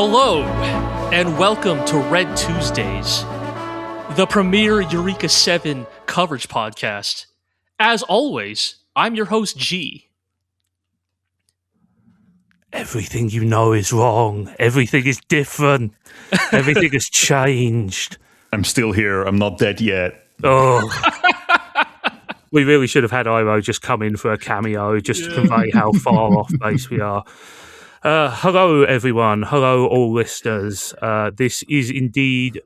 Hello, and welcome to Red Tuesdays, the premier Eureka 7 coverage podcast. As always, I'm your host, G. Everything you know is wrong. Everything is different. Everything has changed. I'm still here. I'm not dead yet. Oh. We really should have had Iro just come in for a cameo just to convey how far off base we are. Hello, everyone. Hello, all listeners. This is indeed,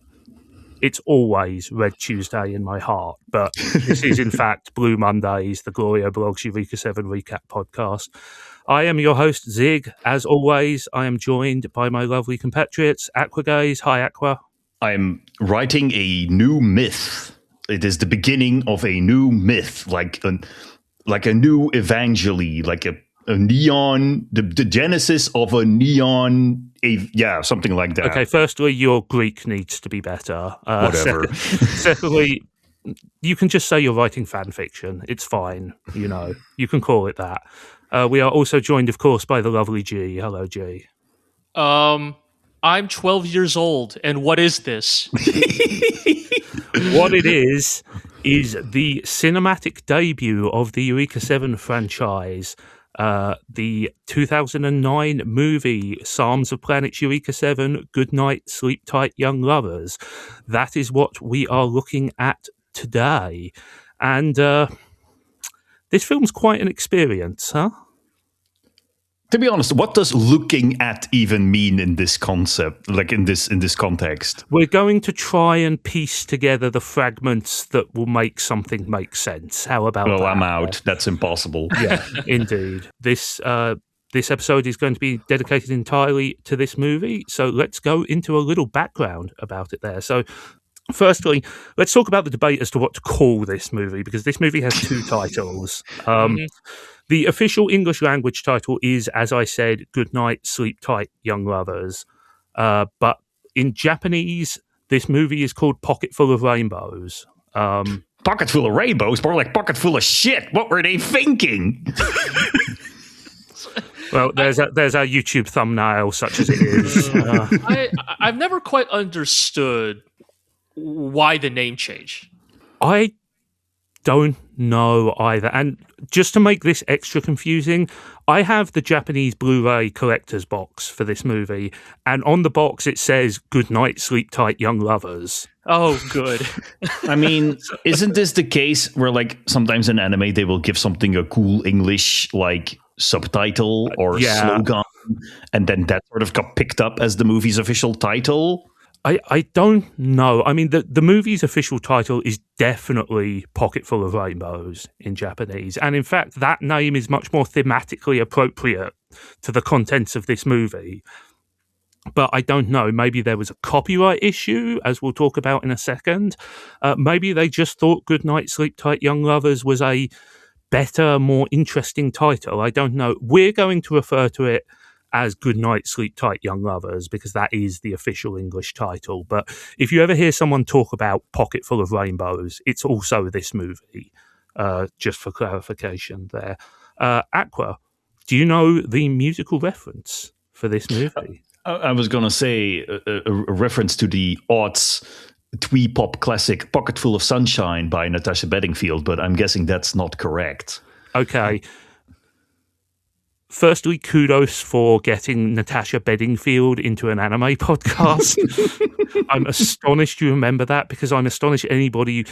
it's always Red Tuesday in my heart, but this is in fact Blue Mondays, the GLORIO Blog's Eureka 7 recap podcast. I am your host, Zigg. As always, I am joined by my lovely compatriots, Aqua Gaze. Hi, Aqua. I'm writing a new myth. It is the beginning of a new myth, like a new evangely, like a neon, the genesis of a neon, something like that. Okay, firstly, your Greek needs to be better. Whatever. Secondly, you can just say you're writing fan fiction. It's fine, you know. You can call it that. We are also joined, of course, by the lovely G. Hello, G. I'm 12 years old, and what is this? What it is the cinematic debut of the Eureka 7 franchise. The 2009 movie Psalms of Planets Eureka 7, Good Night, Sleep Tight, Young Lovers. That is what we are looking at today. And this film's quite an experience, huh? To be honest, what does looking at even mean in this concept, like in this context? We're going to try and piece together the fragments that will make something make sense. How about that? Well, I'm out. That's impossible. Yeah, indeed. This episode is going to be dedicated entirely to this movie, so let's go into a little background about it there. So, firstly, let's talk about the debate as to what to call this movie, because this movie has two titles. The official English language title is, as I said, Good Night, Sleep Tight, Young Lovers. But in Japanese, this movie is called Pocket Full of Rainbows. Pocket full of rainbows? More like pocket full of shit. What were they thinking? Well, there's our YouTube thumbnail, such as it is. I've never quite understood why the name change. I don't know either. And just to make this extra confusing, I have the Japanese Blu-ray collector's box for this movie, and on the box it says Good Night, Sleep Tight, Young Lovers. Oh, good. I mean, isn't this the case where, like, sometimes in anime they will give something a cool English, like, subtitle or slogan, and then that sort of got picked up as the movie's official title? I don't know. I mean, the movie's official title is definitely Pocket Full of Rainbows in Japanese. And in fact, that name is much more thematically appropriate to the contents of this movie. But I don't know. Maybe there was a copyright issue, as we'll talk about in a second. Maybe they just thought Good Night, Sleep Tight, Young Lovers was a better, more interesting title. I don't know. We're going to refer to it as Good Night, Sleep Tight, Young Lovers, because that is the official English title. But if you ever hear someone talk about Pocket Full of Rainbows, it's also this movie, just for clarification there. Aqua, do you know the musical reference for this movie? I was going to say a reference to the aughts twee pop classic Pocket Full of Sunshine by Natasha Bedingfield, but I'm guessing that's not correct. Okay. Firstly, kudos for getting Natasha Bedingfield into an anime podcast. I'm astonished you remember that, because I'm astonished that anybody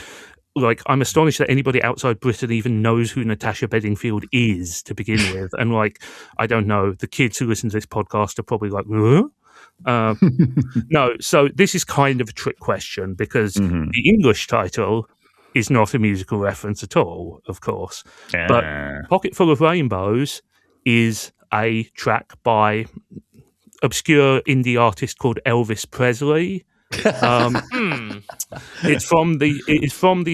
outside Britain even knows who Natasha Bedingfield is to begin with. And, like, I don't know, the kids who listen to this podcast are probably like, huh? No, so this is kind of a trick question, because the English title is not a musical reference at all, of course. But Pocket Full of Rainbows is a track by obscure indie artist called Elvis Presley. It's from the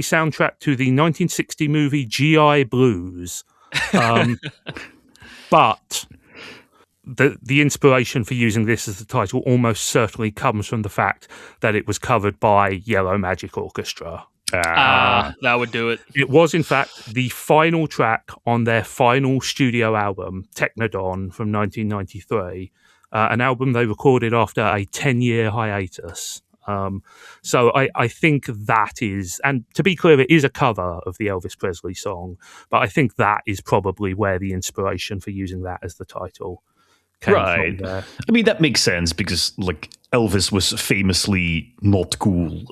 soundtrack to the 1960 movie GI Blues. But the inspiration for using this as the title almost certainly comes from the fact that it was covered by Yellow Magic Orchestra. That would do it. It was, in fact, the final track on their final studio album, Technodon, from 1993. an album they recorded after a 10-year hiatus. So I think that is, and to be clear, it is a cover of the Elvis Presley song, but I think that is probably where the inspiration for using that as the title came Right. from there. I mean, that makes sense because like Elvis was famously not cool.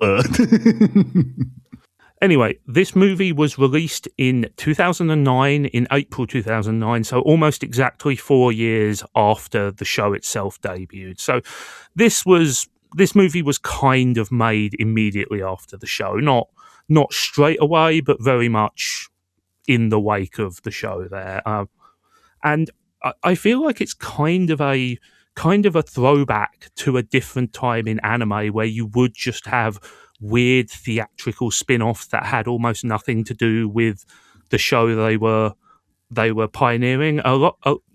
Anyway, this movie was released in 2009, in April 2009, so almost exactly 4 years after the show itself debuted. So this movie was kind of made immediately after the show, not straight away, but very much in the wake of the show there. And I feel like it's kind of a throwback to a different time in anime where you would just have weird theatrical spin-offs that had almost nothing to do with the show they were pioneering.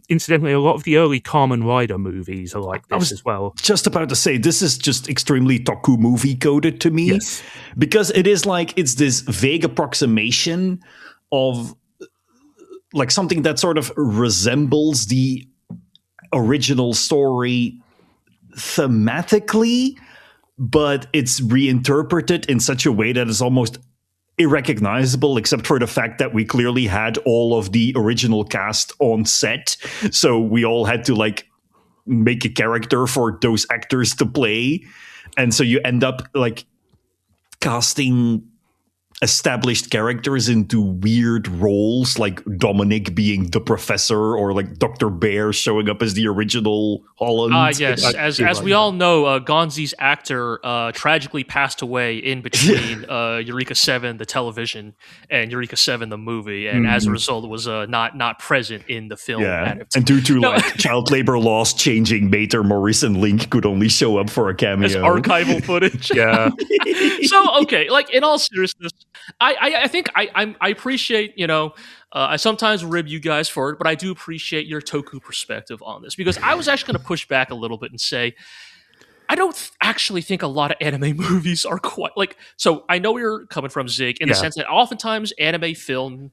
Incidentally, a lot of the early Kamen Rider movies are like this as well. Just about to say, this is just extremely Toku movie coded to me. Yes. Because it is like, it's this vague approximation of like something that sort of resembles the original story thematically, but it's reinterpreted in such a way that is almost irrecognizable, except for the fact that we clearly had all of the original cast on set. So we all had to like make a character for those actors to play. And so you end up like casting established characters into weird roles, like Dominic being the professor, or like Dr. Bear showing up as the original Holland. Yes. As we all know, Gonzi's actor tragically passed away in between Eureka 7, the television, and Eureka 7, the movie, and as a result, was not present in the film. Yeah, and due to like child labor laws changing, Mater, Maurice, and Link could only show up for a cameo. As archival footage. Yeah. So, okay, like in all seriousness, I think I appreciate, I sometimes rib you guys for it, but I do appreciate your Toku perspective on this, because I was actually going to push back a little bit and say, I don't actually think a lot of anime movies are quite like, so I know you're coming from, Zigg, in the sense that oftentimes anime film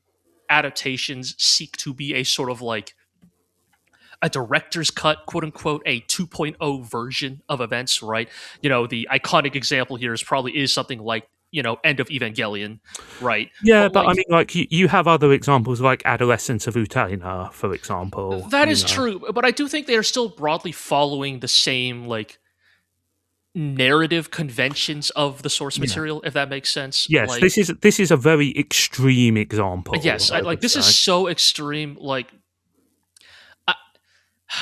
adaptations seek to be a sort of like a director's cut, quote unquote, a 2.0 version of events, right? The iconic example here is something like, End of Evangelion, right? Yeah, but I mean, like, you have other examples like Adolescence of Utena, for example. That is true, but I do think they are still broadly following the same, like, narrative conventions of the source material, if that makes sense. Yes, like, this is a very extreme example. Yes, this is so extreme, like,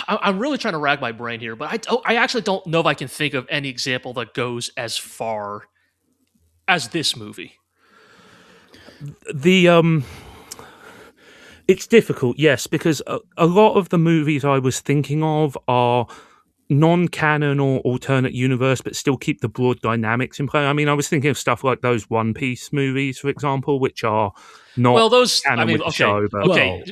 I'm really trying to rack my brain here, but I actually don't know if I can think of any example that goes as far as this movie. It's difficult, yes, because a lot of the movies I was thinking of are non-canon or alternate universe, but still keep the broad dynamics in play. I mean, I was thinking of stuff like those One Piece movies, for example, which are not canon with the show. But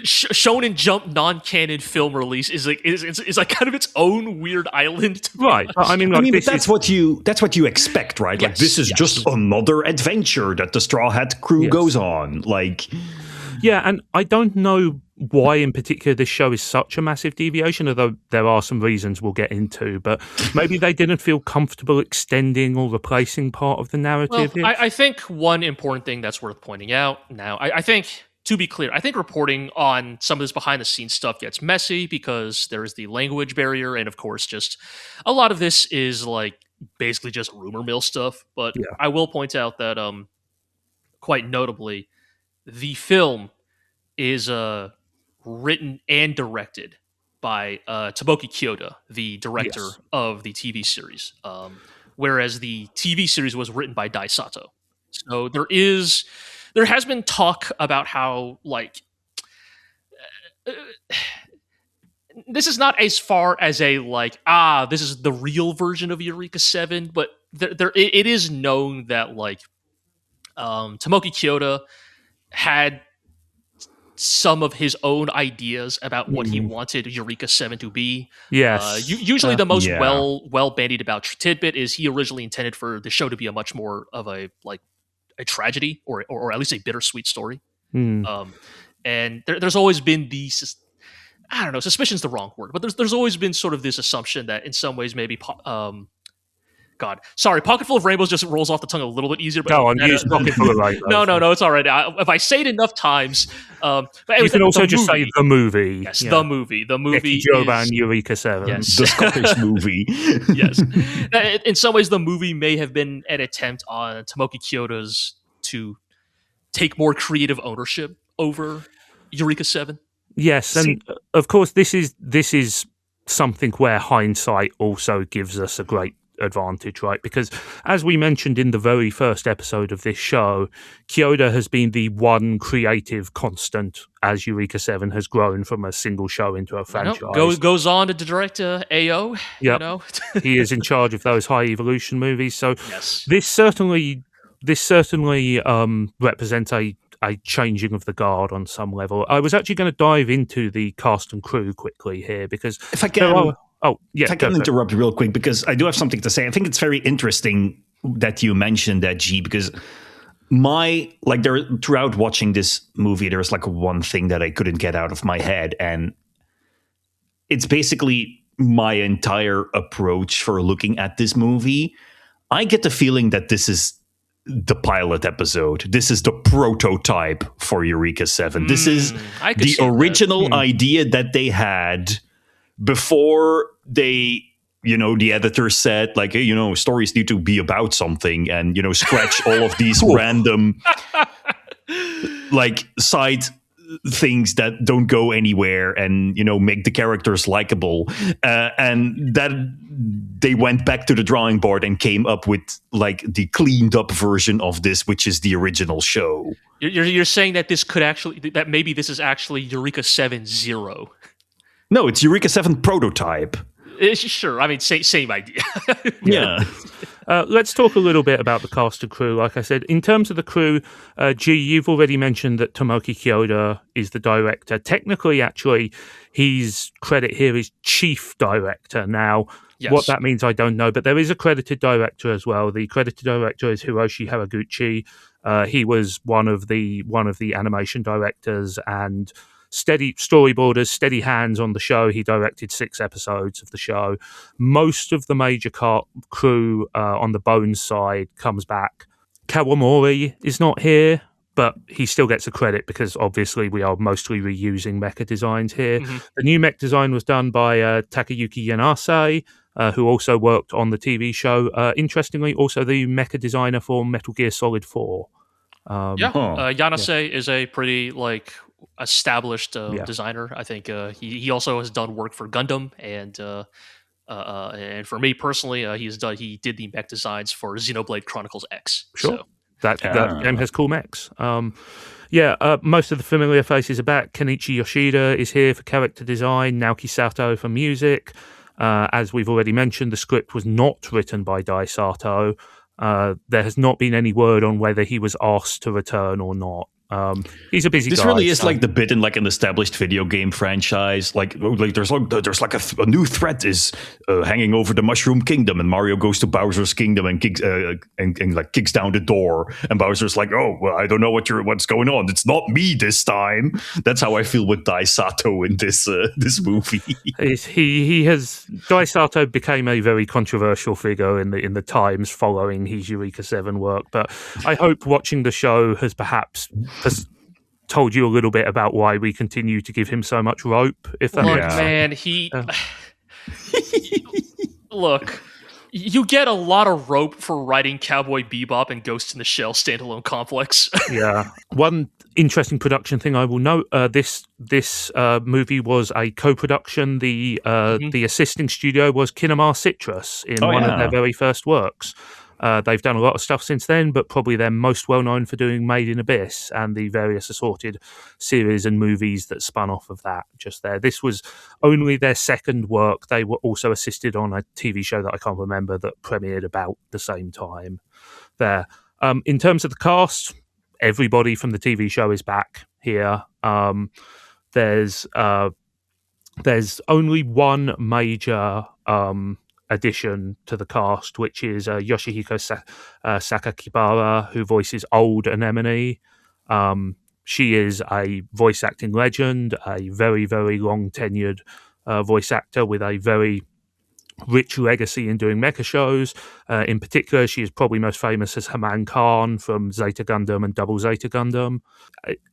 Shonen Jump non-canon film release is like kind of its own weird island, right? But I mean, that's what you expect, right? Like, this is just another adventure that the Straw Hat crew goes on, like. Yeah, and I don't know why in particular this show is such a massive deviation, although there are some reasons we'll get into, but maybe they didn't feel comfortable extending or replacing part of the narrative. Well, I think one important thing that's worth pointing out now, I think, to be clear, I think reporting on some of this behind-the-scenes stuff gets messy because there is the language barrier, and of course, just a lot of this is like basically just rumor mill stuff, but I will point out that quite notably, the film is written and directed by Tomoki Kyoda, the director of the TV series, whereas the TV series was written by Dai Sato. So there has been talk about how, like, this is not as far as a like, this is the real version of Eureka 7, but it is known that like Tomoki Kyoda had some of his own ideas about what he wanted Eureka 7 to be. Yes. Usually the most well bandied about tidbit is he originally intended for the show to be a much more of a tragedy or at least a bittersweet story. And there's always been these I don't know, suspicion's the wrong word, but there's always been sort of this assumption that in some ways maybe God, sorry, Pocket Full of Rainbows just rolls off the tongue a little bit easier. But Go on, use Pocket Full of Rainbows. No, it's all right. If I say it enough times, but you can also just say the movie. Yes, the movie. The movie is Eureka 7. Yes. The Scottish movie. Yes. In some ways, the movie may have been an attempt on Tomoki Kyoto's to take more creative ownership over Eureka 7. Yes, and of course, this is something where hindsight also gives us a great advantage, right? Because as we mentioned in the very first episode of this show, Kyoto has been the one creative constant as Eureka 7 has grown from a single show into a franchise. Goes on to direct AO. Yep. You know? He is in charge of those High Evolution movies. So yes. this certainly represents a changing of the guard on some level. I was actually going to dive into the cast and crew quickly here because if I can, if I can interrupt real quick because I do have something to say. I think it's very interesting that you mentioned that, G, because throughout watching this movie, there was like one thing that I couldn't get out of my head, and it's basically my entire approach for looking at this movie. I get the feeling that this is the pilot episode. This is the prototype for Eureka 7. This is the original idea that they had before they, the editor said, like, hey, stories need to be about something, and, scratch all of these random, like, side things that don't go anywhere and, make the characters likable. And that they went back to the drawing board and came up with, like, the cleaned up version of this, which is the original show. You're saying that that maybe this is actually Eureka 7 0. No, it's Eureka 7 prototype. Sure. I mean, same idea. Yeah. Let's talk a little bit about the cast and crew. Like I said, in terms of the crew, G, you've already mentioned that Tomoki Kyoto is the director. Technically, actually, his credit here is chief director. Now, what that means, I don't know, but there is a credited director as well. The credited director is Hiroshi Haraguchi. He was one of the animation directors and steady storyboarders, steady hands on the show. He directed 6 episodes of the show. Most of the major crew on the Bones side comes back. Kawamori is not here, but he still gets a credit because obviously we are mostly reusing mecha designs here. Mm-hmm. The new mech design was done by Takayuki Yanase, who also worked on the TV show. Interestingly, also the mecha designer for Metal Gear Solid 4. Yanase is a pretty, established designer. I think he also has done work for Gundam, and for me personally, he did the mech designs for Xenoblade Chronicles X. Sure, so. that game has cool mechs. Most of the familiar faces are back. Kenichi Yoshida is here for character design. Naoki Sato for music. As we've already mentioned, the script was not written by Dai Sato. There has not been any word on whether he was asked to return or not. He's a busy guy. This really is like the bit in like an established video game franchise. Like there's a new threat is hanging over the Mushroom Kingdom, and Mario goes to Bowser's Kingdom and kicks kicks down the door, and Bowser's like, oh well, I don't know what's going on. It's not me this time. That's how I feel with Dai Sato in this movie. Dai Sato became a very controversial figure in the times following his Eureka 7 work, but I hope watching the show has told you a little bit about why we continue to give him so much rope. If that makes sense. Man, look, you get a lot of rope for writing Cowboy Bebop and Ghost in the Shell standalone complex. Yeah. One interesting production thing I will note: this movie was a co-production. The assisting studio was Kinema Citrus in one of their very first works. They've done a lot of stuff since then, but probably they're most well known for doing Made in Abyss and the various assorted series and movies that spun off of that. Just there, this was only their second work. They were also assisted on a TV show that I can't remember that premiered about the same time. There, in terms of the cast, everybody from the TV show is back here. There's only one major addition to the cast, which is Yoshihiko Sakakibara, who voices Old Anemone. She is a voice acting legend, a very, very long tenured voice actor with a very rich legacy in doing mecha shows. In particular, she is probably most famous as Haman Khan from Zeta Gundam and Double Zeta Gundam.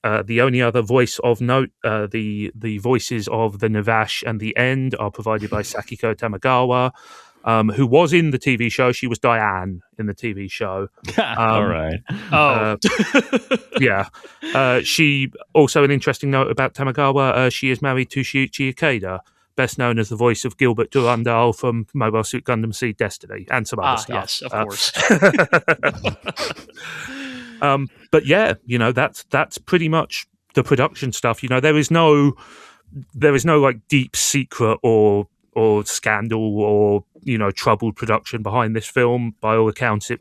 The only other voice of note, the voices of the Navash and the End are provided by Sakiko Tamagawa, who was in the TV show. She was Diane in the TV show. All right. Yeah. She also, an interesting note about Tamagawa, she is married to Shuichi Ikeda, best known as the voice of Gilbert Durandal from Mobile Suit Gundam Seed Destiny and some other stuff. Yes, of course. But yeah, that's pretty much the production stuff. There is no like deep secret or scandal or troubled production behind this film. By all accounts, it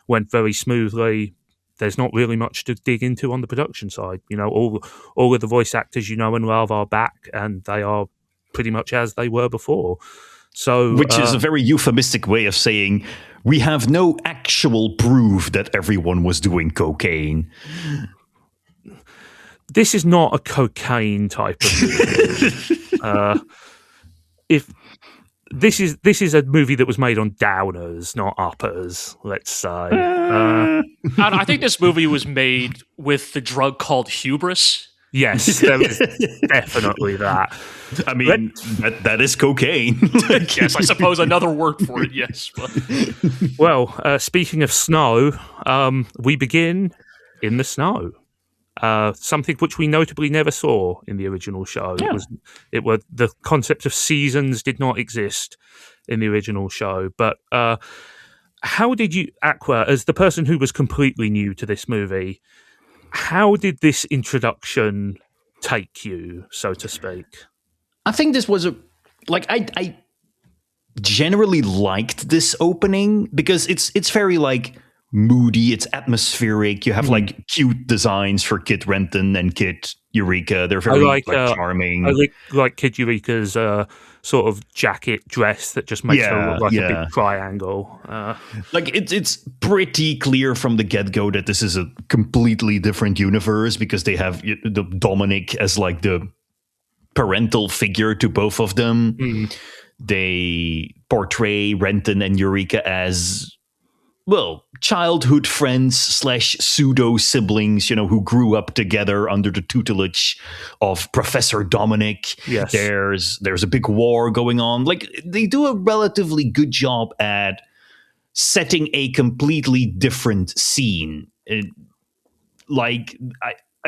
went very smoothly. There's not really much to dig into on the production side. All of the voice actors you know and love are back, and they are pretty much as they were before. So, which is a very euphemistic way of saying we have no actual proof that everyone was doing cocaine. This is not a cocaine type of movie. If this is a movie that was made on downers, not uppers, let's say. I think this movie was made with the drug called hubris. Yes, there is definitely that. I mean, that is cocaine. Yes, I suppose another word for it, yes. But. Well, speaking of snow, we begin in the snow. Something which we notably never saw in the original show. Yeah. The concept of seasons did not exist in the original show. But how did you, Aqua, as the person who was completely new to this movie, how did this introduction take you, so to speak? I think this was I generally liked this opening because it's very like moody, it's atmospheric. You have like cute designs for Kid Renton and Kid Eureka. They're very charming. I like Kid Eureka's sort of jacket dress that just makes her look like a big triangle. It's pretty clear from the get-go that this is a completely different universe because they have the Dominic as like the parental figure to both of them. They portray Renton and Eureka as, well, childhood friends / pseudo siblings, who grew up together under the tutelage of Professor Dominic. Yes. There's a big war going on. Like, they do a relatively good job at setting a completely different scene. I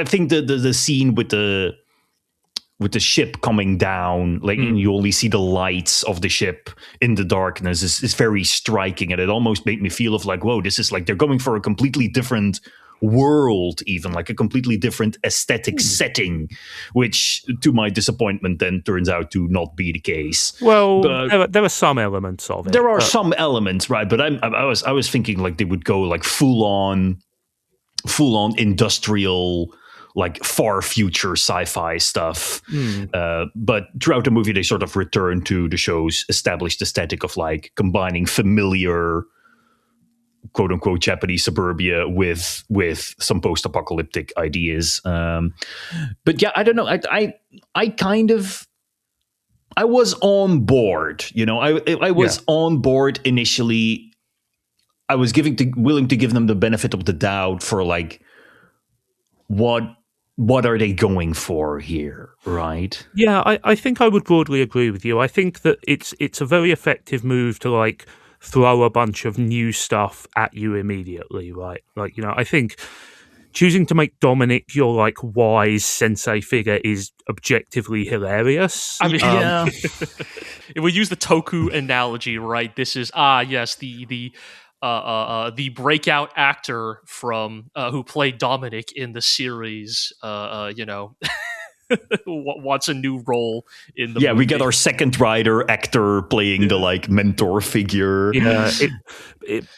think the scene with the ship coming down, and you only see the lights of the ship in the darkness is very striking. And it almost made me feel of like, whoa, this is like they're going for a completely different world, even like a completely different aesthetic setting, which to my disappointment then turns out to not be the case. Well, there are some elements of it. There are some elements, right? But I was thinking like they would go like full on industrial, like far future sci-fi stuff. But throughout the movie, they sort of return to the show's established aesthetic of like combining familiar, quote unquote, Japanese suburbia with some post-apocalyptic ideas. But yeah, I don't know. I was on board, I was on board initially. I was willing to give them the benefit of the doubt for like, what are they going for here, right? Yeah, I think I would broadly agree with you. I think that it's a very effective move to like throw a bunch of new stuff at you immediately, right? Like, I think choosing to make Dominic your like wise sensei figure is objectively hilarious. I mean, if we use the Toku analogy, right? This is the breakout actor from who played Dominic in the series, wants a new role in the movie. We get our second rider actor playing the like mentor figure. Yeah,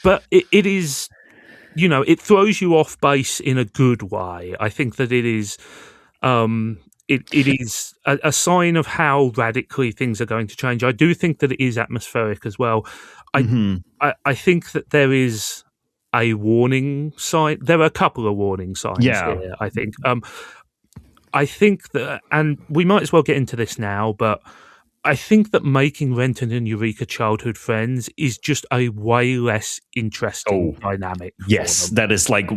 but it is, it throws you off base in a good way. I think that it is. It is a sign of how radically things are going to change. I do think that it is atmospheric as well. I think that there is a warning sign. There are a couple of warning signs here, I think. I think that, and we might as well get into this now, but I think that making Renton and Eureka childhood friends is just a way less interesting dynamic. Yes, that is like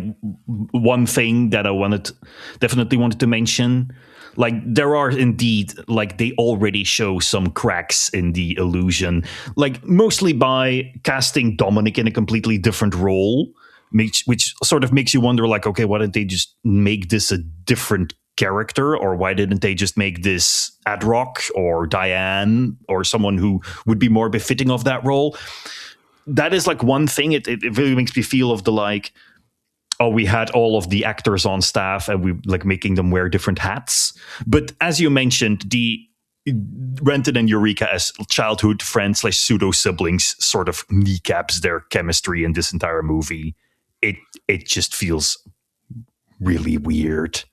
one thing that I definitely wanted to mention. Like, there are indeed, like, they already show some cracks in the illusion, like mostly by casting Dominic in a completely different role, which sort of makes you wonder, like, okay, why didn't they just make this a different character, or why didn't they just make this Adrock or Diane or someone who would be more befitting of that role? That is like one thing. It really makes me feel of the like, oh, we had all of the actors on staff and we like making them wear different hats. But as you mentioned, the Renton and Eureka as childhood friends / pseudo siblings sort of kneecaps their chemistry in this entire movie. It just feels really weird.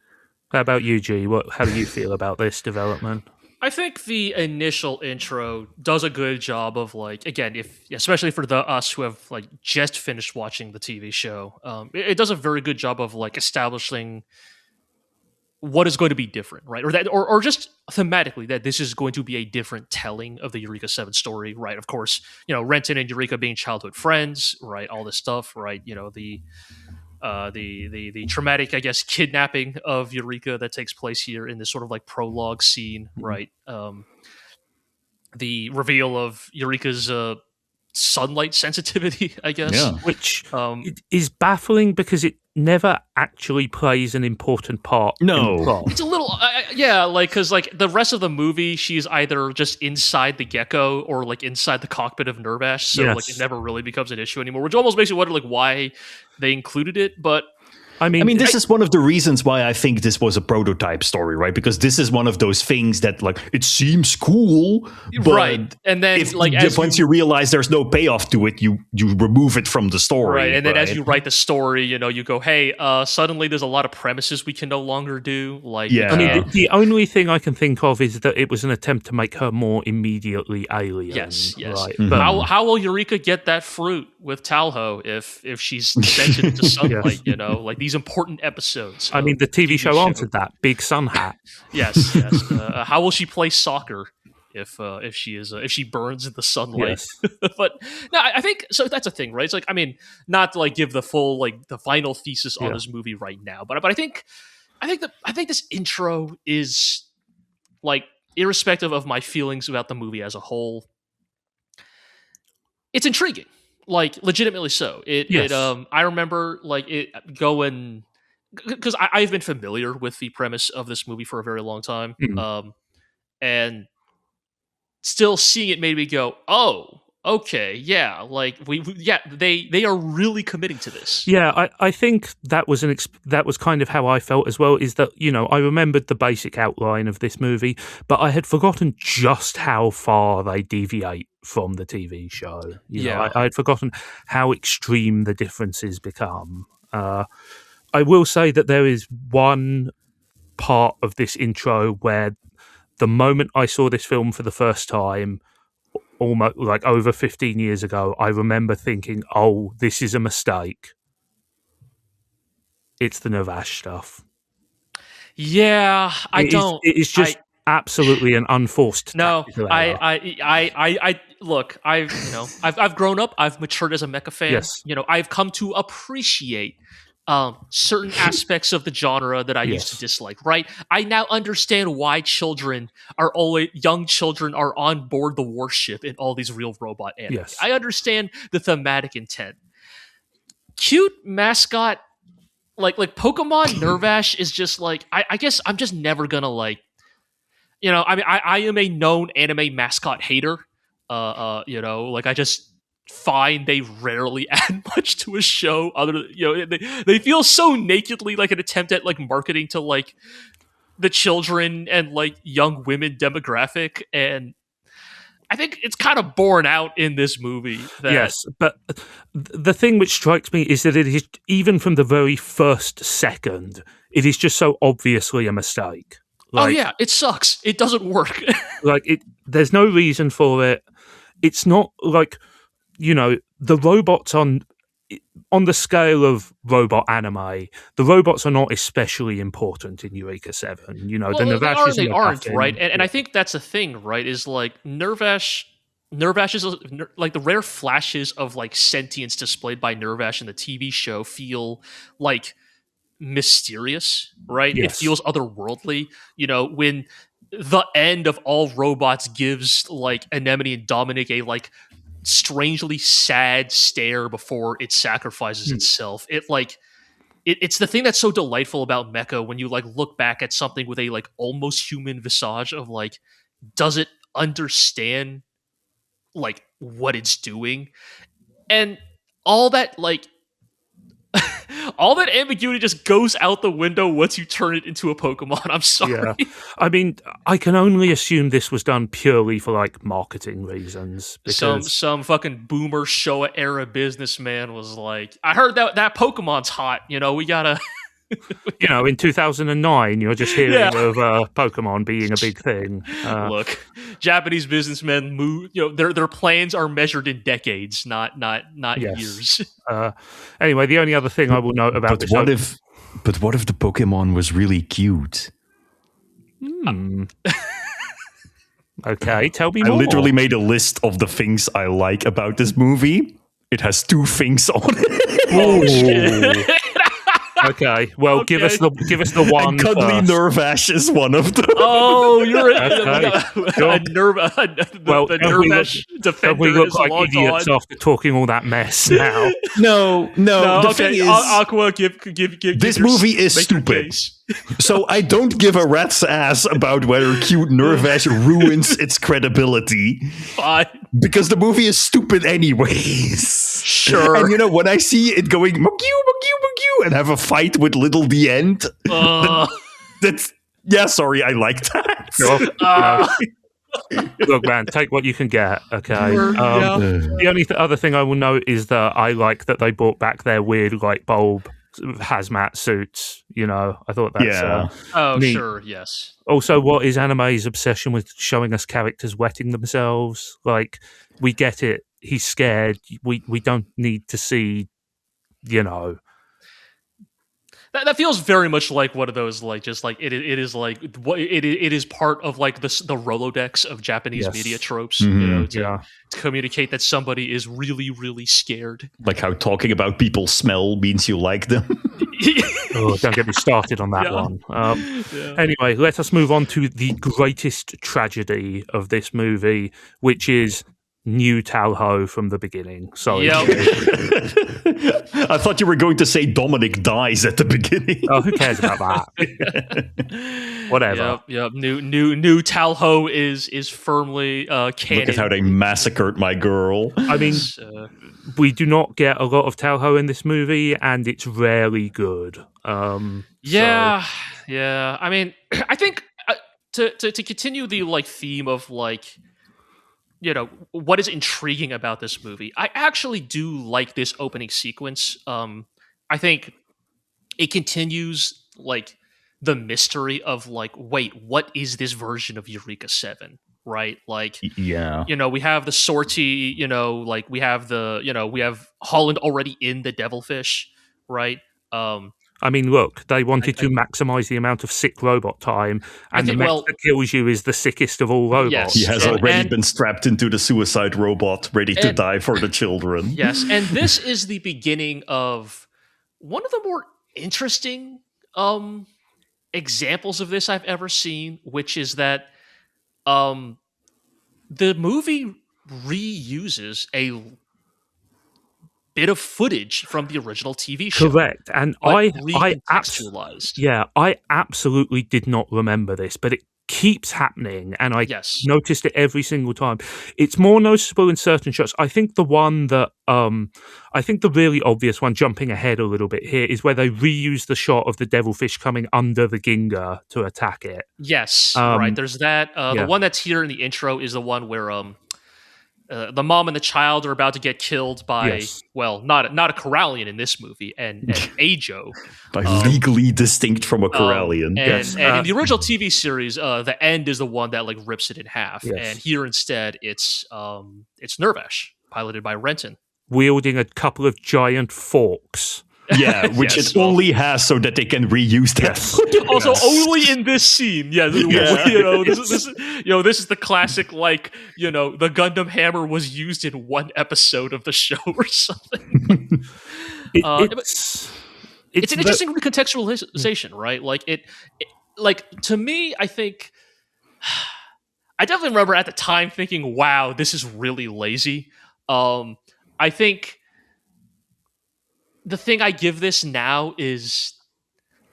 How about you, G? How do you feel about this development? I think the initial intro does a good job of, like, again, especially for us who have like just finished watching the TV show, it does a very good job of like establishing what is going to be different, right? Or just thematically that this is going to be a different telling of the Eureka 7 story, right? Of course, Renton and Eureka being childhood friends, right? All this stuff, right? The traumatic, I guess, kidnapping of Eureka that takes place here in this sort of like prologue scene, right? The reveal of Eureka's sunlight sensitivity, I guess, which is baffling because it never actually plays an important part. No, it's a little, because like the rest of the movie, she's either just inside the gecko or like inside the cockpit of Nervash, so like it never really becomes an issue anymore, which almost makes you wonder like why they included it. But I mean, this is one of the reasons why I think this was a prototype story, right? Because this is one of those things that, like, it seems cool, but right. And then, once you realize there's no payoff to it, you remove it from the story, right? And then as you write the story, you go, hey, suddenly there's a lot of premises we can no longer do. Like, I mean, the only thing I can think of is that it was an attempt to make her more immediately alien. Yes. Right? Mm-hmm. But how will Eureka get that fruit with Talho if she's sent into sunlight? Like these important episodes. I mean, the TV show answered that. Big sun hat. Yes. How will she play soccer if she burns in the sunlight? Yes. But no, I think so. That's a thing, right? It's like, I mean, not to like give the full like the final thesis on this movie right now, but I think this intro is like, irrespective of my feelings about the movie as a whole, it's intriguing. Like, legitimately so. I remember like it going, because I've been familiar with the premise of this movie for a very long time, and still seeing it made me go, oh, okay, yeah, like they are really committing to this. Yeah, I think that was that was kind of how I felt as well. Is that I remembered the basic outline of this movie, but I had forgotten just how far they deviate from the TV show. I had forgotten how extreme the differences become. I will say that there is one part of this intro where the moment I saw this film for the first time, almost like over 15 years ago, I remember thinking, oh, this is a mistake. It's the Nervash stuff. Yeah, It is just absolutely an unforced. No, I look. I've grown up. I've matured as a mecha fan. Yes. I've come to appreciate certain aspects of the genre that I used to dislike. Right. I now understand why young children are on board the warship in all these real robot anime. Yes. I understand the thematic intent. Cute mascot. Like Pokemon Nervash is just like, I guess I'm just never gonna like, I mean, I am a known anime mascot hater. Like I just find they rarely add much to a show other than, they feel so nakedly like an attempt at like marketing to like the children and like young women demographic, and I think it's kind of borne out in this movie. Yes, but the thing which strikes me is that it is, even from the very first second, it is just so obviously a mistake. Like, oh yeah, it sucks. It doesn't work. There's no reason for it. It's not like, the robots on. on the scale of robot anime, the robots are not especially important in Eureka 7. You know, the Well, Navash is they aren't, MacGuffin. right? And I think that's the thing, right? Is like Nervash is like the rare flashes of like sentience displayed by Nervash in the TV show feel like mysterious, right? It Yes. feels otherworldly. You know, when the end of all robots gives like Anemone and Dominic a like strangely sad stare before it sacrifices itself. It's the thing that's so delightful about mecha when you like look back at something with a like almost human visage of like, does it understand like what it's doing? And all that like all that ambiguity just goes out the window once you turn it into a Pokemon. I'm sorry. Yeah. I mean, I can only assume this was done purely for like marketing reasons. Because Some fucking boomer Showa era businessman was like, I heard that Pokemon's hot. You know, we gotta. you know, in 2009, you're just hearing of Pokemon being a big thing. Look, Japanese businessmen move. You know, their plans are measured in decades, not years. Anyway, the only other thing I will note about But what if the Pokemon was really cute? Okay, tell me I more. literally made a list of the things I like about this movie. It has 2 things on it. Oh shit! Okay, well, Okay. give us the one. And Cuddly first. Nervash is one of them. Oh, you're Okay. a nerve. Well, The don't we Nervash Don't defender we look is like long idiots gone. after talking all that mess now? No. No, The okay, thing is, Aqua, give this your- movie is make your stupid. case. So I don't give a rat's ass about whether cute Nervash ruins its credibility, Fine. because the movie is stupid anyways. Sure. And you know, when I see it going Magoo, and have a fight with Little the End, that's sorry, I like that. Look, man, take what you can get. Okay. Yeah. The only other thing I will note is that I like that they brought back their weird light bulb hazmat suits. You know, I thought that's Oh, neat. sure, yes. Also, what is anime's obsession with showing us characters wetting themselves? Like, we get it. He's scared. We don't need to see, you know. That feels very much like one of those like just like it is like what it is part of like the Rolodex of Japanese Yes. media tropes, you know, Yeah. to communicate that somebody is really really scared. Like how talking about people smell means you like them. Oh, don't get me started on that Yeah. one. Yeah. Anyway, let us move on to the greatest tragedy of this movie, which is New Talho from the beginning. Sorry. Yep. I thought you were going to say Dominic dies at the beginning. Oh, who cares about that? Whatever. Yep. New Talho is firmly canon. Look at how they massacred my girl. I mean, we do not get a lot of Talho in this movie, and it's rarely good. Yeah. I mean, I think to continue the like theme of like, you know, what is intriguing about this movie, I actually do like this opening sequence. I think it continues like the mystery of like, wait, what is this version of Eureka 7? Right? Like, Yeah. you know, we have the sortie, you know, like we have we have Holland already in the Devilfish, right? I mean, look, they wanted to maximize the amount of sick robot time, and the mech that kills you is the sickest of all robots. Yes. He has already been strapped into the suicide robot, ready to die for the children. Yes, and this is the beginning of one of the more interesting examples of this I've ever seen, which is that the movie reuses a bit of footage from the original TV show. Correct. And I absolutely did not remember this, but it keeps happening, and I noticed it every single time. It's more noticeable in certain shots. I think the one that I think the really obvious one, jumping ahead a little bit here, is where they reuse the shot of the devilfish coming under the Ginga to attack it. Yes, right. There's that. The one that's here in the intro is the one where the mom and the child are about to get killed by, well, not a Corallian in this movie, and Ajo. By legally distinct from a Corallian. And in the original TV series, the end is the one that like rips it in half. And here instead, it's Nervash, piloted by Renton. wielding a couple of giant forks. Yeah, which Yes, it only has so that they can reuse that. Also, only in this scene. Yeah, this is the classic, like, the Gundam hammer was used in one episode of the show or something. It's an interesting recontextualization, right? Like to me, I think I definitely remember at the time thinking, "Wow, this is really lazy." I think the thing I give this now is,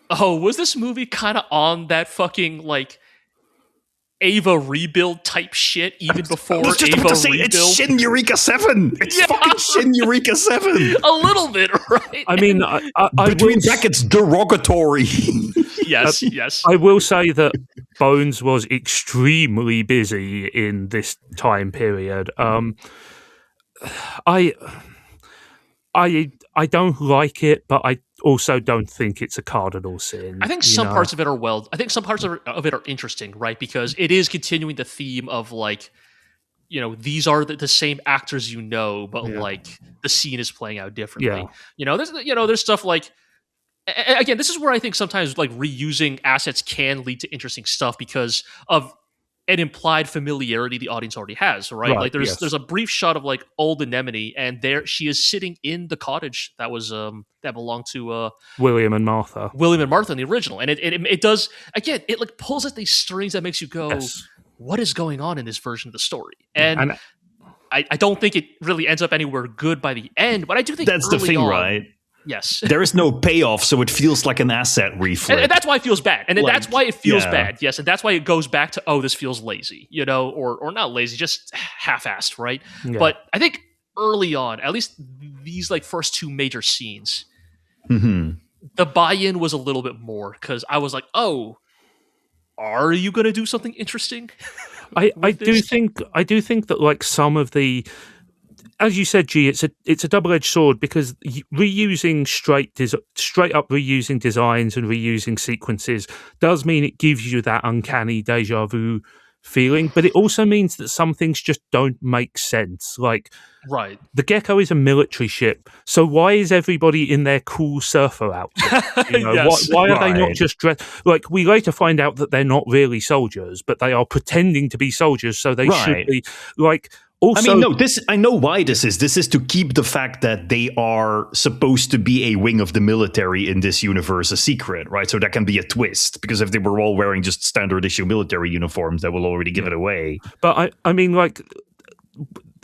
was this movie kind of on that fucking like Ava rebuild type shit even before I was just Ava about to say, rebuild? it's Shin Eureka 7. It's fucking Shin Eureka 7. A little bit, right? I mean, I Between will, brackets, derogatory. yes, yes. I will say that Bones was extremely busy in this time period. I don't like it, but I also don't think it's a cardinal sin. I think some parts of it are I think some parts of it are interesting, right? Because it is continuing the theme of like, these are the same actors, but like the scene is playing out differently. There's stuff like, again, this is where I think sometimes like reusing assets can lead to interesting stuff because of an implied familiarity the audience already has, right? Like there's a brief shot of like old Anemone, and there she is sitting in the cottage that was that belonged to William and Martha in the original, and it does, again, it like pulls at these strings that makes you go, what is going on in this version of the story? And I don't think it really ends up anywhere good by the end, but I do think that's the thing, right? Yes. There is no payoff, so it feels like an asset reflip. And that's why it feels bad. And that's why it feels bad. Yes. And that's why it goes back to, this feels lazy, or not lazy, just half-assed, right? Yeah. But I think early on, at least these like first two major scenes, the buy-in was a little bit more because I was like, are you going to do something interesting? I do think that like some of the, as you said, G, it's a double-edged sword because reusing straight up reusing designs and reusing sequences does mean it gives you that uncanny deja vu feeling, but it also means that some things just don't make sense. Like, right, the Gecko is a military ship, so why is everybody in their cool surfer outfit? Why are they not just dressed? Like, we later find out that they're not really soldiers, but they are pretending to be soldiers, so they should be like. Also, I mean, no, I know why this is. This is to keep the fact that they are supposed to be a wing of the military in this universe a secret, right? So that can be a twist, because if they were all wearing just standard issue military uniforms, that will already give it away. But I mean, like,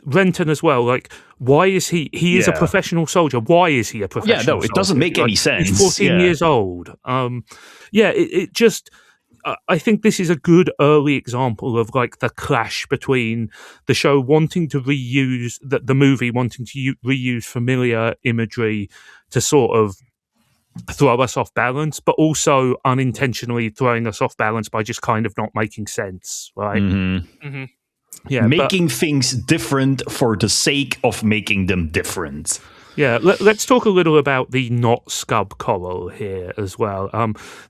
Renton as well, like, why is he is a professional soldier. Why is he a professional soldier? Yeah, no, it doesn't make any sense. He's 14 years old. It just... I think this is a good early example of like the clash between the show wanting to reuse the movie wanting to reuse familiar imagery to sort of throw us off balance, but also unintentionally throwing us off balance by just kind of not making sense, right? Yeah, making things different for the sake of making them different. Yeah, let's talk a little about the not scub coral here as well.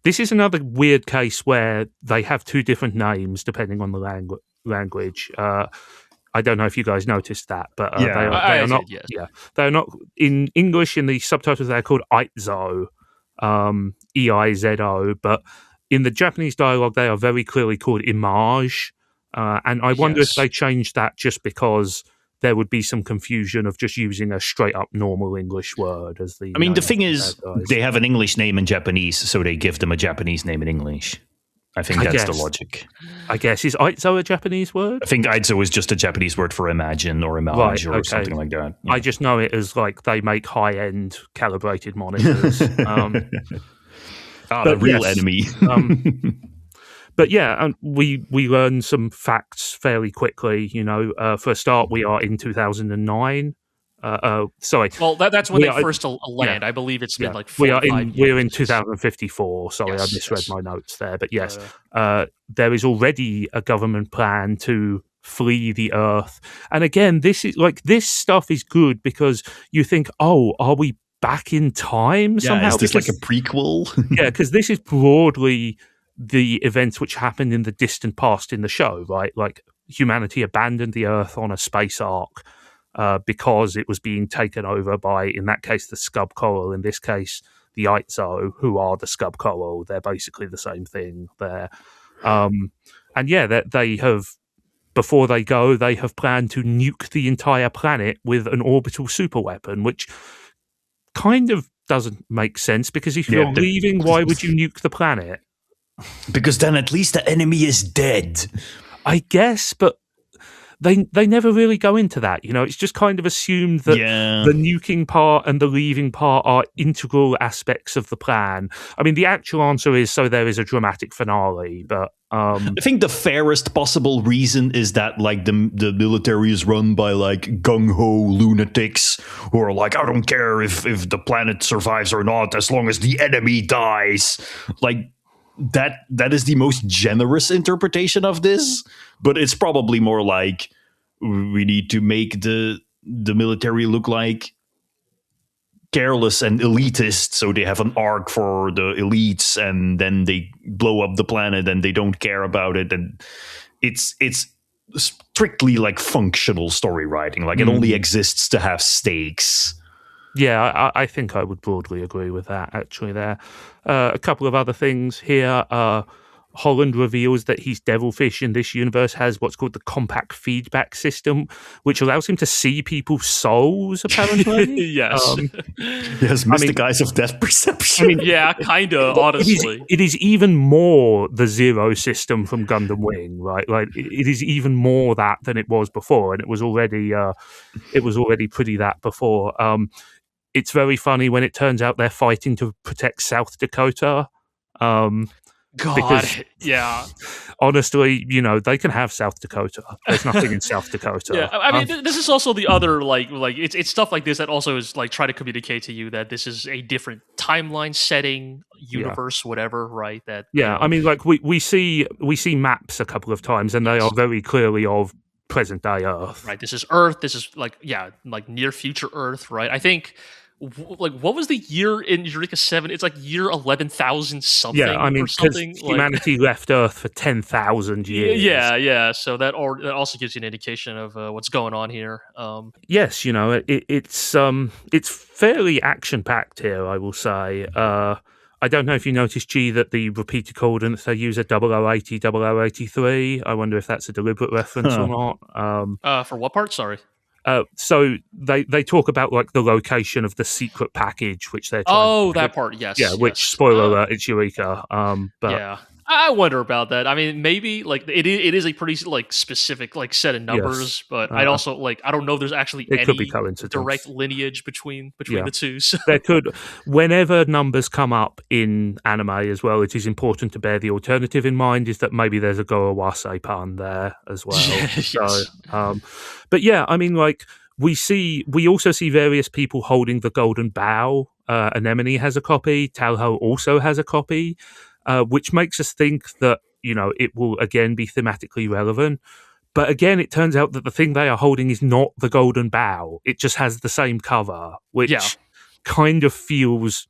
This is another weird case where they have two different names depending on the language. I don't know if you guys noticed that, but they are not. Yes. Yeah, they are not in English. In the subtitles, they're called Eizo, Eizo, but in the Japanese dialogue, they are very clearly called Image. And I wonder if they changed that just because there would be some confusion of just using a straight up normal English word as the. I mean, the thing is, they have an English name in Japanese, so they give them a Japanese name in English. I think that's the logic. I guess. Is Eizo a Japanese word? I think Eizo is just a Japanese word for imagine or image or something like that. Yeah. I just know it as like they make high end calibrated monitors. The real enemy. But yeah, we learn some facts fairly quickly. For a start, we are in 2009. Sorry. Well, that's when they first land. I believe it's been like 4 or 5 years. We're in 2054. Sorry, I misread my notes there. But yes, there is already a government plan to flee the Earth. And again, this stuff is good because you think, are we back in time somehow? Is this like a prequel? Yeah, because this is broadly the events which happened in the distant past in the show, right? Like humanity abandoned the Earth on a space ark. because it was being taken over by, in that case, the scub coral, in this case, the Izo, who are the scub coral. They're basically the same thing there. And yeah, they have, before they go, they have planned to nuke the entire planet with an orbital superweapon, which kind of doesn't make sense, because if you're leaving, why would you nuke the planet? Because then at least the enemy is dead. I guess, but they never really go into that. It's just kind of assumed that the nuking part and the leaving part are integral aspects of the plan. I mean, the actual answer is so there is a dramatic finale, but I think the fairest possible reason is that like the military is run by like gung-ho lunatics who are like, I don't care if the planet survives or not, as long as the enemy dies. Like that is the most generous interpretation of this, but it's probably more like we need to make the military look like careless and elitist, so they have an arc for the elites, and then they blow up the planet and they don't care about it, and it's strictly like functional story writing. Like it only exists to have stakes. Yeah, I think I would broadly agree with that, actually, there. A couple of other things here. Holland reveals that his devilfish in this universe has what's called the compact feedback system, which allows him to see people's souls, apparently. Yes. Yes, mystic eyes of death perception. Yeah, kind of, honestly. It is even more the Zero system from Gundam Wing, right? Like, it is even more that than it was before, and it was already pretty that before. It's very funny when it turns out they're fighting to protect South Dakota. God, because, yeah. Honestly, they can have South Dakota. There's nothing in South Dakota. Yeah, I mean, this is also the other like it's stuff like this that also is like try to communicate to you that this is a different timeline setting, universe, whatever, right? That I mean, like we see maps a couple of times, and they are very clearly of present day Earth. Right. This is Earth. This is like near future Earth. Right. I think. Like, what was the year in Eureka 7? It's like year 11,000 something. Yeah, I mean, or something. Humanity left Earth for 10,000 years. Yeah. So that also gives you an indication of what's going on here. Yes, it's fairly action packed here, I will say. I don't know if you noticed, G, that the repeated coordinates they use are 0080, 0083. I wonder if that's a deliberate reference or not. For what part? Sorry. So they talk about like the location of the secret package, which they're trying that part, yes. Yeah, which, spoiler alert, it's Eureka. But yeah. I wonder about that. I mean, maybe like it is a pretty like specific like set of numbers, but I'd also like I don't know if there's actually any could be coincidence. Direct lineage between the two. So. There could, whenever numbers come up in anime as well, it is important to bear the alternative in mind, is that maybe there's a Gorowase pun there as well. Yes. So, but yeah, I mean, like we also see various people holding the golden bow. Anemone has a copy. Talho also has a copy. Which makes us think that, it will again be thematically relevant. But again, it turns out that the thing they are holding is not the golden bow. It just has the same cover, which kind of feels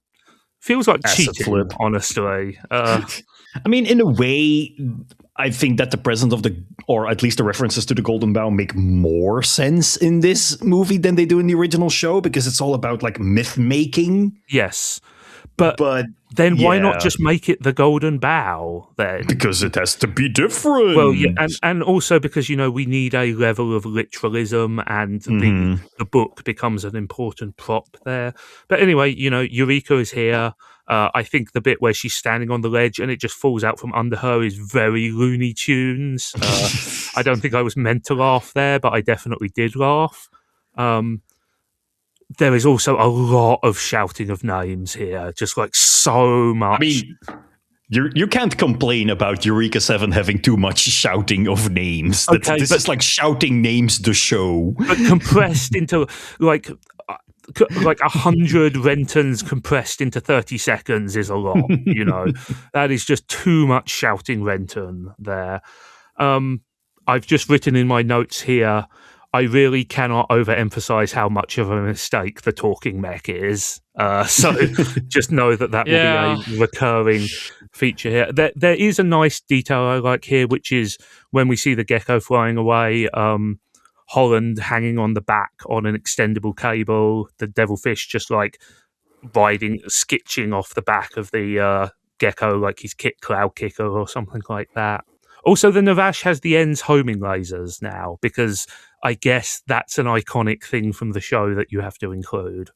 like Asset cheating, flip. Honestly. I mean, in a way, I think that the presence of or at least the references to the golden bow make more sense in this movie than they do in the original show, because it's all about like myth making. Yes. But then why not just make it the golden bow then? Because it has to be different. Well, yeah, and also because, we need a level of literalism, and the book becomes an important prop there. But anyway, Eureka is here. I think the bit where she's standing on the ledge and it just falls out from under her is very Looney Tunes. I don't think I was meant to laugh there, but I definitely did laugh. There is also a lot of shouting of names here, just like so much. I mean, you can't complain about Eureka 7 having too much shouting of names. Okay, this is like shouting names the show. But compressed into like 100 Rentons compressed into 30 seconds is a lot, That is just too much shouting Renton there. I've just written in my notes here, I really cannot overemphasize how much of a mistake the talking mech is. So just know that will be a recurring feature here. There is a nice detail I like here, which is when we see the gecko flying away, Holland hanging on the back on an extendable cable, the devilfish just like skitching off the back of the gecko like he's cloud kicker or something like that. Also, the Navash has the ends homing lasers now, because I guess that's an iconic thing from the show that you have to include.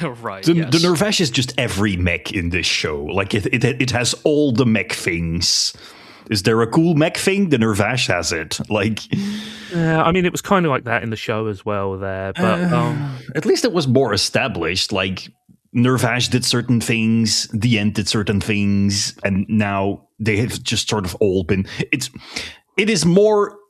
Right. The yes. Navash is just every mech in this show. Like it has all the mech things. Is there a cool mech thing? The Navash has it. Like, I mean, it was kind of like that in the show as well. There, but at least it was more established. Like, Navash did certain things, the End did certain things, and now they have just sort of all been. It is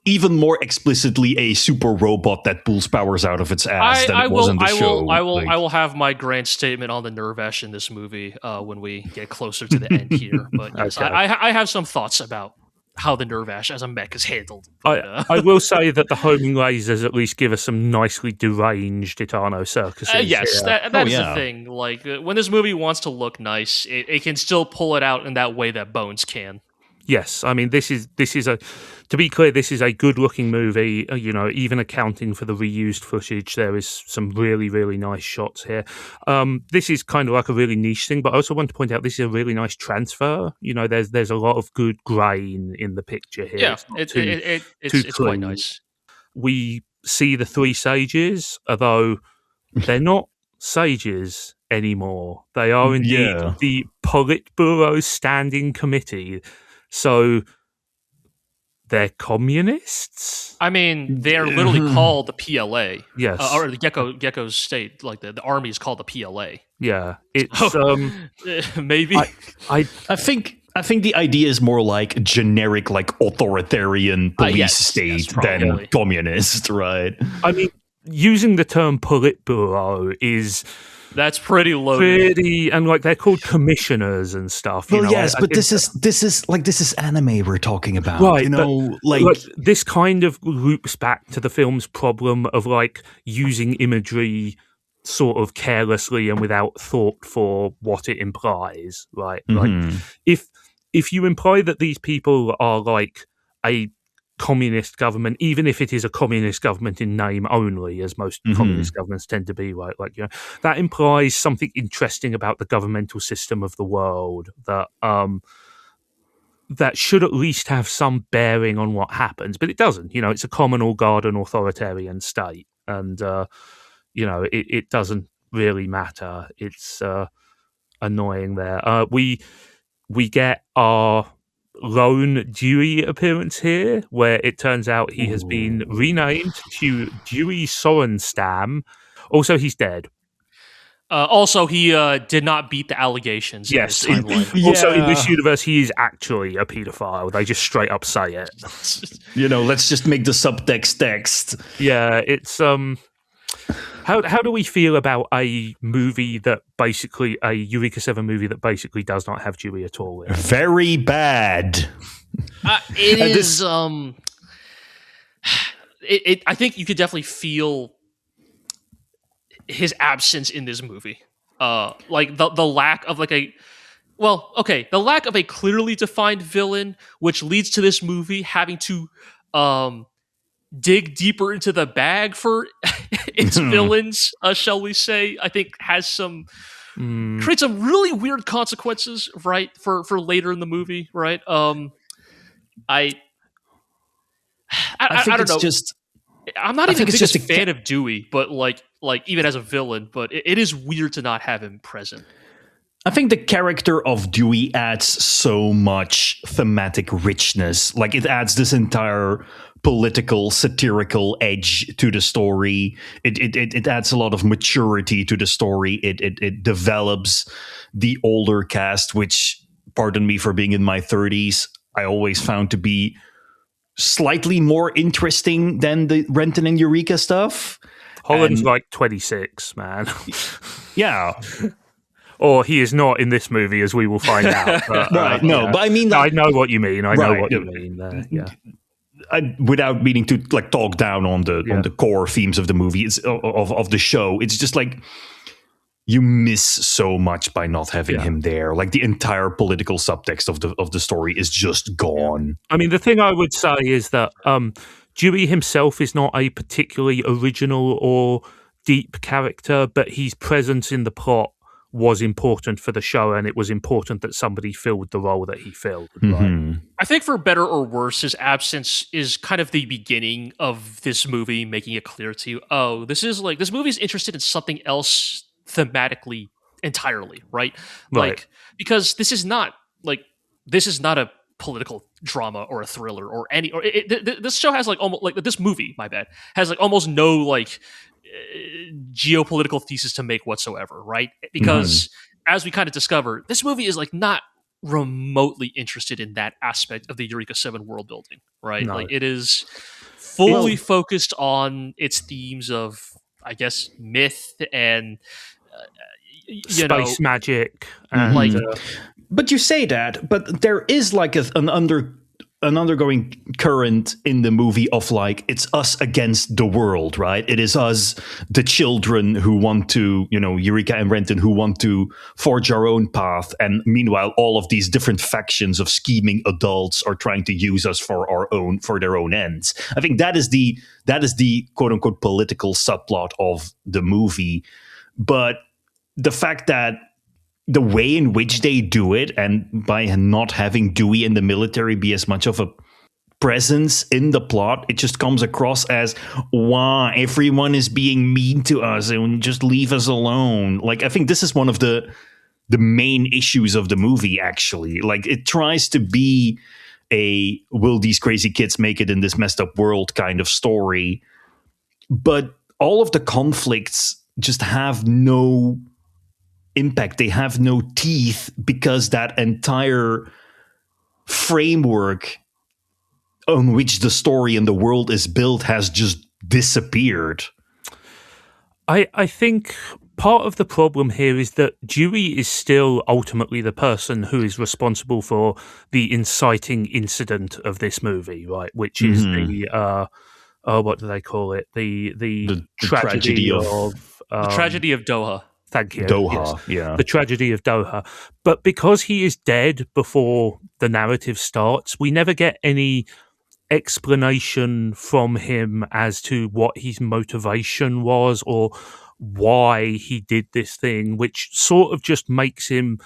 even more explicitly a super robot that pulls powers out of its ass than it was in the show. I will have my grand statement on the Navash in this movie when we get closer to the end here. But yes, Okay. I have some thoughts about how the Navash as a mech is handled. But, I will say that the homing lasers at least give us some nicely deranged Etano circuses. yes, that is yeah. the thing. Like when this movie wants to look nice, it can still pull it out in that way that Bones can. Yes, I mean this is to be clear, this is a good-looking movie. Even accounting for the reused footage, there is some really, really nice shots here. This is kind of like a really niche thing, but I also want to point out this is a really nice transfer. There's a lot of good grain in the picture here. Yeah, it's quite nice. We see the three sages, although they're not sages anymore. They are indeed the Politburo Standing Committee. So they're communists? I mean, they're literally called the PLA. Yes. Or the Gecko's state. Like the army is called the PLA. Yeah. It's maybe. I think the idea is more like generic, like authoritarian police state than communist, right? I mean, using the term Politburo is... That's pretty loaded. And like they're called commissioners and stuff. Well, yes, but this is anime we're talking about, right? Like this kind of loops back to the film's problem of like using imagery sort of carelessly and without thought for what it implies, right? Mm-hmm. Like if you imply that these people are like a communist government, even if it is a communist government in name only, as most communist governments tend to be, right? Like, that implies something interesting about the governmental system of the world that that should at least have some bearing on what happens, but it doesn't. It's a communal garden authoritarian state, and it doesn't really matter. It's annoying there. We get our lone Dewey appearance here, where it turns out he has been renamed to Dewey Sorenstam. Also, he's dead. Also, he did not beat the allegations. Yes. In his timeline. Also, in this universe, he is actually a pedophile. They just straight up say it. Let's just make the subtext text. Yeah, it's How do we feel about a movie that basically a Eureka 7 movie that basically does not have Dewey at all? Very bad. It is. I think you could definitely feel his absence in this movie. Like the lack of the lack of a clearly defined villain, which leads to this movie having to dig deeper into the bag for its villains, shall we say, I think has creates some really weird consequences, right, for later in the movie, right? I don't know. I'm not even the biggest fan of Dewey, but like even as a villain, but it is weird to not have him present. I think the character of Dewey adds so much thematic richness. Like, it adds this entire political, satirical edge to the story. It adds a lot of maturity to the story. It develops the older cast, which, pardon me for being in my 30s, I always found to be slightly more interesting than the Renton and Eureka stuff. Holland's like 26, man. Yeah. Or he is not in this movie, as we will find out. But, right, no, but I mean... I know what you mean. I know what you mean there, yeah. Without meaning to like talk down on the core themes of the movie, of the show, it's just like you miss so much by not having him there. Like, the entire political subtext of the story is just gone. I mean, the thing I would say is that Dewey himself is not a particularly original or deep character, but his presence in the plot was important for the show, and it was important that somebody filled the role that he filled. Right? I think for better or worse, his absence is kind of the beginning of this movie, making it clear to you, oh, this movie is interested in something else thematically entirely, right? Like, because this is not a political drama or a thriller or any, or this show has like almost like this movie, my bad, has like almost no like geopolitical thesis to make whatsoever, right? Because as we kind of discover, this movie is like not remotely interested in that aspect of the Eureka 7 world building, right? No. Like it is fully focused on its themes of, I guess, myth and space magic, and But you say that, but there is like an undergoing current in the movie of like, it's us against the world, right? It is us, the children who want to, Eureka and Renton, who want to forge our own path. And meanwhile, all of these different factions of scheming adults are trying to use us for their own ends. I think that is the quote unquote political subplot of the movie. But the fact that the way in which they do it, and by not having Dewey in the military be as much of a presence in the plot, it just comes across as, wow, everyone is being mean to us and just leave us alone. Like, I think this is one of the main issues of the movie, actually. Like, it tries to be a will these crazy kids make it in this messed up world kind of story, but all of the conflicts just have no impact. They have no teeth because that entire framework on which the story and the world is built has just disappeared. I think part of the problem here is that Dewey is still ultimately the person who is responsible for the inciting incident of this movie, right? Which is the what do they call it? The tragedy of the tragedy of Doha. Thank you. Doha, yes. yeah. The tragedy of Doha. But because he is dead before the narrative starts, we never get any explanation from him as to what his motivation was or why he did this thing, which sort of just makes him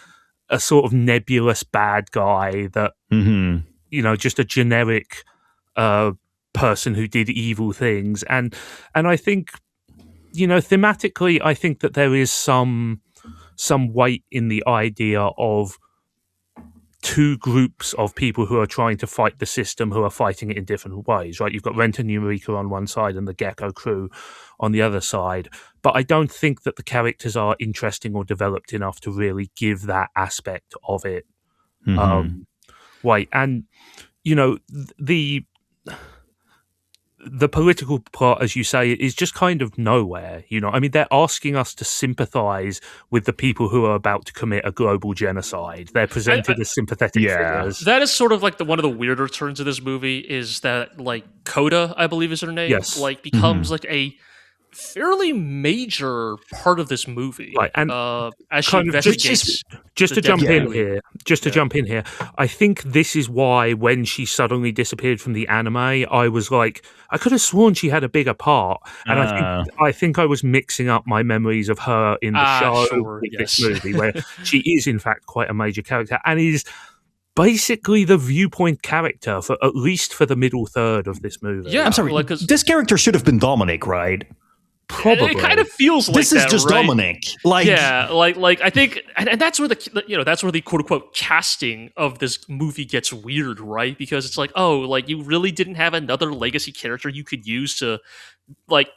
a sort of nebulous bad guy that, just a generic person who did evil things. And I think, thematically, I think that there is some weight in the idea of two groups of people who are trying to fight the system, who are fighting it in different ways, right? You've got Rent and Eureka on one side and the Gecko crew on the other side. But I don't think that the characters are interesting or developed enough to really give that aspect of it weight. And, the political plot, as you say, is just kind of nowhere. They're asking us to sympathize with the people who are about to commit a global genocide. They're presented as sympathetic figures. That is sort of like one of the weirder turns of this movie is that, like, Coda, I believe is her name, becomes like a fairly major part of this movie, right? And as she investigates. Just to jump in here, I think this is why when she suddenly disappeared from the anime, I was like, I could have sworn she had a bigger part, and I think I was mixing up my memories of her in the show with this movie, where she is in fact quite a major character and is basically the viewpoint character for at least for the middle third of this movie. Yeah, I'm sorry. This character should have been Dominic, right? Probably. It kind of feels like this is just right? Dominic. I think, and that's where the quote unquote casting of this movie gets weird, right? Because it's like, oh, like you really didn't have another legacy character you could use to, like,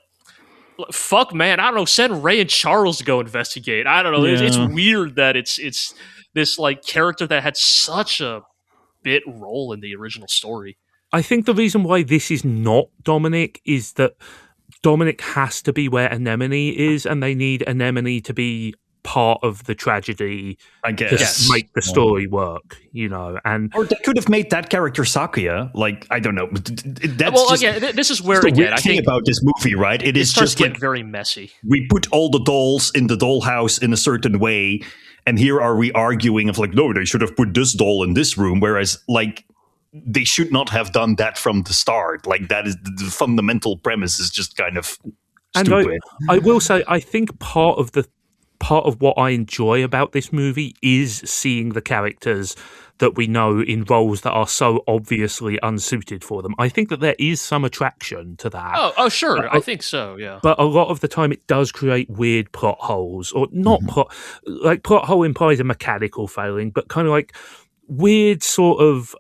fuck, man, I don't know, send Ray and Charles to go investigate. I don't know. Yeah. It's weird that it's this like character that had such a bit role in the original story. I think the reason why this is not Dominic is that Dominic has to be where Anemone is, and they need Anemone to be part of the tragedy, I guess, to make the story work, and or they could have made that character Sakuya. Like, I don't know. Again, this is where I think about this movie, right? It is just like very messy. We put all the dolls in the dollhouse in a certain way, and here are we arguing of like, no, they should have put this doll in this room, whereas like they should not have done that from the start. Like, that is the fundamental premise is just kind of stupid. And I will say, I think part of what I enjoy about this movie is seeing the characters that we know in roles that are so obviously unsuited for them. I think that there is some attraction to that. Oh, sure. I think so, yeah. But a lot of the time it does create weird plot holes, or not plot hole implies a mechanical failing, but kind of like weird sort of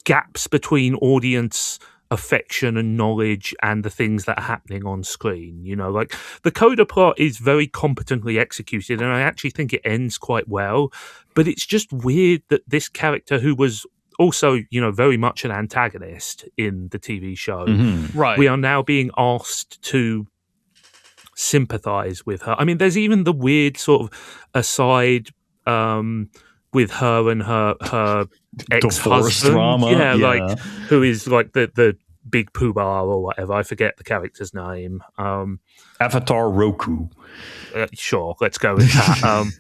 gaps between audience affection and knowledge and the things that are happening on screen. You know, like the coda plot is very competently executed, and I actually think it ends quite well. But it's just weird that this character, who was also, you know, very much an antagonist in the TV show, right? We are now being asked to sympathize with her. I mean, there's even the weird sort of aside with her and her ex-husband, drama, like who is like the big poobah or whatever. I forget the character's name. Avatar Roku. Sure, let's go with that.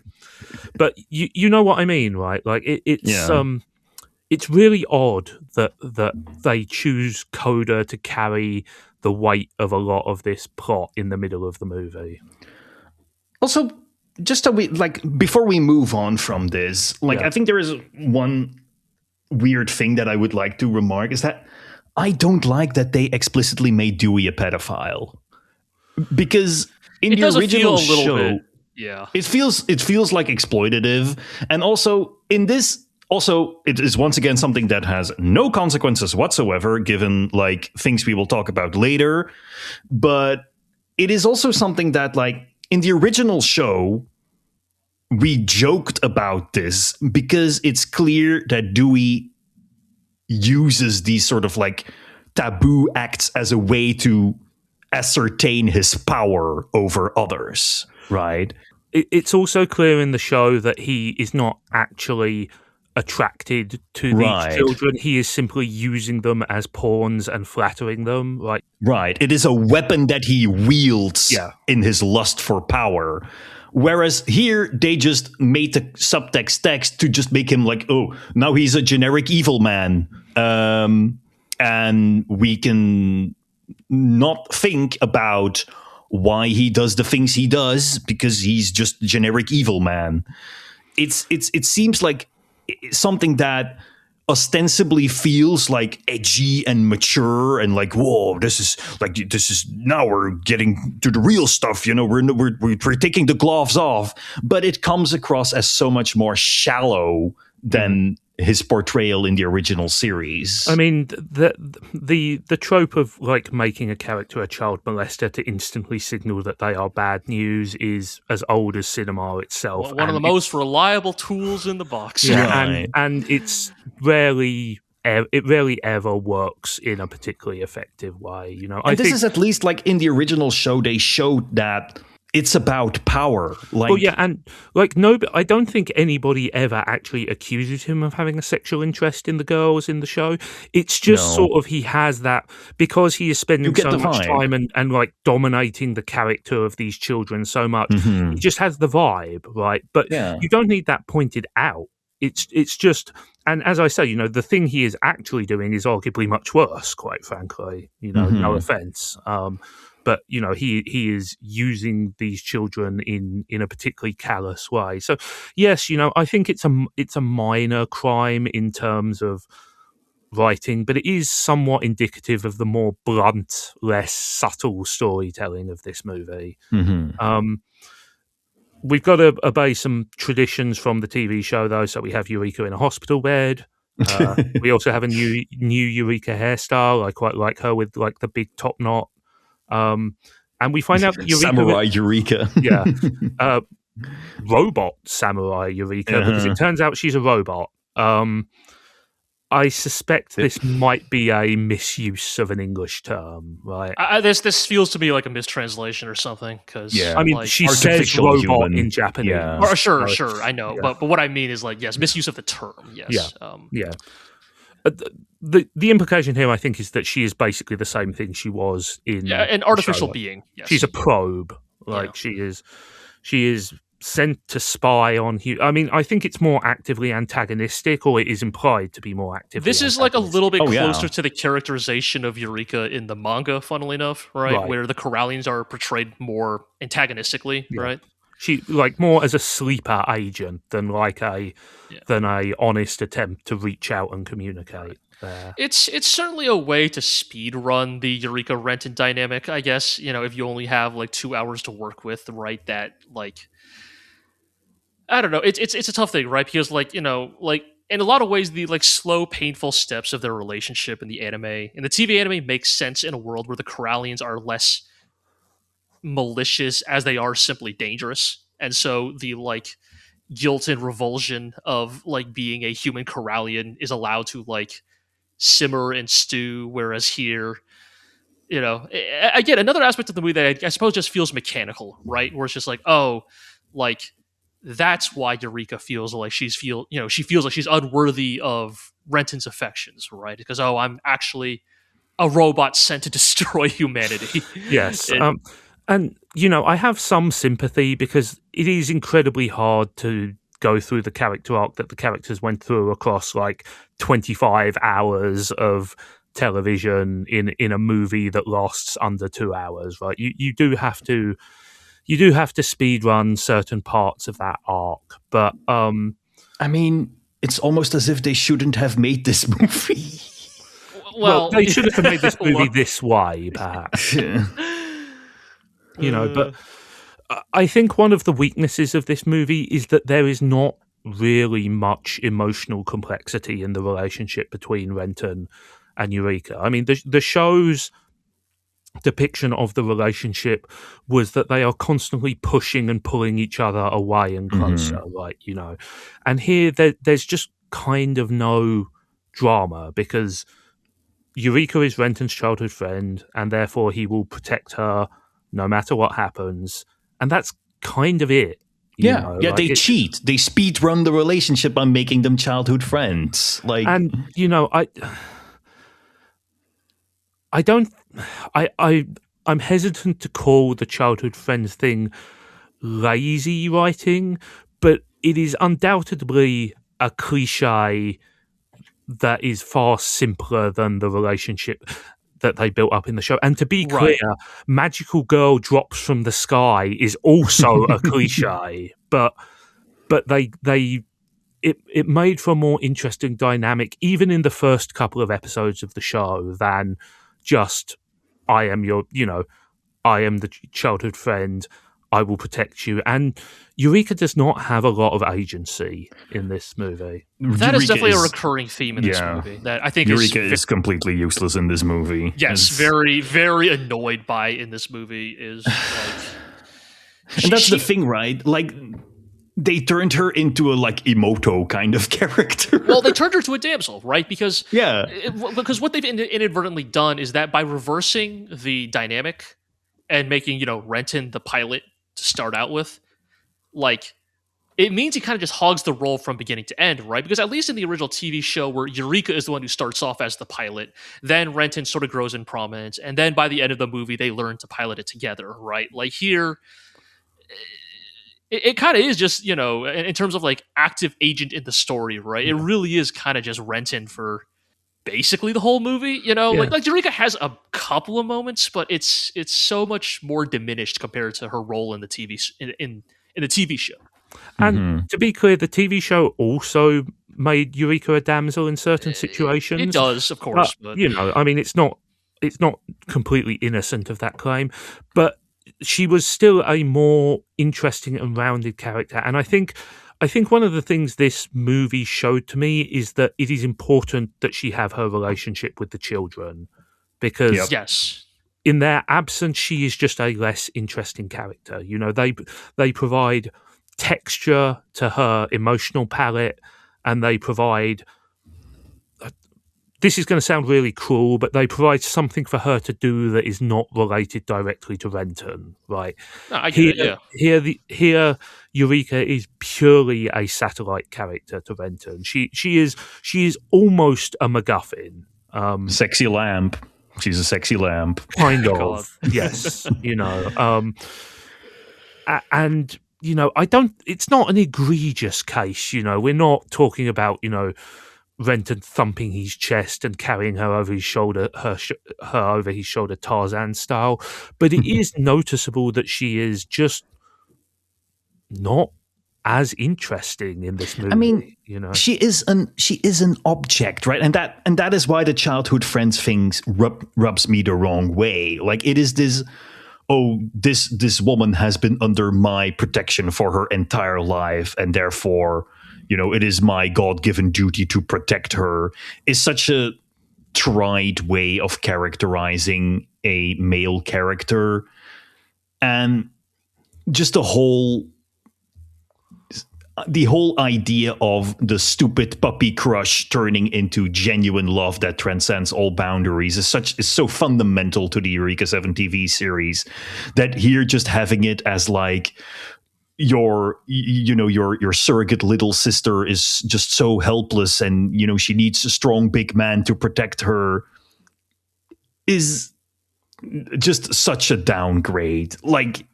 But you know what I mean, right? Like it's really odd that they choose coda to carry the weight of a lot of this plot in the middle of the movie. Also, just before we move on from this, I think there is one weird thing that I would like to remark is that I don't like that they explicitly made Dewey a pedophile, because in the original show, it feels like exploitative, and also in this. Also, it is once again something that has no consequences whatsoever, given like things we will talk about later. But it is also something that, like, in the original show, we joked about this because it's clear that Dewey uses these sort of like taboo acts as a way to ascertain his power over others, right? It's also clear in the show that he is not actually attracted to these children. He is simply using them as pawns and flattering them. Right. It is a weapon that he wields in his lust for power. Whereas here, they just made the subtext text to just make him like, oh, now he's a generic evil man. And we can not think about why he does the things he does because he's just generic evil man. It seems like something that ostensibly feels like edgy and mature and like, whoa, this is now we're getting to the real stuff, you know, we're taking the gloves off, but it comes across as so much more shallow than his portrayal in the original series. I mean, the trope of like making a character a child molester to instantly signal that they are bad news is as old as cinema itself. Well, one of the most reliable tools in the box. Yeah, and it's rarely ever works in a particularly effective way. You know, and this is at least like in the original show they showed that it's about power. And like no, I don't think anybody ever actually accuses him of having a sexual interest in the girls in the show. It's just sort of he has that because he is spending so much time and like dominating the character of these children so much. He just has the vibe, right? But you don't need that pointed out. It's just, and as I say, you know, the thing he is actually doing is arguably much worse, quite frankly. You know, no offense. But, you know, he is using these children in a particularly callous way. So, yes, you know, I think it's a minor crime in terms of writing, but it is somewhat indicative of the more blunt, less subtle storytelling of this movie. We've got to obey some traditions from the TV show, though. So we have Eureka in a hospital bed. We also have a new Eureka hairstyle. I quite like her with like the big top knot. And we find out that Eureka, Samurai Eureka. Robot Samurai Eureka, because it turns out she's a robot. I suspect this might be a misuse of an English term, right? This feels to me like a mistranslation or something. Because I mean, like, she says robot human in Japanese. Yeah. Sure, I know. But what I mean is like, yes, misuse of the term. Yes. The implication here, I think, is that she is basically the same thing she was in an artificial being. Yes. She's a probe. Like she is sent to spy on Hugh. I mean, I think it's more actively antagonistic, or it is implied to be more actively This is like a little bit Oh, yeah. closer to the characterization of Eureka in the manga, funnily enough, right? Where the Corallians are portrayed more antagonistically, right? She like more as a sleeper agent than like a honest attempt to reach out and communicate. It's certainly a way to speed run the Eureka Renton dynamic, I guess. You know, if you only have like 2 hours to work with, right? That like, I don't know. It's a tough thing, right? Because like, you know, like in a lot of ways, the like slow, painful steps of their relationship in the TV anime makes sense in a world where the Corallians are less malicious as they are simply dangerous, and so the like guilt and revulsion of like being a human Corallian is allowed to like simmer and stew, whereas here, you know, again, another aspect of the movie that I suppose just feels mechanical, right? Where it's just like, oh, like that's why Eureka feels like she feels like she's unworthy of Renton's affections, right? Because I'm actually a robot sent to destroy humanity. Yes. And, you know, I have some sympathy because it is incredibly hard to go through the character arc that the characters went through across like 25 hours of television in a movie that lasts under 2 hours, right? You do have to speed run certain parts of that arc, but I mean, it's almost as if they shouldn't have made this movie. Well, they should have made this movie this way, perhaps. You know, but I think one of the weaknesses of this movie is that there is not really much emotional complexity in the relationship between Renton and Eureka. I mean, the show's depiction of the relationship was that they are constantly pushing and pulling each other away and closer, right? You know, and here there's just kind of no drama because Eureka is Renton's childhood friend, and therefore he will protect her no matter what happens, and that's kind of it. You know? Like, they cheat. They speed run the relationship by making them childhood friends. Like, and you know, I'm hesitant to call the childhood friends thing lazy writing, but it is undoubtedly a cliche that is far simpler than the relationship that they built up in the show. And to be clear, magical girl drops from the sky is also a cliche, but it made for a more interesting dynamic, even in the first couple of episodes of the show, than just I am the childhood friend, I will protect you. And Eureka does not have a lot of agency in this movie. That is definitely a recurring theme in this movie. That I think Eureka is completely useless in this movie. Yes, very, very annoyed by in this movie is like, and that's the thing, right? Like, they turned her into a like Emoto kind of character. Well, they turned her to a damsel, right? Because because what they've inadvertently done is that by reversing the dynamic and making, you know, Renton the pilot to start out with, like, it means he kind of just hogs the role from beginning to end, right? Because at least in the original TV show, where Eureka is the one who starts off as the pilot, then Renton sort of grows in prominence, and then by the end of the movie, they learn to pilot it together, right? Like here, it kind of is just, you know, in terms of like active agent in the story, right? It really is kind of just Renton for basically the whole movie, you know. Like Eureka has a couple of moments, but it's so much more diminished compared to her role in the TV in the TV show. And to be clear, the TV show also made Eureka a damsel in certain situations. It does, of course, but you know, I mean, it's not completely innocent of that claim, but she was still a more interesting and rounded character. And I think one of the things this movie showed to me is that it is important that she have her relationship with the children, because in their absence, she is just a less interesting character. You know, they provide texture to her emotional palette, and they provide, this is going to sound really cruel, but they provide something for her to do that is not related directly to Renton, right? No, I get it, Here, Eureka is purely a satellite character to Renton. She is almost a MacGuffin. Sexy lamp. She's a sexy lamp. Kind of, yes. You know, and it's not an egregious case, we're not talking about, Renton thumping his chest and carrying her over his shoulder, her over his shoulder Tarzan style. But it is noticeable that she is just not as interesting in this movie. I mean, she is an object, right? And that is why the childhood friends things rubs me the wrong way. Like it is this. Oh, this woman has been under my protection for her entire life, and therefore, it is my God-given duty to protect her. Is such a trite way of characterizing a male character, and just the whole idea of the stupid puppy crush turning into genuine love that transcends all boundaries is so fundamental to the Eureka 7 TV series that here just having it as like your surrogate little sister is just so helpless and she needs a strong big man to protect her is just such a downgrade. Like,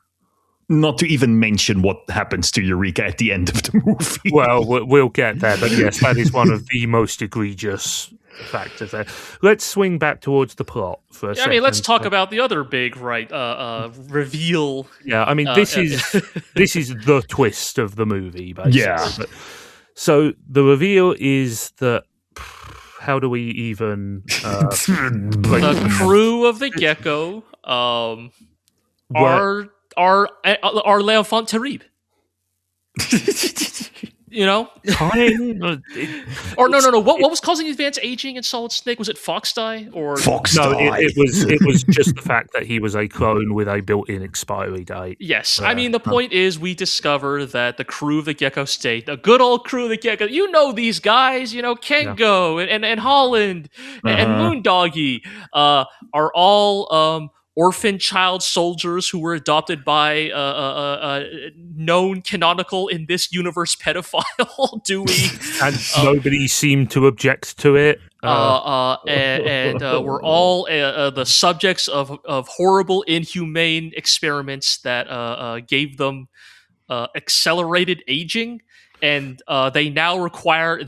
not to even mention what happens to Eureka at the end of the movie. Well, we'll get there, but yes, that is one of the most egregious factors there. Let's swing back towards the plot for a second. I mean, let's talk about the other big reveal. Yeah, I mean, this is the twist of the movie, basically. Yeah. So the reveal is that how do we even the crew of the Gecko are l'enfant terrible. Or no. What was causing advanced aging in Solid Snake? Was it Fox Die or Fox No, Die? it was just the fact that he was a clone with a built-in expiry date. Yes, I mean the point is we discover that the crew of the Gecko State, the good old crew of the Gecko, these guys, Kengo and Holland and Moondoggy, are all orphan child soldiers who were adopted by known canonical in this universe pedophile Dewey, and nobody seemed to object to it. And we're all the subjects of horrible, inhumane experiments that gave them accelerated aging. And they now require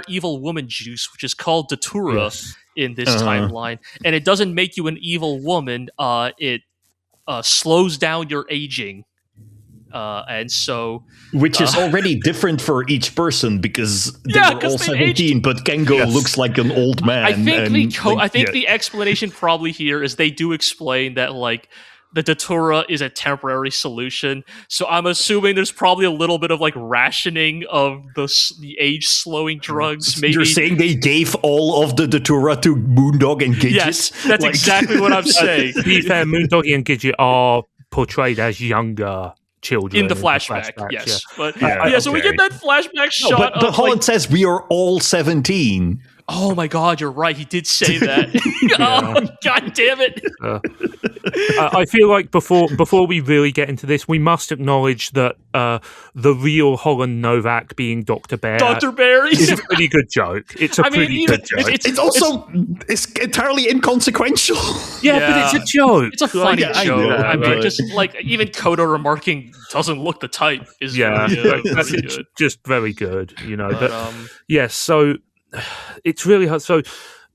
evil woman juice, which is called Datura. Yes. In this timeline, and it doesn't make you an evil woman. It slows down your aging, and so which is already different for each person because they were all 17, but Kengo looks like an old man. I think the explanation probably here is they do explain that like the Datura is a temporary solution. So I'm assuming there's probably a little bit of like rationing of the age slowing drugs. Maybe you're saying they gave all of the Datura to Moondog and Gidget? Yes, that's exactly what I'm saying. To be fair, Moondog and Gidget are portrayed as younger children in the flashback. Yes, yeah. But so we get that flashback shot. But Holland says we are all 17. Oh my God, you're right. He did say that. Oh, God damn it. I feel like before we really get into this, we must acknowledge that the real Holland Novak being Dr. Bear is a pretty good joke. It's a pretty good joke. It's entirely inconsequential. Yeah, but it's a joke. It's a funny joke. I mean, just like even Kodo remarking doesn't look the type is that's good. Just very good, But, yes, so it's really hard. So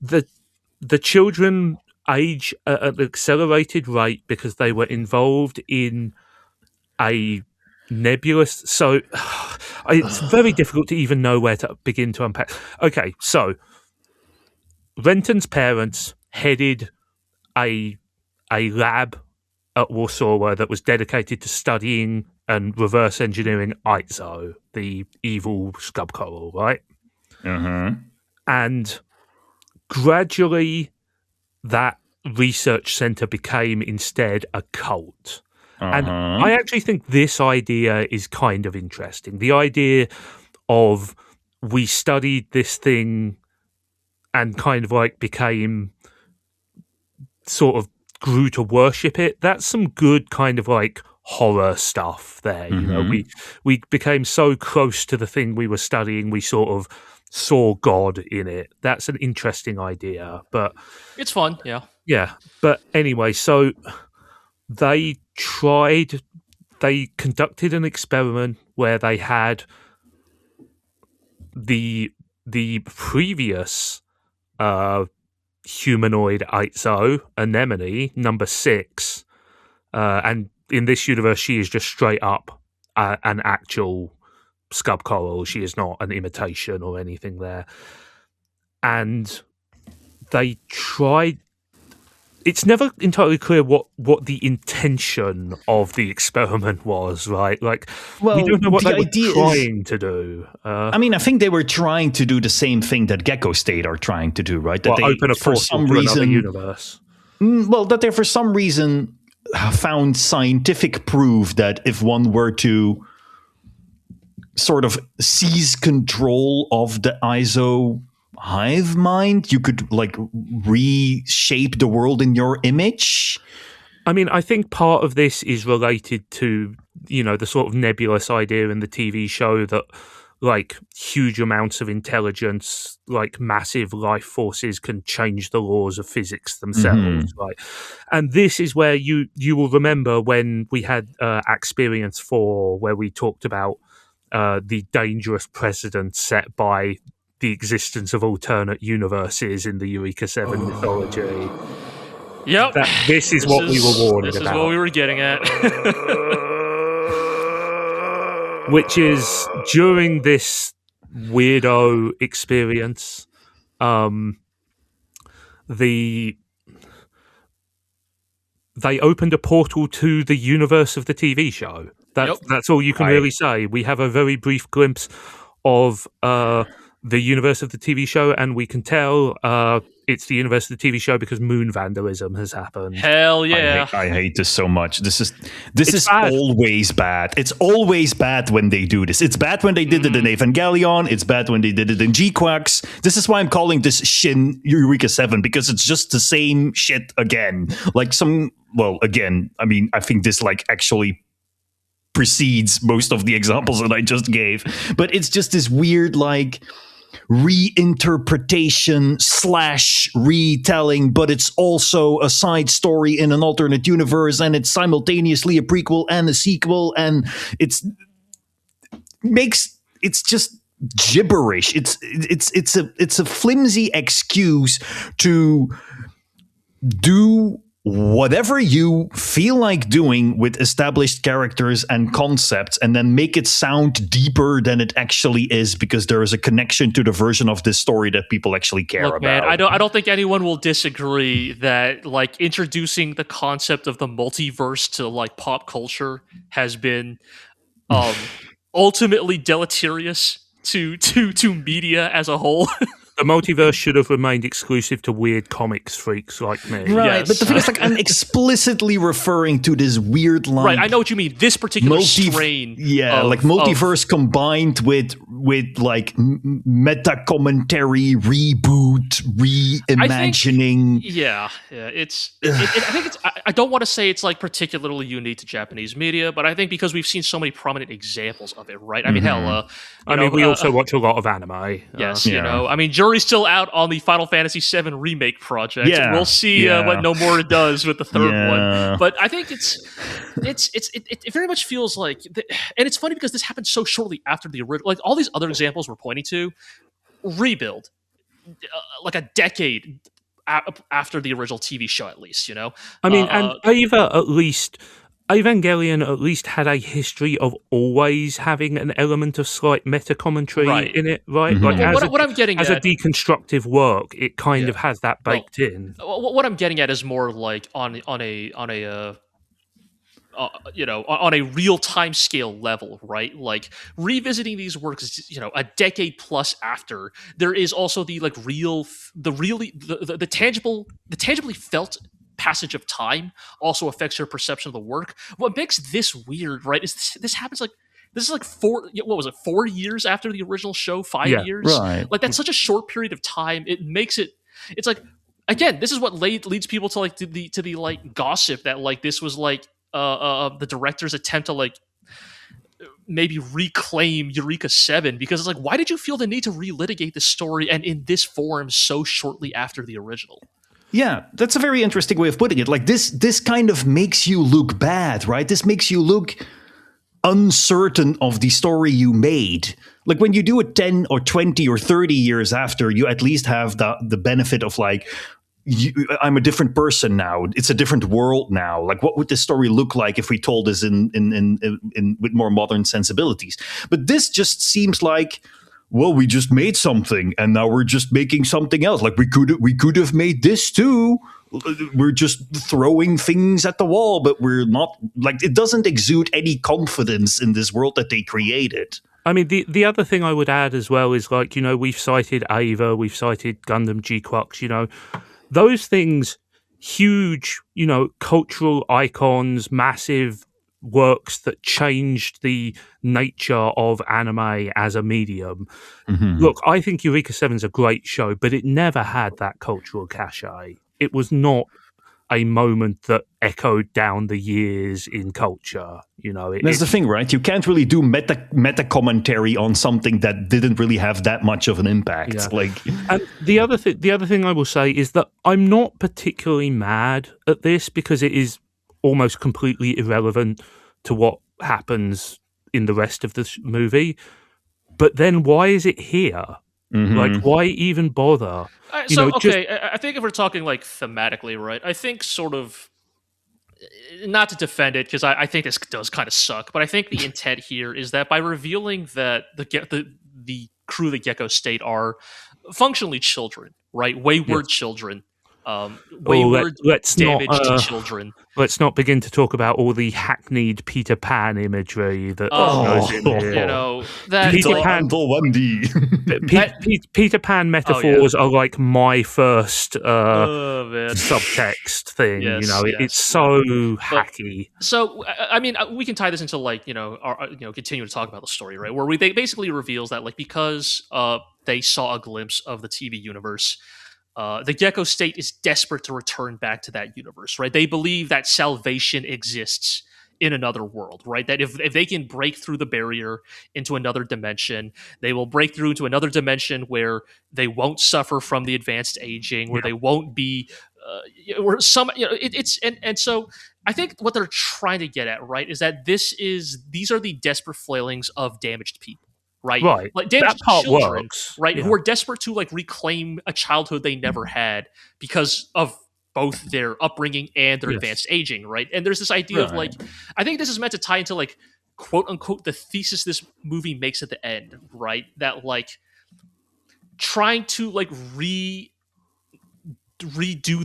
the children age at an accelerated rate because they were involved in a nebulous. So it's very difficult to even know where to begin to unpack. Okay, so Renton's parents headed a lab at Warsaw that was dedicated to studying and reverse engineering Aizo, the evil scub coral, right? And gradually that research center became instead a cult. And I actually think this idea is kind of interesting. The idea of we studied this thing and kind of like became sort of grew to worship it. That's some good kind of like horror stuff there. We became so close to the thing we were studying, we sort of saw God in it. That's an interesting idea, but it's fun. Yeah. But anyway, so they tried they conducted an experiment where they had the previous humanoid Aizo, Anemone, number 6, and in this universe she is just straight up an actual scub coral. She is not an imitation or anything there. And they tried. It's never entirely clear what the intention of the experiment was, right? Like, we don't know what they were trying to do. I mean, I think they were trying to do the same thing that Gecko State are trying to do, right? That they open a portal to another universe. Well, that they for some reason found scientific proof that if one were to sort of seize control of the Aizo hive mind, you could like reshape the world in your image. I mean, I think part of this is related to, the sort of nebulous idea in the TV show that like huge amounts of intelligence, like massive life forces, can change the laws of physics themselves, right? And this is where you will remember when we had Experience 4, where we talked about the dangerous precedent set by the existence of alternate universes in the Eureka 7 mythology. Yep. This is what we were warned about. This is what we were getting at. Which is, during this weirdo experience, they opened a portal to the universe of the TV show. That's all you can really say. We have a very brief glimpse of the universe of the TV show, and we can tell it's the universe of the TV show because moon vandalism has happened. Hell yeah! I hate this so much. This is always bad. It's always bad when they do this. It's bad when they did it in Evangelion. It's bad when they did it in G-Quacks. This is why I'm calling this Shin Eureka 7, because it's just the same shit again. Like again, I mean, I think this like actually precedes most of the examples that I just gave, but it's just this weird like reinterpretation / retelling, but it's also a side story in an alternate universe, and it's simultaneously a prequel and a sequel, and it's just gibberish. It's a flimsy excuse to do whatever you feel like doing with established characters and concepts, and then make it sound deeper than it actually is, because there is a connection to the version of this story that people actually care about. Man, I don't think anyone will disagree that like introducing the concept of the multiverse to like pop culture has been ultimately deleterious to media as a whole. The multiverse should have remained exclusive to weird comics freaks like me. Right, yes. But the thing is, like, I'm explicitly referring to this weird line. Right, I know what you mean. This particular strain. Yeah, like multiverse combined with like meta commentary, reboot, reimagining. I think it's. I don't want to say it's like particularly unique to Japanese media, but I think because we've seen so many prominent examples of it, right? I mean, hell, we also watch a lot of anime. Yes, I mean, jury's still out on the Final Fantasy VII remake project. Yeah, we'll see what No More does with the third one. But I think it very much feels like, and it's funny because this happened so shortly after the original. Like all these other examples we're pointing to, rebuild like a decade after the original TV show, at least. I mean, and Evangelion at least had a history of always having an element of slight meta commentary in it, right? Mm-hmm. Like what I'm getting as a deconstructive work, it kind of has that baked in. What I'm getting at is more like on a real time scale level, right? Like revisiting these works, a decade plus after, there is also the like the tangibly felt passage of time also affects your perception of the work. What makes this weird, right, is this happens like, this is like 4 years after the original show, 5 years? Right. Like that's such a short period of time. It makes it's like, again, this is what leads people to like to the like gossip that like this was like the director's attempt to like maybe reclaim Eureka 7, because it's like, why did you feel the need to relitigate this story and in this form so shortly after the original? Yeah, that's a very interesting way of putting it. Like this kind of makes you look bad, right? This makes you look uncertain of the story you made. Like when you do it 10 or 20 or 30 years after, you at least have the benefit of like, I'm a different person now. It's a different world now. Like, what would this story look like if we told this in with more modern sensibilities? But this just seems like, well, we just made something, and now we're just making something else. Like we could have made this too. We're just throwing things at the wall, but we're not. Like, it doesn't exude any confidence in this world that they created. I mean, the other thing I would add as well is, like, we've cited Ava, we've cited Gundam G-Crux, those things, huge, cultural icons, massive works that changed the nature of anime as a medium. Mm-hmm. Look, I think Eureka 7's a great show, but it never had that cultural cachet. It was not a moment that echoed down the years in culture. That's the thing, right? You can't really do meta commentary on something that didn't really have that much of an impact. Yeah. And the other thing I will say is that I'm not particularly mad at this, because it is almost completely irrelevant to what happens in the rest of the movie. But then why is it here? Mm-hmm. Like, why even bother? I think if we're talking like thematically, right? I think sort of, not to defend it, because I think this does kind of suck, but I think the intent here is that by revealing that the crew of the Gecko State are functionally children, right? Wayward children. Wayward, damaged children. Let's not begin to talk about all the hackneyed Peter Pan imagery that goes in here. That Peter Pan metaphors are like my first subtext thing. Yes, it's so hacky. So I mean, we can tie this into continue to talk about the story, right? Where they basically reveals that, like, because they saw a glimpse of the TV universe. The Gecko State is desperate to return back to that universe, right? They believe that salvation exists in another world, right? That if they can break through the barrier into another dimension, they will break through into another dimension where they won't suffer from the advanced aging, where they won't be, so I think what they're trying to get at, right, is that these are the desperate flailings of damaged people. Right. Like damaged children, works. Right, who are desperate to like reclaim a childhood they never had because of both their upbringing and their advanced aging, right? And there's this idea of like, I think this is meant to tie into like, quote unquote, the thesis this movie makes at the end, right? That like trying to like redo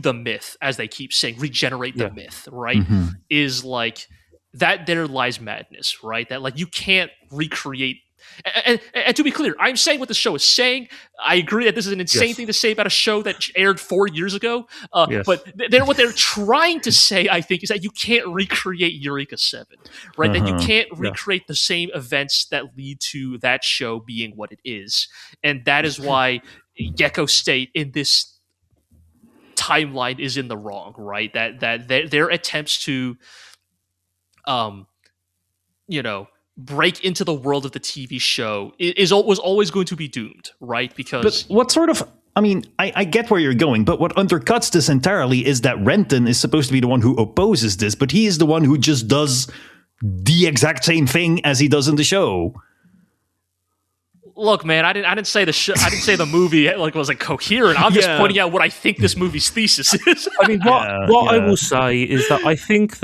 the myth, as they keep saying, regenerate the myth, right? Mm-hmm. Is like that there lies madness, right? That like you can't recreate. And to be clear, I'm saying what the show is saying. I agree that this is an insane thing to say about a show that aired 4 years ago. But what they're trying to say, I think, is that you can't recreate Eureka 7, right? That you can't recreate the same events that lead to that show being what it is. And that is why Gecko State in this timeline is in the wrong, right? That their attempts to, break into the world of the TV show was always going to be doomed, right? Because what sort of, I mean, I get where you're going, but what undercuts this entirely is that Renton is supposed to be the one who opposes this, but he is the one who just does the exact same thing as he does in the show. Look, man, I didn't say the movie like was coherent. I'm just pointing out what I think this movie's thesis is. I mean, what I will say is that I think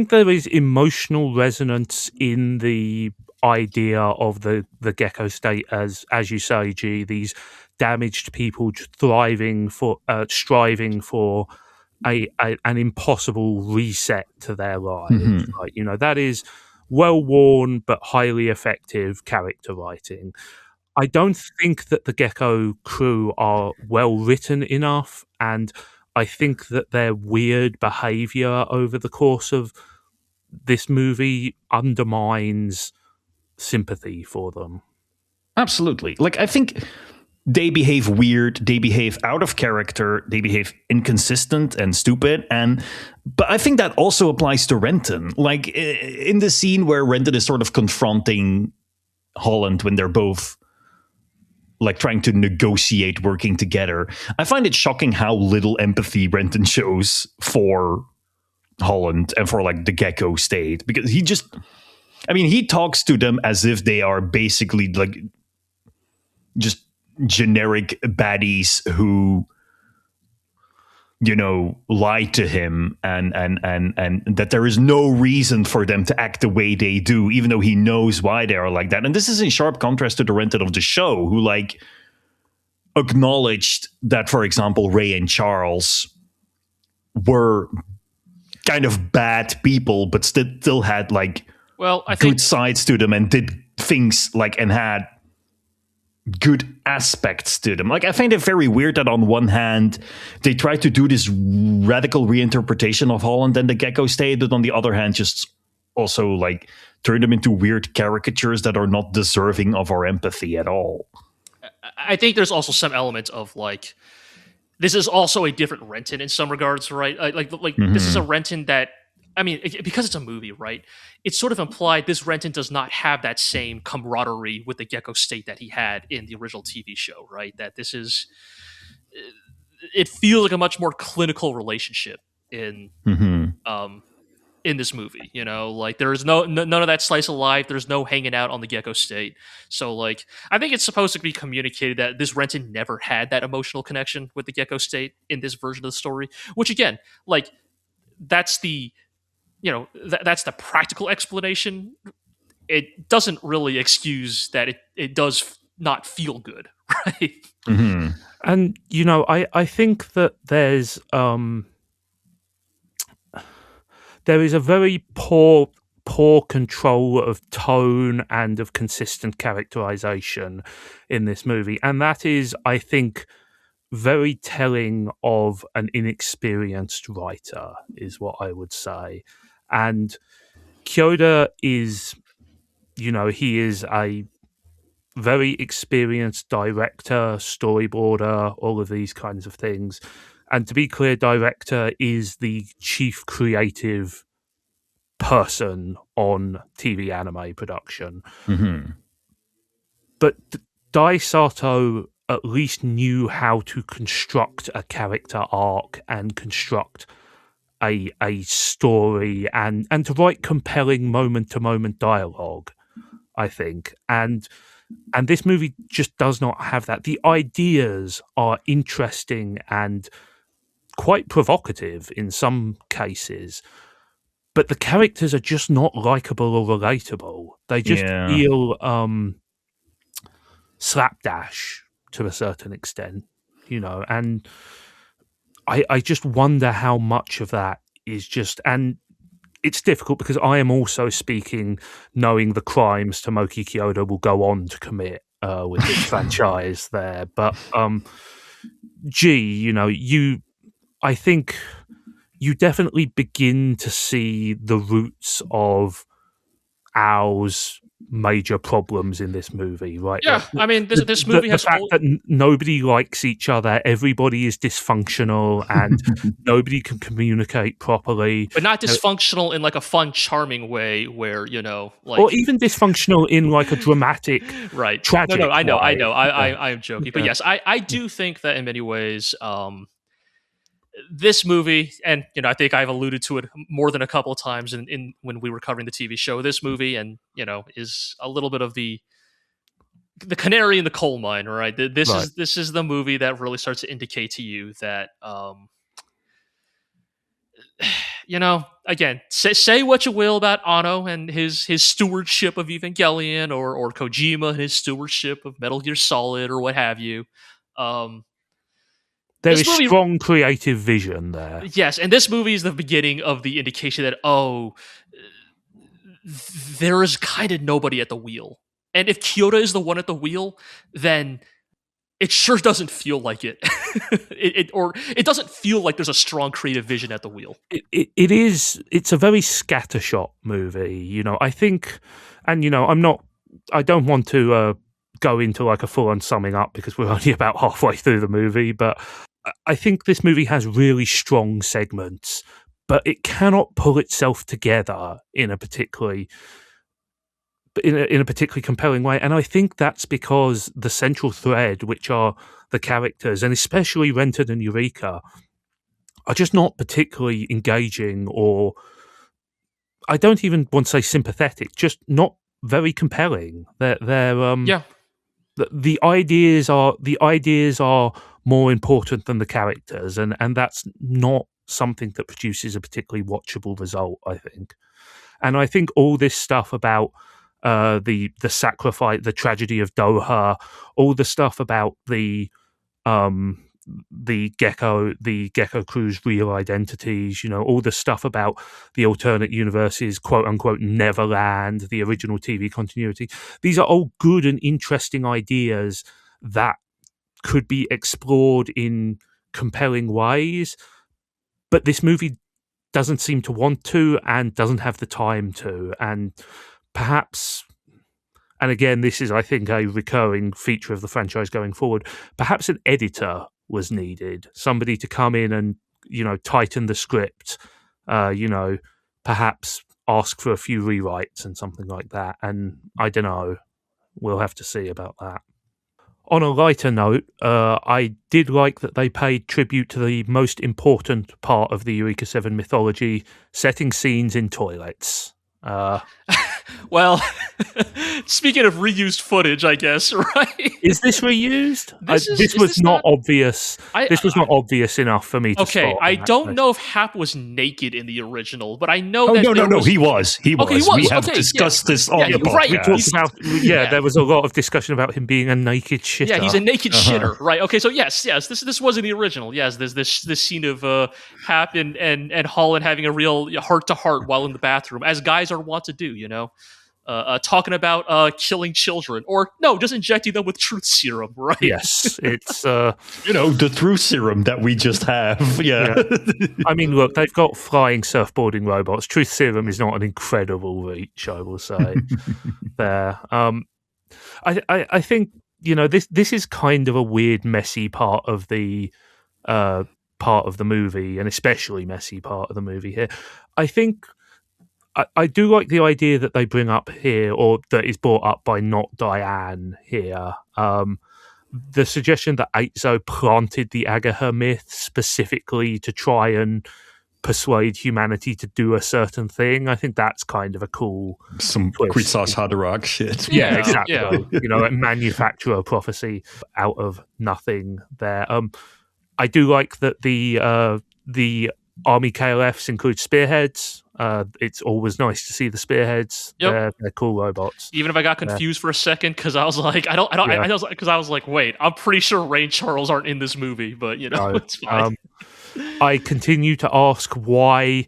there is emotional resonance in the idea of the Gecko State as you say, G, these damaged people striving for an impossible reset to their lives. Mm-hmm. Like, that is well-worn but highly effective character writing. I don't think that the Gecko crew are well written enough, and I think that their weird behavior over the course of this movie undermines sympathy for them. Absolutely. Like, I think they behave weird, they behave out of character, they behave inconsistent and stupid, but I think that also applies to Renton. Like, in the scene where Renton is sort of confronting Holland when they're both like trying to negotiate working together, I find it shocking how little empathy Renton shows for Holland and for like the Gecko State, because he talks to them as if they are basically like just generic baddies who, lied to him, and that there is no reason for them to act the way they do, even though he knows why they are like that. And this is in sharp contrast to the Renton of the show, who like acknowledged that, for example, Ray and Charles were kind of bad people, but still had like good sides to them and did things like and had good aspects to them. Like, I find it very weird that on one hand they try to do this radical reinterpretation of Holland and the Gecko State, but on the other hand just also like turn them into weird caricatures that are not deserving of our empathy at all. I think there's also some elements of like, this is also a different Renton in some regards, right? This is a Renton that, I mean, because it's a movie, right? It's sort of implied this Renton does not have that same camaraderie with the Gecko State that he had in the original TV show, right? That this is, it feels like a much more clinical relationship in this movie. Like there's none of that slice of life. There's no hanging out on the Gecko State. So like, I think it's supposed to be communicated that this Renton never had that emotional connection with the Gecko State in this version of the story. Which again, like that's the that's the practical explanation. It doesn't really excuse that it does not feel good, right? Mm-hmm. And I think that there is a very poor control of tone and of consistent characterization in this movie, and that is, I think, very telling of an inexperienced writer, is what I would say. And Kyoda is, he is a very experienced director, storyboarder, all of these kinds of things. And to be clear, director is the chief creative person on TV anime production. Mm-hmm. But Dai Sato at least knew how to construct a character arc and construct a story and to write compelling moment-to-moment dialogue, I think. And this movie just does not have that. The ideas are interesting and quite provocative in some cases, but the characters are just not likable or relatable. They just feel slapdash to a certain extent, and I just wonder how much of that is just, and it's difficult because I am also speaking knowing the crimes Tomoki Kyoda will go on to commit with this franchise there. But I think you definitely begin to see the roots of Ao's major problems in this movie, right? Yeah, I mean, this movie has the fact that nobody likes each other, everybody is dysfunctional, and nobody can communicate properly. But not dysfunctional in like a fun, charming way, where or even dysfunctional in like a dramatic, right? Tragic. No, I know. Way. I am joking, but yes, I do think that in many ways, this movie, and I think I've alluded to it more than a couple of times in when we were covering the TV show, this movie, and is a little bit of the canary in the coal mine, right? This is the movie that really starts to indicate to you that again, say what you will about Anno and his stewardship of Evangelion, or Kojima and his stewardship of Metal Gear Solid, or what have you. There is strong creative vision there. Yes, and this movie is the beginning of the indication that, there is kind of nobody at the wheel. And if Kyoda is the one at the wheel, then it sure doesn't feel like it. It doesn't feel like there's a strong creative vision at the wheel. It's a very scattershot movie, I think, and I don't want to go into like a full-on summing up because we're only about halfway through the movie, but I think this movie has really strong segments, but it cannot pull itself together in a particularly compelling way. And I think that's because the central thread, which are the characters, and especially Renton and Eureka, are just not particularly engaging, or I don't even want to say sympathetic, just not very compelling. They're Yeah. the ideas are more important than the characters, and that's not something that produces a particularly watchable result, I think. And I think all this stuff about the sacrifice, the tragedy of Doha, all the stuff about the Gecko crew's real identities, all the stuff about the alternate universes, quote unquote Neverland, the original TV continuity. These are all good and interesting ideas that could be explored in compelling ways, but this movie doesn't seem to want to and doesn't have the time to. And perhaps, and again, this is, I think, a recurring feature of the franchise going forward, perhaps an editor was needed, somebody to come in and, tighten the script, perhaps ask for a few rewrites and something like that. And I don't know. We'll have to see about that. On a lighter note, I did like that they paid tribute to the most important part of the Eureka 7 mythology, setting scenes in toilets. Well, speaking of reused footage, I guess, right? Is this reused? This was not obvious. This was not obvious enough for me to Okay, spot. I don't know if Hap was naked in the original, but I know that No, he was. He was. Okay, he was. We have Okay, discussed yeah. this on Yeah, the right. podcast. We talked about, there was a lot of discussion about him being a naked shitter. Yeah, he's a naked shitter, right? Okay, so yes, this was in the original. Yes, there's this scene of Hap and Holland having a real heart to heart while in the bathroom, as guys are wont to do, talking about killing children, or no, just injecting them with truth serum, right? Yes, it's the truth serum that we just have. Yeah. I mean, look, they've got flying surfboarding robots. Truth serum is not an incredible reach, I will say. There, I think this is kind of a weird, messy part of the movie, and especially messy part of the movie here. I think. I do like the idea that they bring up here, or that is brought up by Not Diane here. The suggestion that Aitzo planted the Agaha myth specifically to try and persuade humanity to do a certain thing. I think that's kind of a cool some Kwisatz Haderach shit. Yeah, exactly. Yeah. A manufacturer prophecy out of nothing there. I do like that the Army KLFs include spearheads. It's always nice to see the spearheads. Yep. They're cool robots. Even if I got confused for a second, because I was like, I was like, wait, I'm pretty sure Ray and Charles aren't in this movie, but it's fine. I continue to ask why,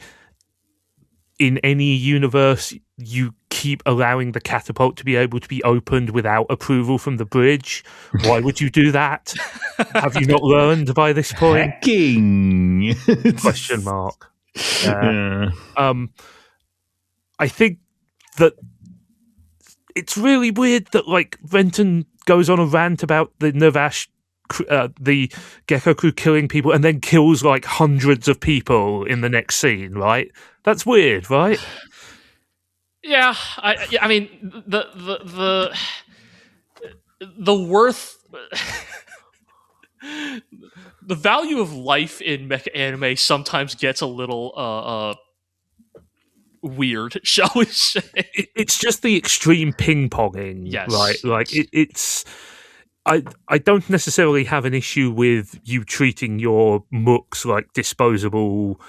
in any universe, you keep allowing the catapult to be able to be opened without approval from the bridge. Why would you do that? Have you not learned by this point? Hacking? Question mark. I think that it's really weird that Renton goes on a rant about the Navash, the Gecko crew killing people, and then kills hundreds of people in the next scene. Right? That's weird, right? Yeah, I mean the worth. The value of life in mecha anime sometimes gets a little weird, shall we say? It's just the extreme ping-ponging, yes. Right? It's. I don't necessarily have an issue with you treating your mooks like disposable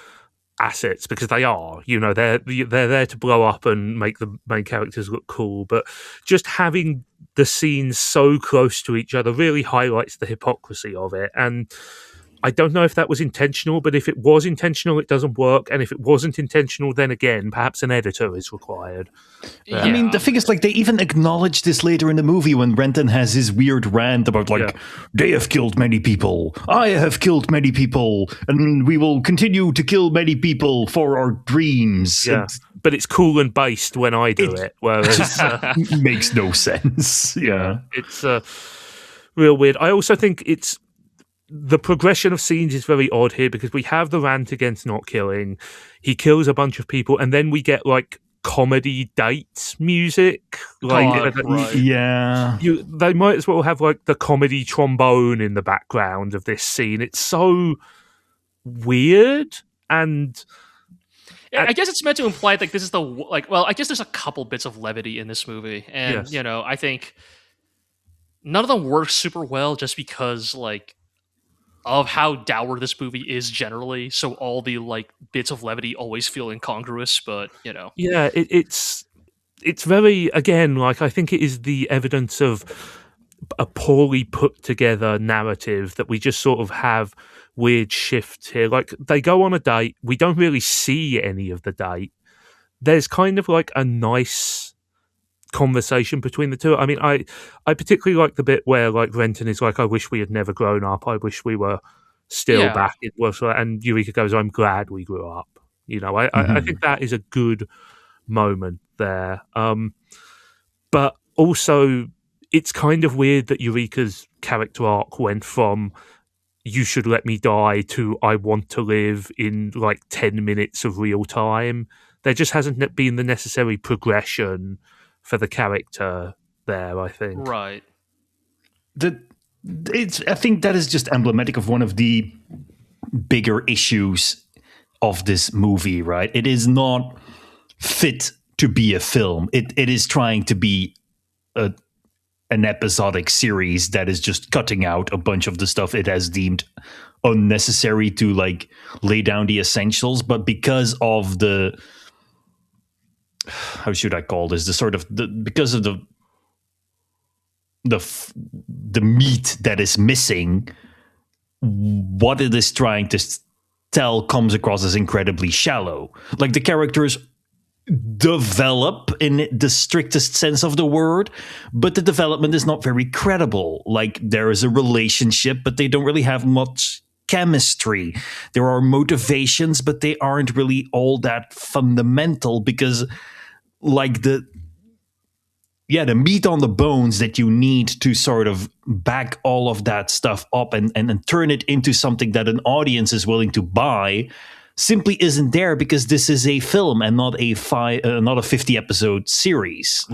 assets, because they are. They're there to blow up and make the main characters look cool, but just having the scenes so close to each other really highlights the hypocrisy of it. And I don't know if that was intentional, but if it was intentional, it doesn't work. And if it wasn't intentional, then again, perhaps an editor is required. Yeah. I mean, the thing is, they even acknowledge this later in the movie when Renton has his weird rant about, they have killed many people, I have killed many people, and we will continue to kill many people for our dreams. Yeah. But it's cool and based when I do it, whereas makes no sense. Yeah. It's real weird. I also think the progression of scenes is very odd here, because we have the rant against not killing. He kills a bunch of people, and then we get comedy date music. Yeah. They might as well have the comedy trombone in the background of this scene. It's so weird and. I guess it's meant to imply like this is I guess there's a couple bits of levity in this movie, and Yes. I think none of them work super well just because of how dour this movie is generally. So all the bits of levity always feel incongruous, but Yeah, it's very, again, I think it is the evidence of a poorly put together narrative that we just sort of have weird shifts here. They go on a date, we don't really see any of the date. There's kind of a nice conversation between the two. I mean, I particularly like the bit where Renton is I wish we had never grown up. I wish we were still back in and Eureka goes, I'm glad we grew up. I think that is a good moment there. But also it's kind of weird that Eureka's character arc went from you should let me die to I want to live in 10 minutes of real time. There just hasn't been the necessary progression for the character there, I think. Right. I think that is just emblematic of one of the bigger issues of this movie, right? It is not fit to be a film. It is trying to be an episodic series that is just cutting out a bunch of the stuff it has deemed unnecessary to lay down the essentials. But because of the, how should I call this? Because of the meat that is missing, what it is trying to tell comes across as incredibly shallow. The characters develop in the strictest sense of the word, but the development is not very credible. There is a relationship, but they don't really have much chemistry. There are motivations, but they aren't really all that fundamental because the meat on the bones that you need to sort of back all of that stuff up and turn it into something that an audience is willing to buy simply isn't there, because this is a film and not a 50 episode series.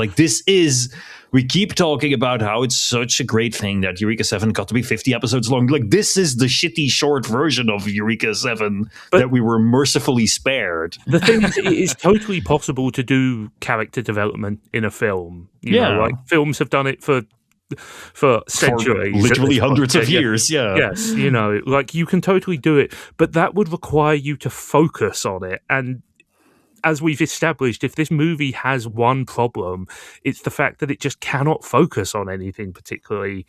We keep talking about how it's such a great thing that Eureka 7 got to be 50 episodes long. This is the shitty short version of Eureka 7 that we were mercifully spared. The thing is, it is totally possible to do character development in a film. You know, films have done it for centuries, for literally hundreds of years. Yes, you can totally do it, but that would require you to focus on it. And as we've established, if this movie has one problem, it's the fact that it just cannot focus on anything particularly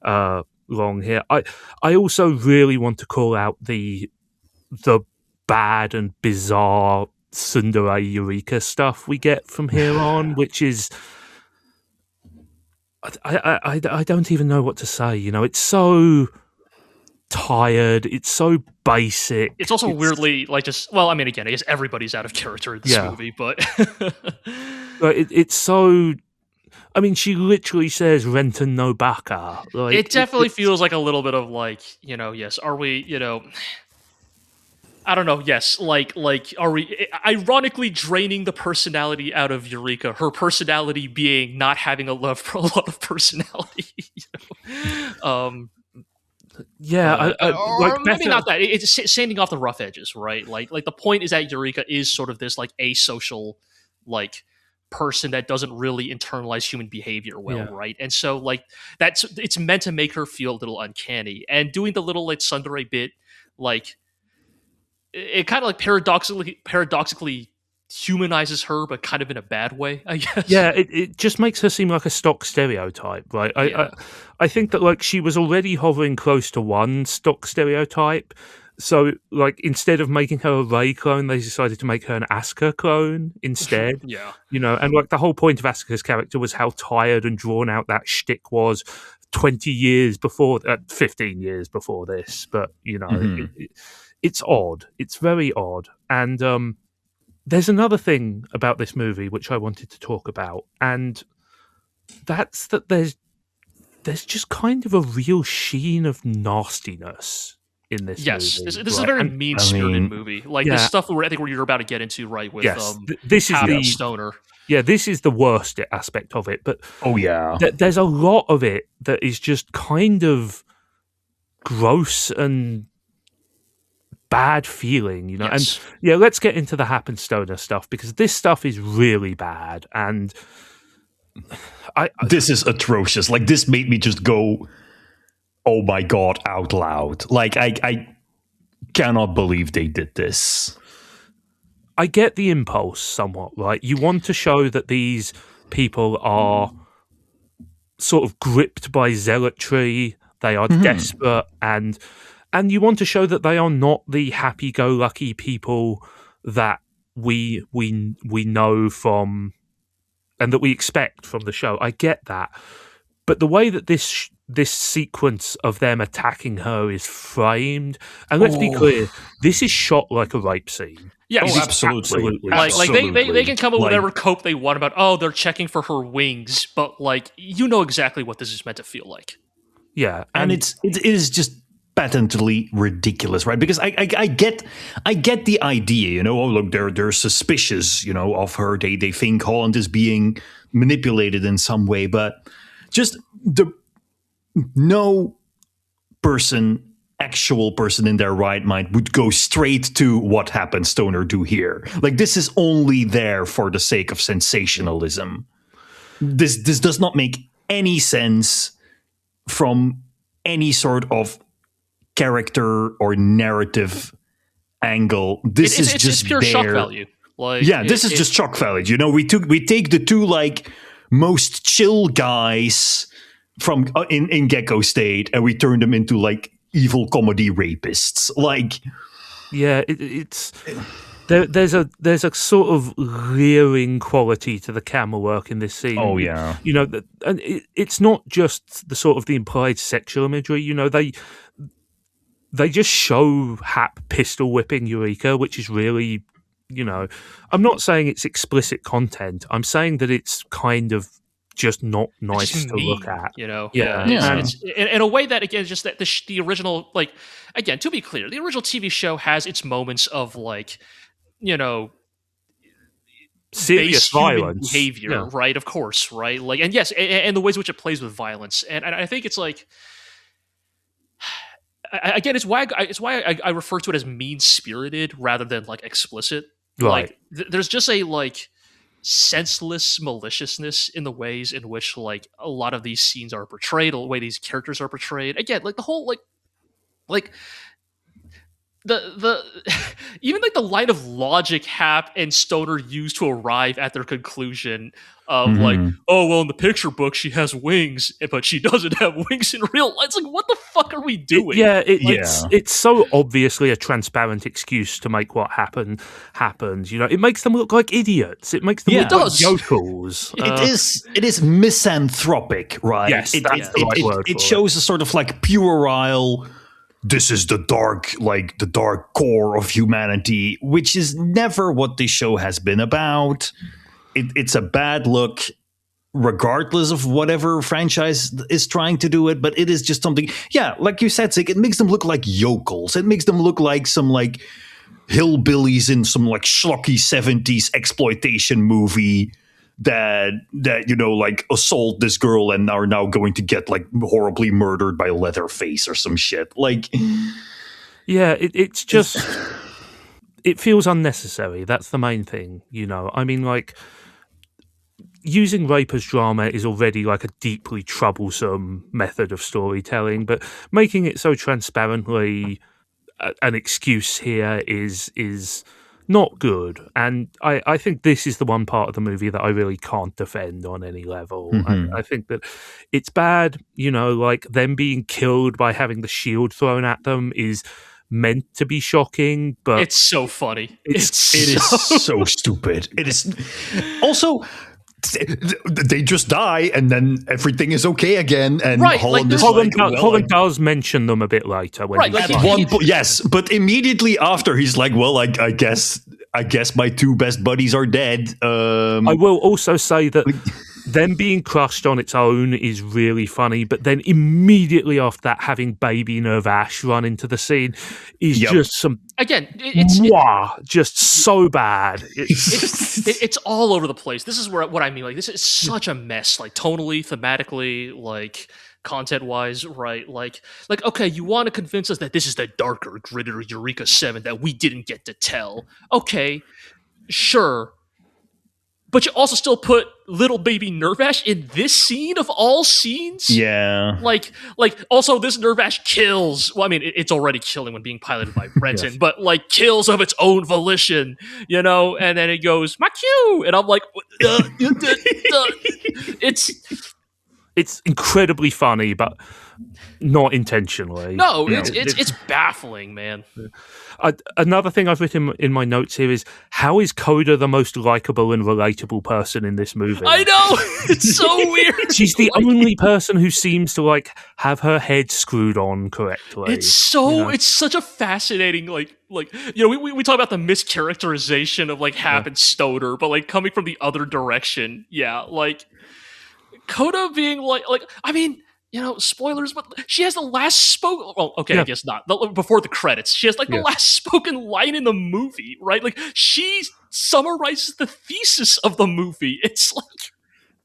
long here. I also really want to call out the bad and bizarre tsundere Eureka stuff we get from here on, which is, I don't even know what to say. It's so tired. It's so basic. It's also weirdly I guess everybody's out of character in this movie, but it's so. I mean, she literally says "Renton no baka." It definitely feels like a little bit of yes, are we? I don't know. Yes, are we ironically draining the personality out of Eureka? Her personality being not having a lot of personality. Or maybe not that. It's sanding off the rough edges, right? Like the point is that Eureka is sort of this asocial person that doesn't really internalize human behavior well, right? And so it's meant to make her feel a little uncanny. And doing the little tsundere bit, it kind of paradoxically humanizes her, but kind of in a bad way, I guess. Yeah, it just makes her seem like a stock stereotype, right? I think that she was already hovering close to one stock stereotype. So instead of making her a Rey clone, they decided to make her an Asuka clone instead. Yeah. And the whole point of Asuka's character was how tired and drawn out that shtick was 20 years before, 15 years before this. But, it's odd. It's very odd. And there's another thing about this movie which I wanted to talk about, and that's that there's just kind of a real sheen of nastiness in this movie. Yes, this is a very mean-spirited movie. This stuff I think you're about to get into, right, with this is the stoner. Yeah, this is the worst aspect of it. But there's a lot of it that is just kind of gross and bad feeling, you know. Yes. And yeah, let's get into the Happen Stoner stuff, because this stuff is really bad, and this is atrocious. Like, this made me just go, oh my god, out loud. Like, I cannot believe they did this. I get the impulse somewhat, right? You want to show that these people are sort of gripped by zealotry, they are desperate, and you want to show that they are not the happy-go-lucky people that we know from, and that we expect from the show. I get that. But the way that this sequence of them attacking her is framed, and let's be clear, this is shot like a rape scene. Yeah, absolutely. Like they can come up with whatever cope they want about, they're checking for her wings, but like, you know exactly what this is meant to feel like. Yeah, and it is just patently ridiculous, right? Because I get the idea, you know. Oh, look, they're suspicious, you know, of her. They think Holland is being manipulated in some way, but just no actual person in their right mind would go straight to what happened Stoner do here. Like, this is only there for the sake of sensationalism. This does not make any sense from any sort of character or narrative angle. This is just pure there. shock value. Like, yeah, this is just shock value. You know, we take the two like most chill guys from in Gecko State, and we turn them into like evil comedy rapists. Like, yeah, it's there's a sort of leering quality to the camera work in this scene. Oh yeah, you know, and it's not just the sort of the implied sexual imagery. You know, they just show Hap pistol whipping Eureka, which is really, you know, I'm not saying it's explicit content. I'm saying that it's kind of just not nice just to mean, look at. You know? Yeah. It's in a way that, again, just that the original, like, again, to be clear, the original TV show has its moments of, like, you know, serious violence behavior, right? Of course, right? Like, and yes, and the ways in which it plays with violence, and I think it's like, again, it's why I refer to it as mean spirited rather than like explicit. Right. Like, there's just a like senseless maliciousness in the ways in which like a lot of these scenes are portrayed, the way these characters are portrayed. Again, like the whole like the even like the line of logic Hap and Stoner use to arrive at their conclusion of like, oh well, in the picture book she has wings, but she doesn't have wings in real life. It's like, what the fuck are we doing? It's so obviously a transparent excuse to make what happens. You know, it makes them look like idiots. It makes them look like yokels. It is misanthropic, right? Yes, that's the right word. It shows a sort of like puerile, this is the dark core of humanity, which is never what this show has been about. It's a bad look, regardless of whatever franchise is trying to do it. But it is just something, yeah, like you said, Zigg, it makes them look like yokels. It makes them look like some like hillbillies in some like schlocky 70s exploitation movie that you know, like assault this girl and are now going to get like horribly murdered by Leatherface or some shit. Like, yeah, it's just it feels unnecessary. That's the main thing, you know. I mean, like, using rape as drama is already like a deeply troublesome method of storytelling, but making it so transparently an excuse here is not good. And I think this is the one part of the movie that I really can't defend on any level. I think that it's bad, you know, like them being killed by having the shield thrown at them is meant to be shocking, but it's so funny. It is so stupid. It is also, they just die and then everything is okay again, and right, Holland Holland does mention them a bit later when yes, but immediately after he's like, well, I guess my two best buddies are dead. I will also say that them being crushed on its own is really funny, but then immediately after that, having Baby Nervash run into the scene is just some... Again, just so bad. It's all over the place. This is what I mean. Like, this is such a mess. Like, tonally, thematically, like content-wise, right? Like, okay, you want to convince us that this is the darker, grittier Eureka 7 that we didn't get to tell. Okay, sure. But you also still put little baby Nervash in this scene of all scenes? Yeah. Like also this Nervash kills. Well, I mean, it's already killing when being piloted by Renton, Yes. but like kills of its own volition, you know? And then it goes, my cue! And I'm like, It's incredibly funny, but not intentionally. no, You know, it's baffling, man. Another thing I've written in my notes here is, how is Coda the most likable and relatable person in this movie? I know! It's so weird. She's the only person who seems to like have her head screwed on correctly. It's so you know? it's such a fascinating like you know, we talk about the mischaracterization of like Hap and Stoner, but like coming from the other direction, yeah, like Coda being like I mean, you know, spoilers, but she has the last spoken. Well, okay, Yeah. I guess not. Before the credits, she has like the last spoken line in the movie, right? Like she summarizes the thesis of the movie. It's like,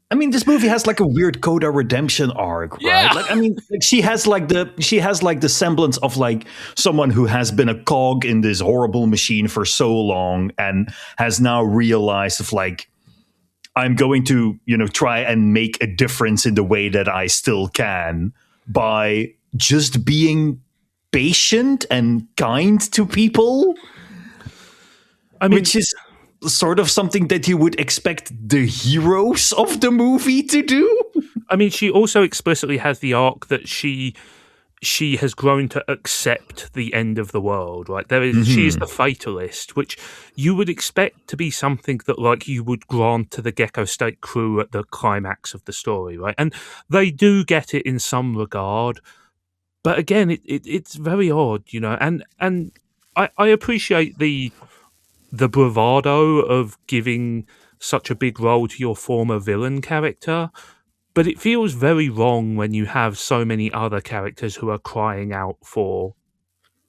I mean, this movie has like a weird Coda redemption arc, right? Yeah. Like, I mean, like she has like the semblance of like someone who has been a cog in this horrible machine for so long and has now realized of like, I'm going to, you know, try and make a difference in the way that I still can by just being patient and kind to people. I mean, Which is sort of something that you would expect the heroes of the movie to do. I mean, she also explicitly has the arc that she has grown to accept the end of the world, right? She is the fatalist, which you would expect to be something that like you would grant to the Gecko State crew at the climax of the story, right? And they do get it in some regard, but again, it's very odd, you know. And I appreciate the bravado of giving such a big role to your former villain character, but it feels very wrong when you have so many other characters who are crying out for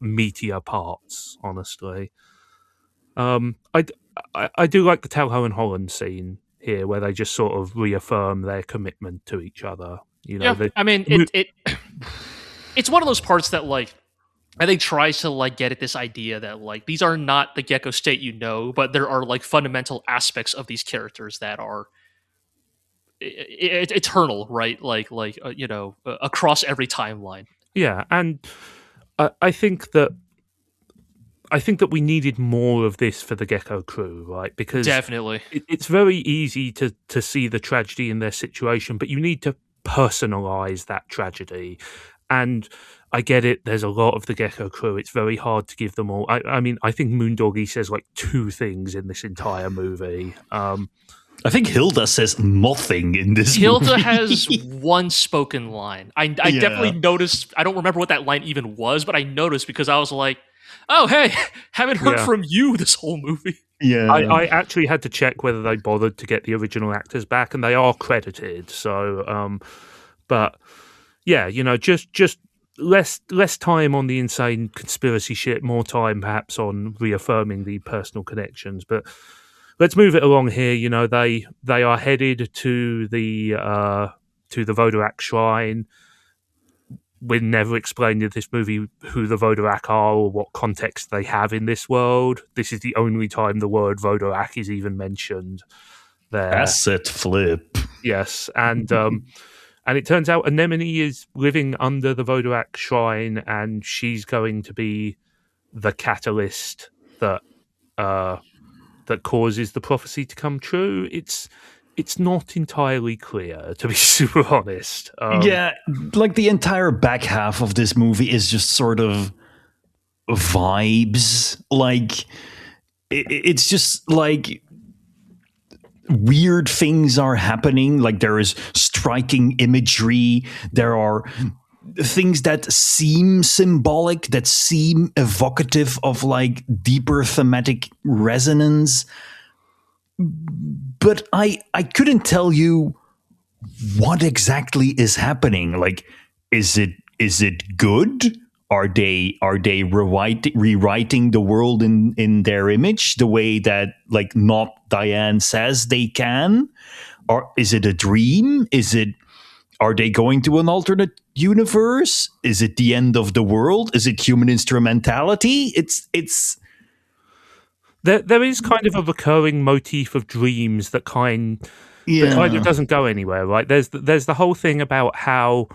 meatier parts, honestly. I do like the Telho and Holland scene here, where they just sort of reaffirm their commitment to each other. You know, yeah. I mean, it's one of those parts that like I think tries to like get at this idea that like these are not the Gecko State you know, but there are like fundamental aspects of these characters that are eternal, right? Like you know, across every timeline. Yeah, and I think that we needed more of this for the Gecko crew, right? Because Definitely. It's very easy to see the tragedy in their situation, but you need to personalize that tragedy. And I get it, there's a lot of the Gecko crew. It's very hard to give them all. I mean, I think Moondoggy says like 2 things in this entire movie. I think Hilda says nothing in this Hilda movie. has one spoken line. I definitely noticed. I don't remember what that line even was, but I noticed because I was like, oh, hey, haven't heard from you this whole movie. Yeah. I actually had to check whether they bothered to get the original actors back, and they are credited. So, but yeah, you know, just less time on the insane conspiracy shit, more time perhaps on reaffirming the personal connections. But let's move it along here. You know, they are headed to the Vodorak shrine. We're never explained in this movie who the Vodorak are or what context they have in this world. This is the only time the word Vodorak is even mentioned there. Asset flip. Yes, and it turns out Anemone is living under the Vodorak shrine, and she's going to be the catalyst that causes the prophecy to come true. It's not entirely clear, to be super honest. Yeah, like the entire back half of this movie is just sort of vibes. Like, it's just like weird things are happening. Like, there is striking imagery. There are things that seem symbolic, that seem evocative of like deeper thematic resonance. But I couldn't tell you what exactly is happening. Like, is it good? Are they rewriting the world in their image the way that like not Diane says they can? Or is it a dream? are they going to an alternate universe? Is it the end of the world? Is it human instrumentality? It's there is kind of a recurring motif of dreams that kind of doesn't go anywhere, right? There's the whole thing about how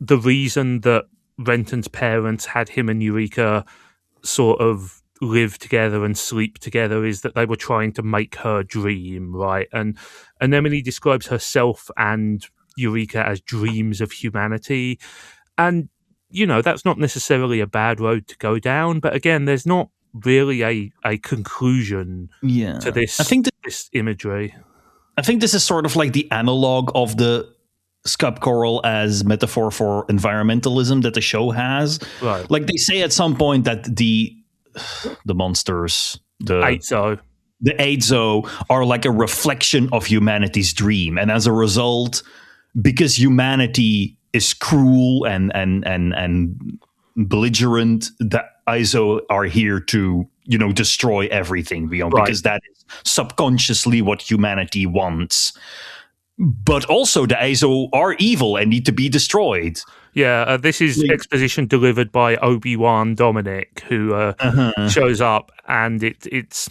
the reason that Renton's parents had him and Eureka sort of live together and sleep together is that they were trying to make her dream, right? And Emily describes herself and Eureka as dreams of humanity. And, that's not necessarily a bad road to go down. But again, there's not really a conclusion to this, this imagery. I think this is sort of like the analog of the scub coral as metaphor for environmentalism that the show has. Right. Like they say at some point that the monsters, the Azo are like a reflection of humanity's dream, and as a result, because humanity is cruel and belligerent, the Azo are here to destroy everything beyond, because that is subconsciously what humanity wants. But also the Azo are evil and need to be destroyed. Yeah, this is exposition delivered by Obi-Wan Dominic, who shows up, and it's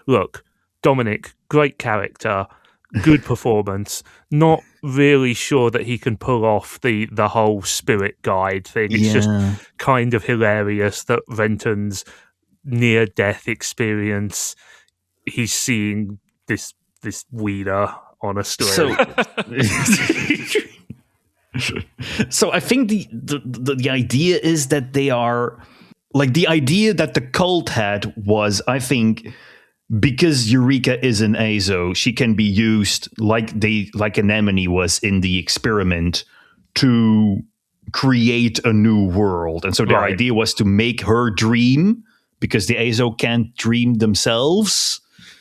look, Dominic, great character, good performance. Not really sure that he can pull off the whole spirit guide thing. It's just kind of hilarious that Renton's near-death experience, he's seeing this wheeler on a story. So I think the idea is that they are like, the idea that the cult had was, I think, because Eureka is an Azo, she can be used like Anemone was in the experiment to create a new world. And so their idea was to make her dream, because the Azo can't dream themselves.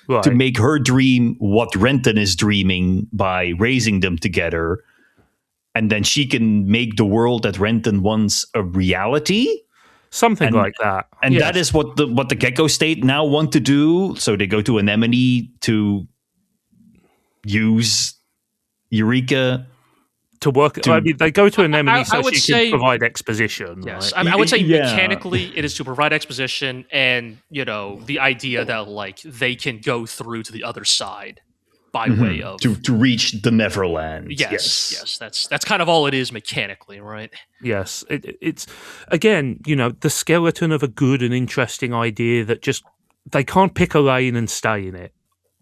Right. To make her dream what Renton is dreaming by raising them together. And then she can make the world that Renton wants a reality. Something like that. And that is what the Gecko State now want to do. So they go to Anemone to use Eureka to work. I mean, they go to Anemone so she can provide exposition. Yes, right? I would say mechanically it is to provide exposition, and the idea that like they can go through to the other side by way of to reach the Neverland. Yes, that's kind of all it is mechanically, right? Yes, it's again, the skeleton of a good and interesting idea that just they can't pick a lane and stay in it.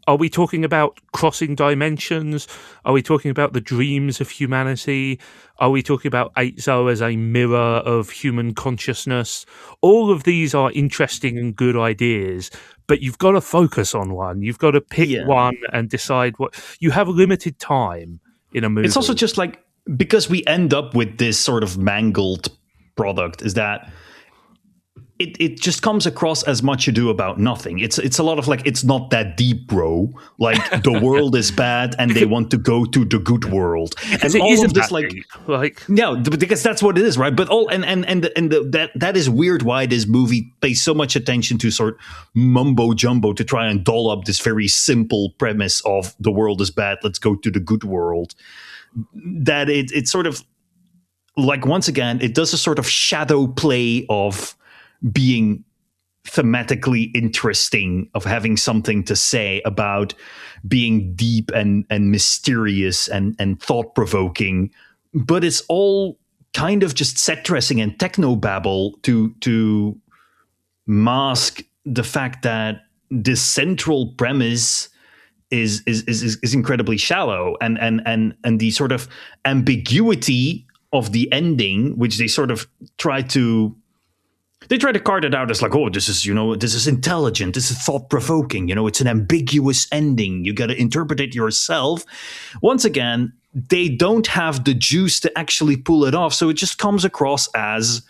Are we talking about crossing dimensions? Are we talking about the dreams of humanity? Are we talking about Azo as a mirror of human consciousness? All of these are interesting and good ideas, but you've got to focus on one. You've got to pick one and decide what... You have limited time in a movie. It's also just like, because we end up with this sort of mangled product, is that it just comes across as much ado about nothing. It's a lot of like, it's not that deep, bro. Like the world is bad and they want to go to the good world. And all of this because that's what it is, right? But that is weird why this movie pays so much attention to sort of mumbo jumbo to try and doll up this very simple premise of the world is bad, let's go to the good world. That it's sort of like, once again, it does a sort of shadow play of being thematically interesting, of having something to say about being deep and mysterious and thought-provoking, but it's all kind of just set dressing and technobabble to mask the fact that this central premise is incredibly shallow, and the sort of ambiguity of the ending, which they sort of try to card it out as like, oh, this is intelligent, this is thought-provoking, it's an ambiguous ending, you got to interpret it yourself. Once again, they don't have the juice to actually pull it off, so it just comes across as,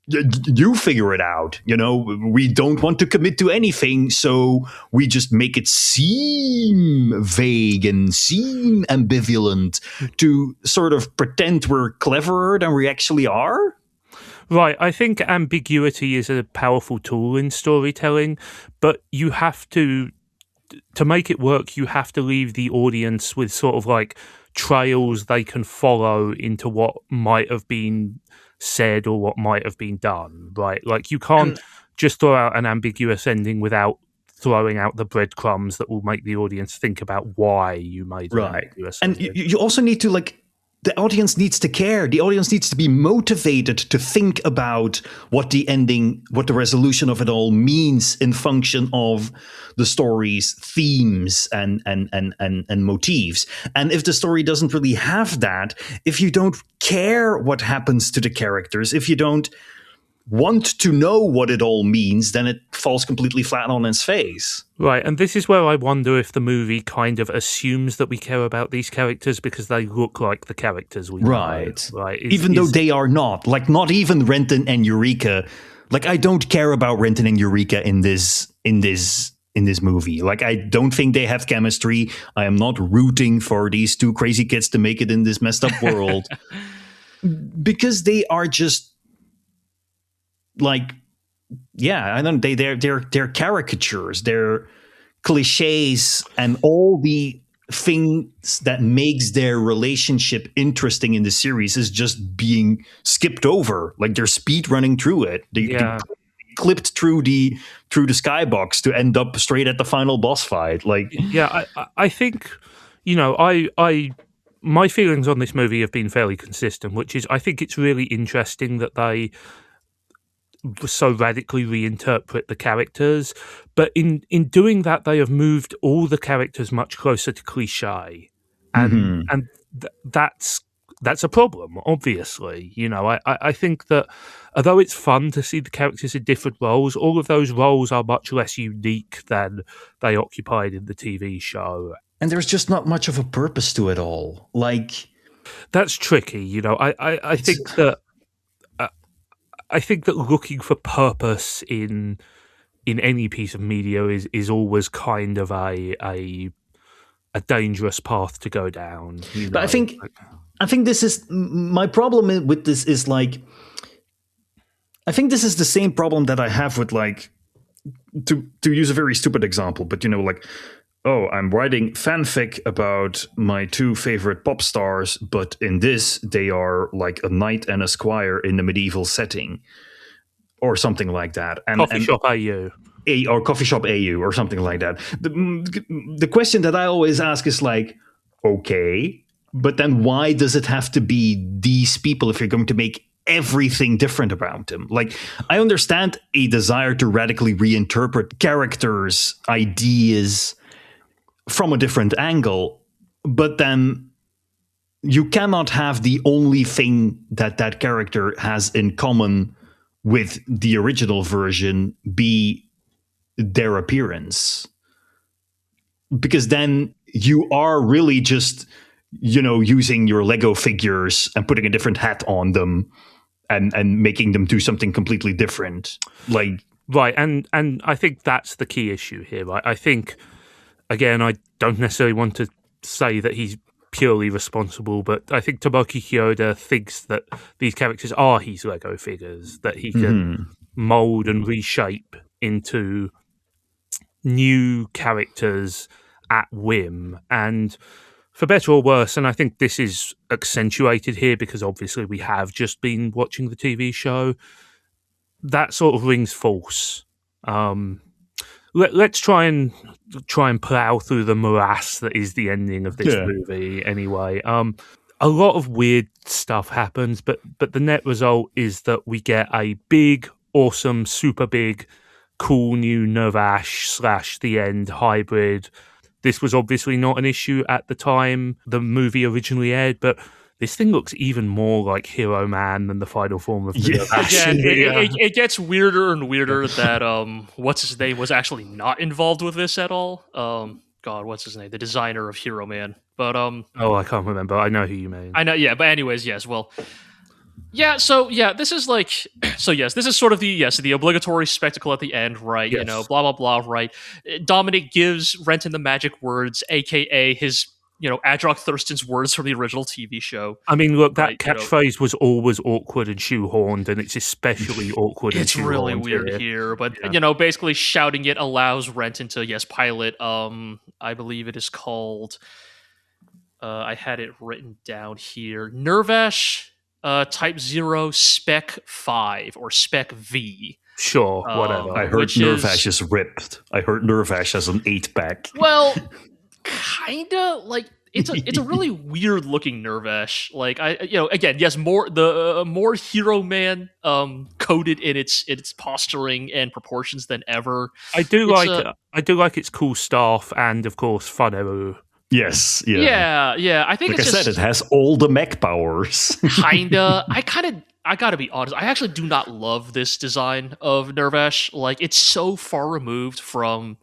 you figure it out, we don't want to commit to anything, so we just make it seem vague and seem ambivalent to sort of pretend we're cleverer than we actually are. Right, I think ambiguity is a powerful tool in storytelling, but you have to make it work, you have to leave the audience with sort of like trails they can follow into what might have been said or what might have been done, right? Like, you can't just throw out an ambiguous ending without throwing out the breadcrumbs that will make the audience think about why you made an ambiguous ending. And you also need to, like, the audience needs to care. The audience needs to be motivated to think about what the ending, what the resolution of it all means in function of the story's themes and motifs. And if the story doesn't really have that, if you don't care what happens to the characters, if you don't want to know what it all means, then it falls completely flat on its face. Right, and this is where I wonder if the movie kind of assumes that we care about these characters because they look like the characters we know. Right. Even though they are not. Like, not even Renton and Eureka. Like, I don't care about Renton and Eureka in this movie. Like, I don't think they have chemistry. I am not rooting for these two crazy kids to make it in this messed up world. Because they are just, like, yeah, I don't. They're caricatures, they're cliches, and all the things that makes their relationship interesting in the series is just being skipped over. Like, they're speed running through it. They clipped through the skybox to end up straight at the final boss fight. Like, yeah, I think, you know, I my feelings on this movie have been fairly consistent, which is I think it's really interesting that they so radically reinterpret the characters, but in doing that they have moved all the characters much closer to cliche, and that's a problem, obviously. You know, I think that although it's fun to see the characters in different roles, all of those roles are much less unique than they occupied in the TV show, and there's just not much of a purpose to it all. Like, that's tricky. You know, I think that looking for purpose in any piece of media is always kind of a dangerous path to go down. You know? But I think this is my problem with this is, like, I think this is the same problem that I have with, like, to use a very stupid example, but, you know, like, oh, I'm writing fanfic about my two favorite pop stars, but in this, they are like a knight and a squire in a medieval setting, or something like that. Coffee Shop AU. Or Coffee Shop AU, or something like that. The question that I always ask is, like, okay, but then why does it have to be these people if you're going to make everything different about them? Like, I understand a desire to radically reinterpret characters, ideas, from a different angle, but then you cannot have the only thing that character has in common with the original version be their appearance, because then you are really just, you know, using your Lego figures and putting a different hat on them and making them do something completely different. Like, right, and I think that's the key issue here, right? I think, again, I don't necessarily want to say that he's purely responsible, but I think Tomoki Kyoda thinks that these characters are his Lego figures, that he can mold and reshape into new characters at whim. And for better or worse, and I think this is accentuated here because obviously we have just been watching the TV show, that sort of rings false. Let's try and plow through the morass that is the ending of this movie. Anyway, a lot of weird stuff happens, but the net result is that we get a big, awesome, super big, cool new Nervash / the end hybrid. This was obviously not an issue at the time the movie originally aired, but this thing looks even more like Hero Man than the final form of the Again, it gets weirder and weirder that what's his name was actually not involved with this at all. God, what's his name? The designer of Hero Man. But oh, I can't remember. I know who you mean. I know, yeah. But anyways, yes. Well, yeah. So yeah, this is like, so yes, this is sort of the obligatory spectacle at the end, right? Yes. You know, blah blah blah, right? Dominic gives Renton the magic words, aka his, you know, Adrock Thurston's words from the original TV show. I mean, look, that catchphrase was always awkward and shoehorned, and it's especially awkward and shoehorned. It's really weird here, but, you know, basically shouting it allows Renton to, pilot, I believe it is called I had it written down here. Nervash Type 0 Spec 5 or Spec V. Sure, whatever. I heard Nervash is ripped. I heard Nervash has an 8-pack. Well, kinda like it's a really weird looking Nervash. Like again, yes, more Hero Man coded in its posturing and proportions than ever. I do like its cool staff and of course Funeru. Yes, yeah. Yeah. I think like it's I said, it has all the mech powers. Kinda. I gotta be honest. I actually do not love this design of Nervash. Like, it's so far removed from,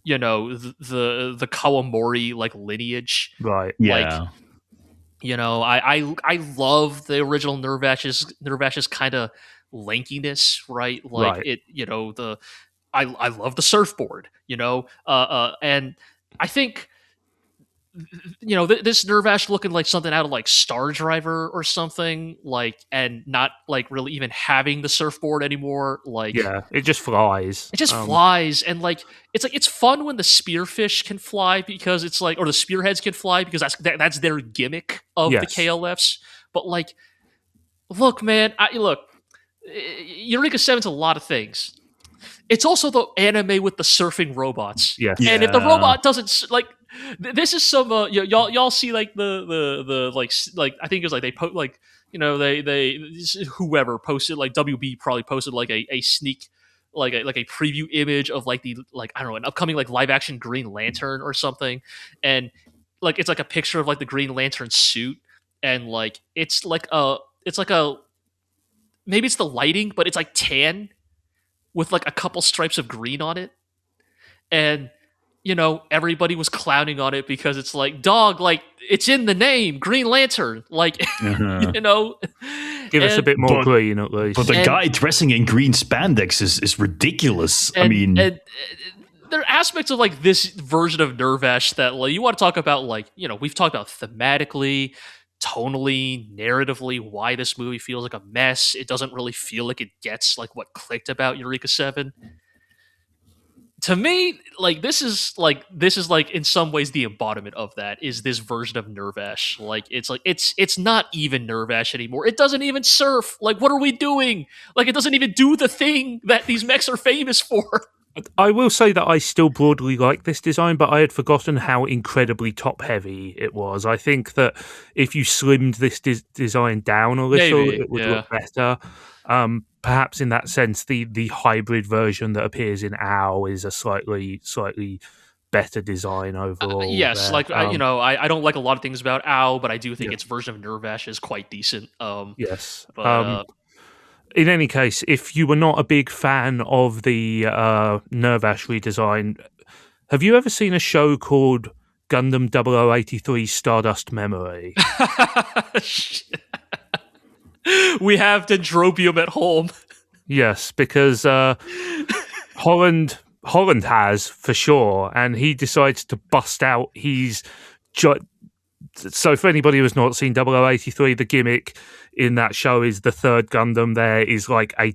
the Kawamori like lineage. Right. Yeah. Like, I love the original Nervash's kind of lankiness, right? Like Right. it, I love the surfboard, and I think this Nervash looking like something out of like Star Driver or something, like, and not like really even having the surfboard anymore. Like, Yeah, it just flies. it just flies, and like it's fun when the spearfish can fly because it's like, or the spearheads can fly because that's their gimmick of the KLFs. But like, look, man, Eureka 7's a lot of things. It's also the anime with the surfing robots. Yes. And if the robot doesn't like, this is some y'all see like the like I think it was like they they whoever posted, like WB probably posted like a sneak like a preview image of like the, like, I don't know, an upcoming like live action Green Lantern or something, and like it's like a picture of like the Green Lantern suit, and like it's like a maybe it's the lighting, but it's like tan with like a couple stripes of green on it. And, everybody was clowning on it because it's like, dog, like, it's in the name, Green Lantern. Like, Give us a bit more green at least. But the guy dressing in green spandex is ridiculous. And there are aspects of like this version of Nervash that, like, you want to talk about, like, we've talked about thematically, tonally, narratively, why this movie feels like a mess. It doesn't really feel like it gets like what clicked about Eureka 7. To me, like this is like in some ways the embodiment of that is this version of Nervash. Like it's not even Nervash anymore. It doesn't even surf. Like, what are we doing? Like, it doesn't even do the thing that these mechs are famous for. I will say that I still broadly like this design, but I had forgotten how incredibly top-heavy it was. I think that if you slimmed this design down a little, it would look better. Perhaps in that sense, the hybrid version that appears in OW is a slightly better design overall. Yes, like I don't like a lot of things about OW, but I do think its version of Nervash is quite decent. Yes. But, in any case, if you were not a big fan of the Nervash redesign, have you ever seen a show called Gundam 0083 Stardust Memory? We have Dendrobium at home. Yes, because Holland has, for sure, and he decides to bust out his... So for anybody who has not seen 0083, the gimmick in that show is the third Gundam there is like a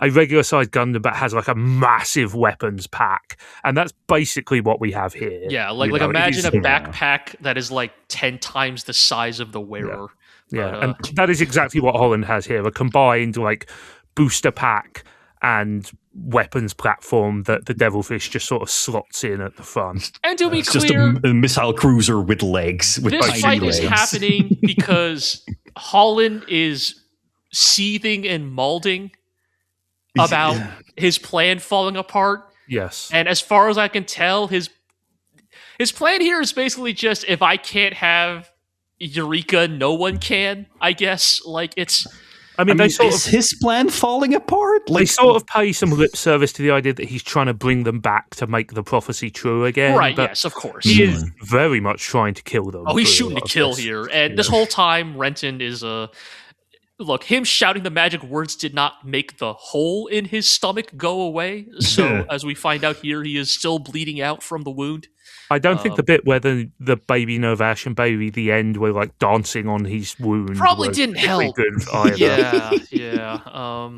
regular sized Gundam, but has like a massive weapons pack. And that's basically what we have here. Yeah, like imagine a backpack that is like 10 times the size of the wearer. Yeah, and that is exactly what Holland has here, a combined like booster pack and weapons platform that the Devilfish just sort of slots in at the front. And to be it's clear, just a missile cruiser with legs. With this fight is happening because Holland is seething and molding about his plan falling apart. Yes. And as far as I can tell, his plan here is basically just, if I can't have Eureka, no one can, I guess. Like, it's... I mean, is his plan falling apart? They sort of pay some lip service to the idea that he's trying to bring them back to make the prophecy true again. Right, yes, of course. He is very much trying to kill them. Oh, he's shooting to kill here. And this whole time, Renton is look, him shouting the magic words did not make the hole in his stomach go away. So, as we find out here, he is still bleeding out from the wound. I don't think the bit where the baby Nervash and baby the End were like dancing on his wound probably didn't help. Good either. Yeah.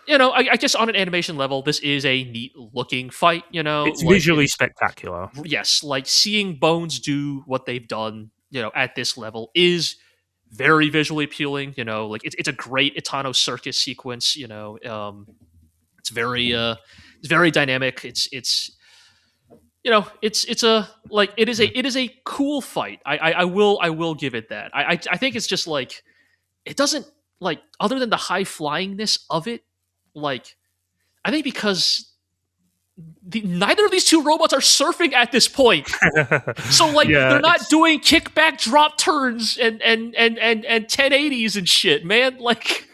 I guess on an animation level, this is a neat looking fight. It's visually spectacular. Yes, like seeing Bones do what they've done, at this level is very visually appealing. Like it's a great Itano circus sequence. It's very dynamic. It is a cool fight. I will give it that. I think it's just like it doesn't like other than the high flyingness of it. Like I think because neither of these two robots are surfing at this point, so like they're not doing kickback drop turns and 1080s and shit, man. Like,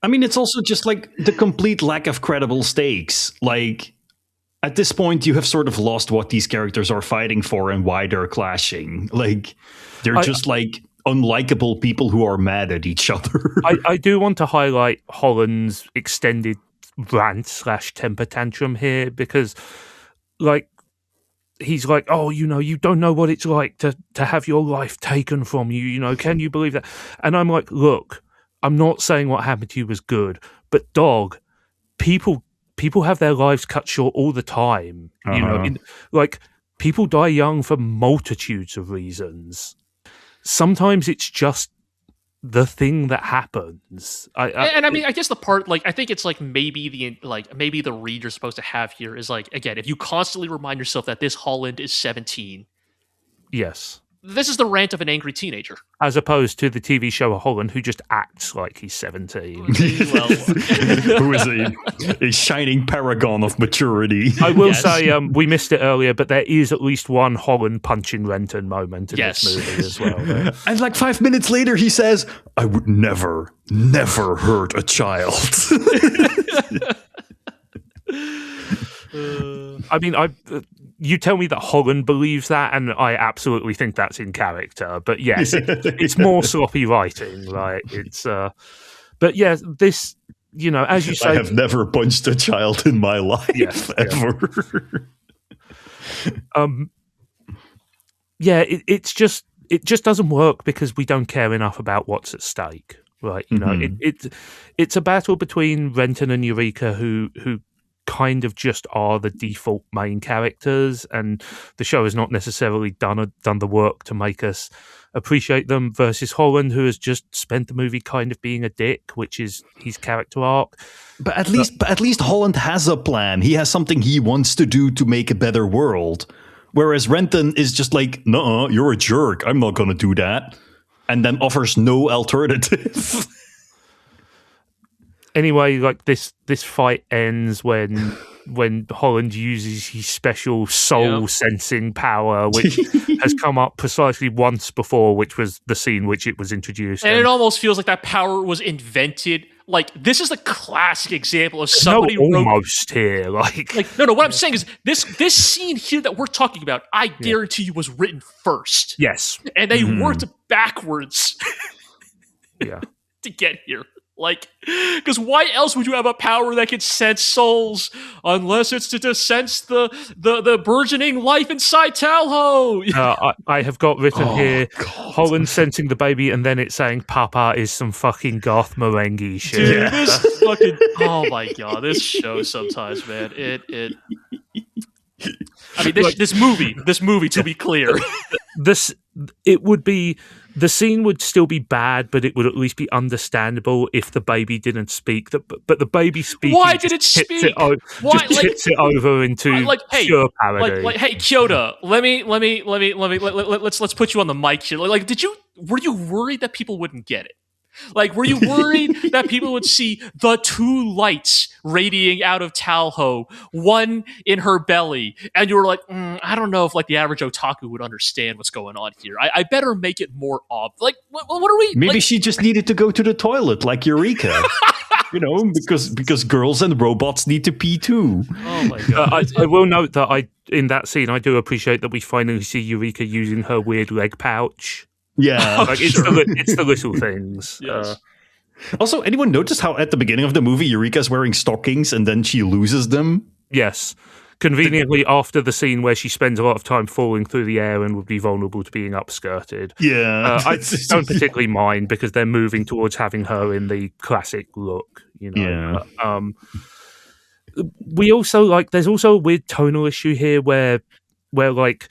I mean, it's also just like the complete lack of credible stakes. Like at this point, you have sort of lost what these characters are fighting for and why they're clashing. Like they're just like unlikable people who are mad at each other. I do want to highlight Holland's extended rant/temper tantrum here because, like, he's like, oh, you don't know what it's like to have your life taken from you. Can you believe that? And I'm like, look, I'm not saying what happened to you was good, but dog, people have their lives cut short all the time. Like people die young for multitudes of reasons. Sometimes it's just the thing that happens. I guess the part, like, I think it's like maybe the read you're supposed to have here is like, again, if you constantly remind yourself that this Holland is 17. Yes. This is the rant of an angry teenager. As opposed to the TV show Holland, who just acts like he's 17. Who is a shining paragon of maturity. I will say, we missed it earlier, but there is at least one Holland punching Renton moment in this movie as well. And like 5 minutes later, he says, I would never hurt a child. I mean, you tell me that Holland believes that, and I absolutely think that's in character. But yes, it's more sloppy writing, right? But yeah, this, as you say, I have never punched a child in my life ever. It just doesn't work because we don't care enough about what's at stake, right? It's a battle between Renton and Eureka, who kind of just are the default main characters, and the show has not necessarily done the work to make us appreciate them, versus Holland, who has just spent the movie kind of being a dick, which is his character arc. But at least Holland has a plan. He has something he wants to do to make a better world. Whereas Renton is just like, no, you're a jerk. I'm not going to do that. And then offers no alternative. Anyway, like this fight ends when Holland uses his special soul sensing power, which has come up precisely once before, which was the scene which it was introduced. And it almost feels like that power was invented. Like, this is a classic example of somebody almost here. Like no. What I'm saying is this scene here that we're talking about, I guarantee you was written first. Yes, and they worked backwards. To get here. Like, because why else would you have a power that can sense souls unless it's to sense the burgeoning life inside Talho? I have got written here, Holland sensing the baby, and then it's saying Papa is some fucking goth merengue shit. Dude, this fucking oh my god, this show sometimes, man. I mean, this movie. To be clear, the scene would still be bad, but it would at least be understandable if the baby didn't speak. But the baby speaking. Why did it speak? Tips it over into pure parody. Like, hey, Kyoto, let's put you on the mic here. Like, were you worried that people wouldn't get it? Like, were you worried that people would see the two lights radiating out of Talho, one in her belly, and you were like, I don't know if like the average otaku would understand what's going on here. I better make it more obvious. Like, what are we? Maybe she just needed to go to the toilet, like Eureka. Because girls and robots need to pee too. Oh my god! I will note that in that scene, I do appreciate that we finally see Eureka using her weird leg pouch. Yeah, it's the little things. Yes. Also, anyone notice how at the beginning of the movie Eureka's wearing stockings and then she loses them? Yes, Conveniently, after the scene where she spends a lot of time falling through the air and would be vulnerable to being upskirted. Yeah. I don't particularly mind because they're moving towards having her in the classic look, you know. Yeah. We also there's also a weird tonal issue here where like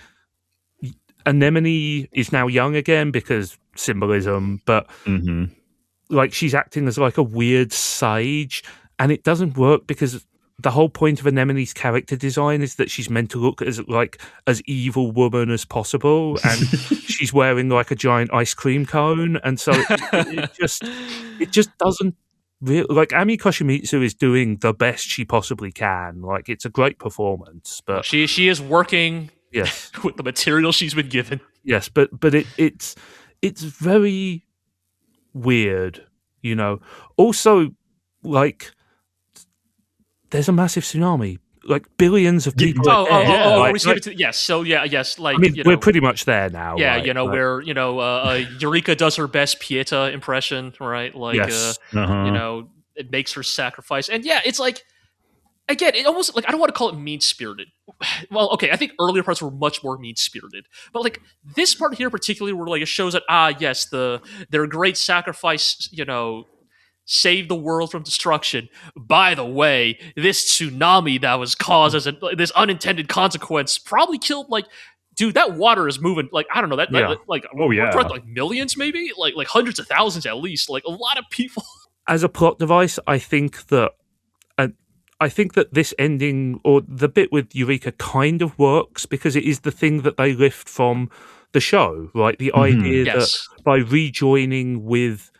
Anemone is now young again because symbolism, but like she's acting as like a weird sage, and it doesn't work because the whole point of Anemone's character design is that she's meant to look as evil woman as possible, and she's wearing like a giant ice cream cone, and so it just doesn't really, like, Ami Koshimitsu is doing the best she possibly can. Like, it's a great performance, but she is working with the material she's been given. Yes, but it's very weird, you know. Also, like, there's a massive tsunami, like billions of people. Yes. So yes. Like, I mean, we're pretty much there now. Yeah, right? where Eureka does her best Pieta impression, right? Like, it makes her sacrifice, and it's like, again, it almost, like, I don't want to call it mean spirited. Well, okay, I think earlier parts were much more mean spirited, but like this part here, particularly, where like it shows that yes, their great sacrifice, saved the world from destruction. By the way, this tsunami that was caused as this unintended consequence probably killed, like, dude, that water is moving, like, I don't know, we're talking like millions, maybe, like hundreds of thousands at least, like a lot of people. As a plot device, I think that this ending, or the bit with Eureka, kind of works because it is the thing that they lift from the show, right? The idea that by rejoining with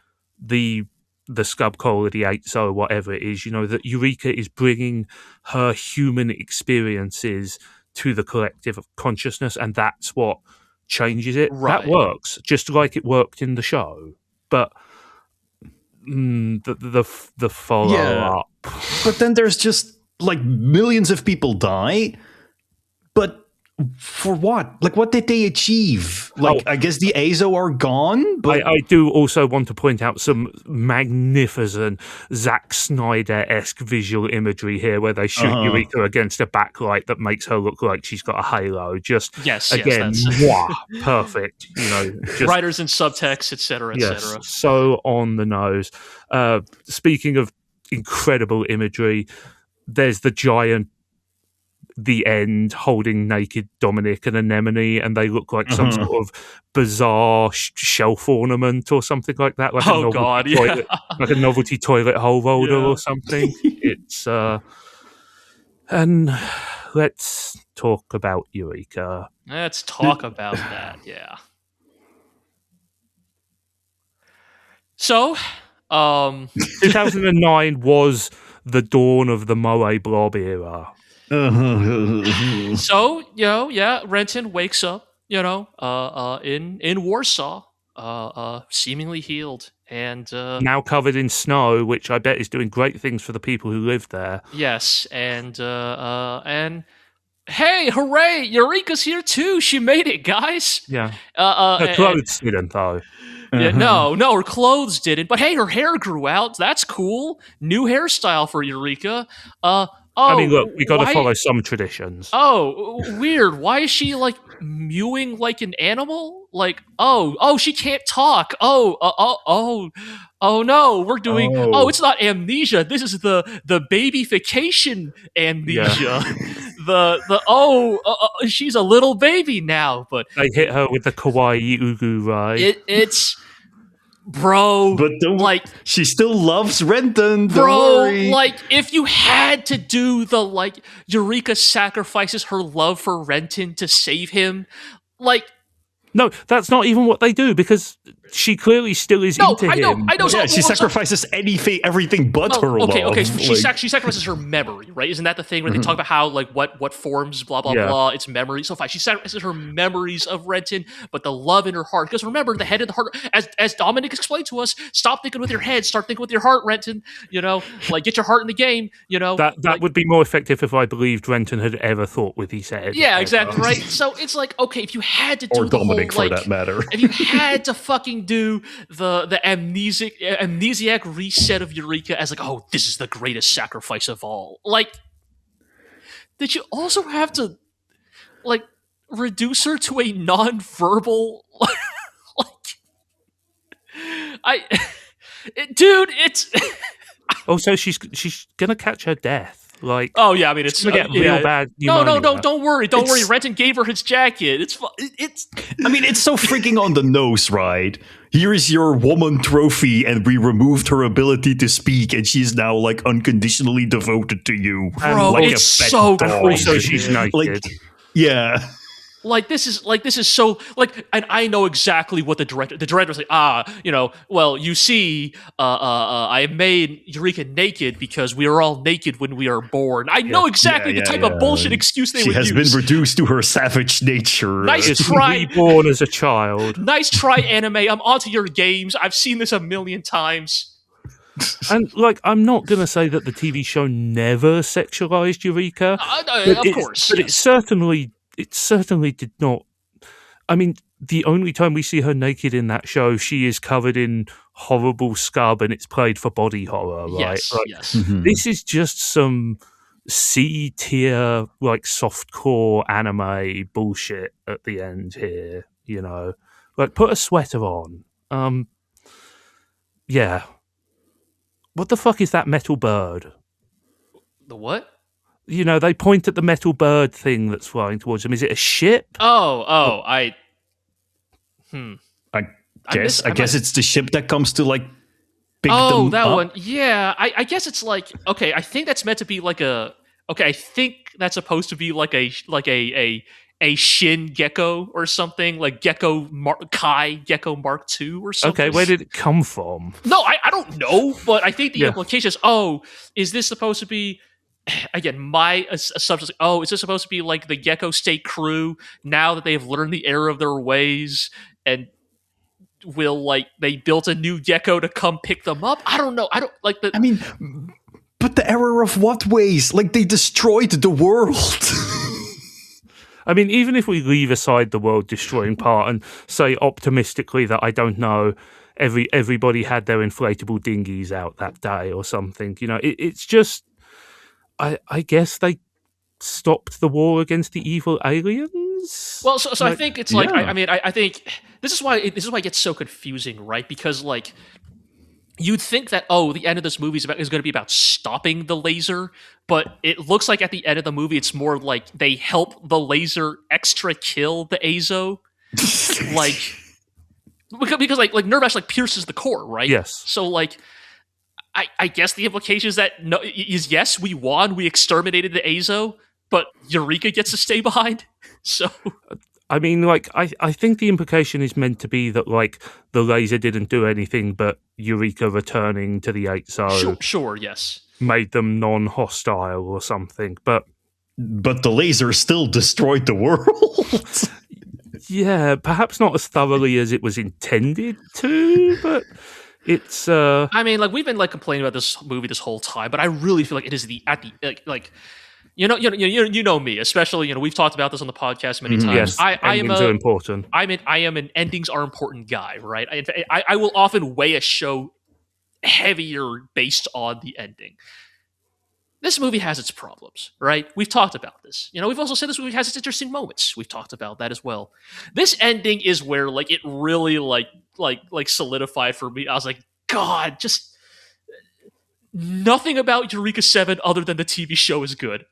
the Scub Cola, the 8-So, whatever it is, that Eureka is bringing her human experiences to the collective consciousness, and that's what changes it. Right. That works, just like it worked in the show. But the follow-up... But then there's just, like, millions of people die, but for what? Like, what did they achieve? Like, I guess the Azo are gone, but... I do also want to point out some magnificent Zack Snyder-esque visual imagery here, where they shoot Eureka against a backlight that makes her look like she's got a halo. Just, again, perfect. Just, writers and subtext, etc., etc. So on the nose. Speaking of incredible imagery, there's the giant The End holding naked Dominic and Anemone, and they look like some sort of bizarre shelf ornament or something like that, like like a novelty toilet hole holder or something. It's and let's talk about Eureka. Let's talk about that. Yeah. So, 2009 was the dawn of the Moe Blob era. So, Renton wakes up, in Warsaw, seemingly healed, and now covered in snow, which I bet is doing great things for the people who live there. Yes, and hey, hooray! Eureka's here too. She made it, guys. Yeah. Her clothes didn't, though. Yeah, no, her clothes didn't. But hey, her hair grew out. That's cool. New hairstyle for Eureka. I mean, look, we got to follow some traditions. Oh, weird. Why is she, like, mewing like an animal? Like, she can't talk. Oh no, we're doing. Oh, it's not amnesia. This is the babyfication amnesia. Yeah. She's a little baby now. But they hit her with the kawaii ugu, right? It's. Bro, but she still loves Renton. Bro, like, if you had to do the, like, Eureka sacrifices her love for Renton to save him, like... No, that's not even what they do, because she clearly still is into him. I know. Yeah, she sacrifices everything but her love. Okay, she sacrifices her memory, right? Isn't that the thing where they talk about how, like, what forms, blah, blah, blah, it's memory. So fine, she sacrifices her memories of Renton, but the love in her heart. Because remember, the head and the heart, as Dominic explained to us, stop thinking with your head, start thinking with your heart, Renton. Like, get your heart in the game, That would be more effective if I believed Renton had ever thought with his head. Yeah, exactly, right? So it's like, okay, if you had to do or Dominic, for that matter. If you had to fucking do the amnesiac reset of Eureka as, like, oh, this is the greatest sacrifice of all. Like, did you also have to like reduce her to a non-verbal like dude, it's Also, she's gonna catch her death. Like, oh yeah, I mean, it's gonna get real bad pneumonia. No, don't worry. Renton gave her his jacket. It's I mean, it's so freaking on the nose, right? Here is your woman trophy, and we removed her ability to speak, and she's now like unconditionally devoted to you, bro. like It's a pet so dog. crazy. Also, she's naked. Like, yeah. Like this is so like, and I know exactly what the director's like. Well, you see, I made Eureka naked because we are all naked when we are born. I know exactly the type of bullshit excuse they would use. She has been reduced to her savage nature. Nice try, reborn as a child. Nice try, anime. I'm onto your games. I've seen this a million times. And like, I'm not going to say that the TV show never sexualized Eureka, of course, but it certainly did not. I mean, the only time we see her naked in that show, she is covered in horrible scab, and it's played for body horror, right? Yes. Mm-hmm. This is just some C tier, like softcore anime bullshit at the end here. You know, like, put a sweater on. Yeah. What the fuck is that metal bird? The what? You know, they point at the metal bird thing that's flying towards them. Is it a ship? I guess it's the ship that comes to like pick them Oh, that up. one. Yeah, I guess it's like, okay, I think that's meant to be like a. Okay, I think that's supposed to be like a Shin Gecko or something, like Kai Gecko Mark II or something. Okay, where did it come from? No, I don't know, but I think the implication is, is this supposed to be? Again, my assumption is, is this supposed to be like the Gecko State crew now that they've learned the error of their ways and they built a new Gecko to come pick them up? I don't know. I don't like the. I mean, but the error of what ways? Like, they destroyed the world. I mean, even if we leave aside the world destroying part and say optimistically that, I don't know, everybody had their inflatable dinghies out that day or something, you know, it's just. I guess they stopped the war against the evil aliens. Well, so I think it's like, I think this is why it gets so confusing, right? Because like, you'd think that the end of this movie is going to be about stopping the laser, but it looks like at the end of the movie it's more like they help the laser extra kill the Azo, like because like Nerve Ash like pierces the core, right? Yes. So like. I guess the implication is that yes, we won, we exterminated the Azo, but Eureka gets to stay behind. So, I mean, like, I think the implication is meant to be that like the laser didn't do anything, but Eureka returning to the 8-So sure, yes, made them non-hostile or something. But the laser still destroyed the world. Yeah, perhaps not as thoroughly as it was intended to, but. It's I mean, like, we've been like complaining about this movie this whole time, but I really feel like it is you know me, especially, we've talked about this on the podcast many times. Yes, endings are important. I am an endings are important guy, right? I will often weigh a show heavier based on the ending. This movie has its problems, right? We've talked about this. We've also said this movie has its interesting moments. We've talked about that as well. This ending is where like it really like solidified for me. I was like, God, just nothing about Eureka 7 other than the TV show is good.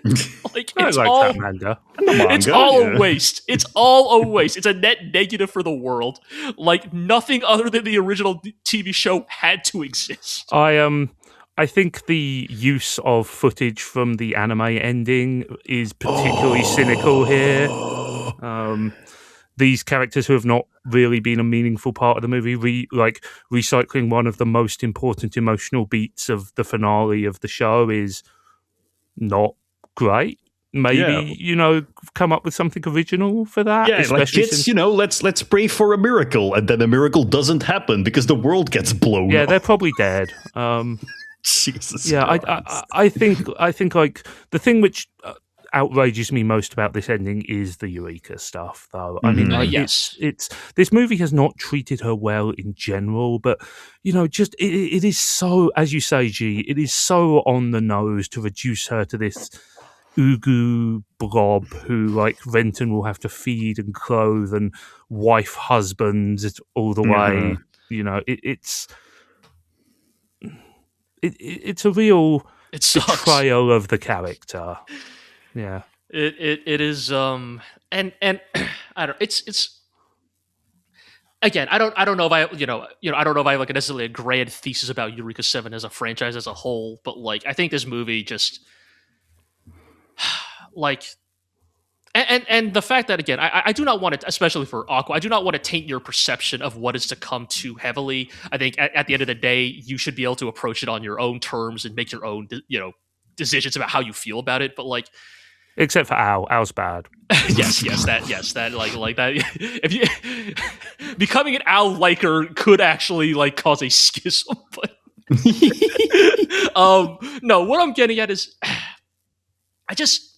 It's all that manga. It's all a waste. It's all a waste. It's a net negative for the world. Like, nothing other than the original TV show had to exist. I think the use of footage from the anime ending is particularly cynical here. These characters who have not really been a meaningful part of the movie, recycling one of the most important emotional beats of the finale of the show is not great. Maybe, come up with something original for that. Yeah, like kids, let's pray for a miracle, and then a miracle doesn't happen because the world gets blown up. They're probably dead. Jesus. Yeah, I think like the thing which outrages me most about this ending is the Eureka stuff, though. I mean, like, yes. it's this movie has not treated her well in general, but just it is so, as you say, G, it is so on the nose to reduce her to this ugu blob who, like, Renton will have to feed and clothe and wife husband all the way. It's a real betrayal of the character. Yeah. It is and I don't it's again, I don't know if I I don't know if I have like necessarily a grand thesis about Eureka 7 as a franchise as a whole, but like I think this movie just like and the fact that, again, I do not want to, especially for Aqua, I do not want to taint your perception of what is to come too heavily. I think at the end of the day, you should be able to approach it on your own terms and make your own, decisions about how you feel about it. But like, except for Al, Al's bad. yes, that like that. If you becoming an Al liker could actually like cause a schism, but no, what I'm getting at is, I just.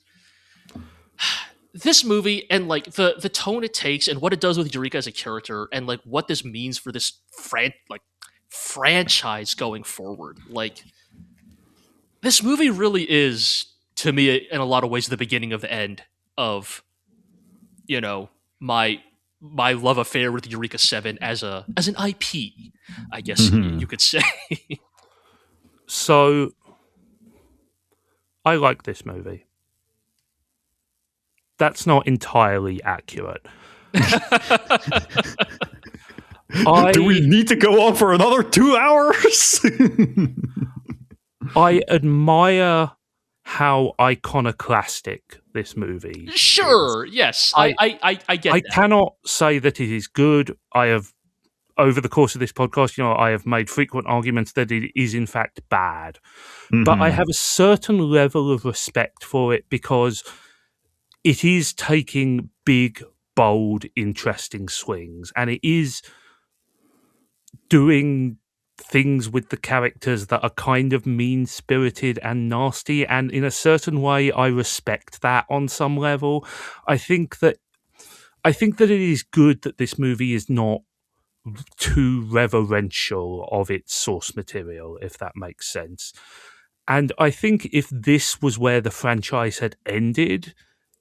This movie and like the tone it takes and what it does with Eureka as a character and like what this means for this franchise going forward. Like, this movie really is, to me, in a lot of ways, the beginning of the end of, my love affair with Eureka 7 as an IP, I guess you could say. So, I like this movie. That's not entirely accurate. Do we need to go on for another 2 hours? I admire how iconoclastic this movie Sure, is. Yes. I get I that. cannot say that it is good. I have, over the course of this podcast, I have made frequent arguments that it is in fact bad. But I have a certain level of respect for it because it is taking big, bold, interesting swings, and it is doing things with the characters that are kind of mean-spirited and nasty, and in a certain way, I respect that on some level. I think that it is good that this movie is not too reverential of its source material, if that makes sense. And I think if this was where the franchise had ended,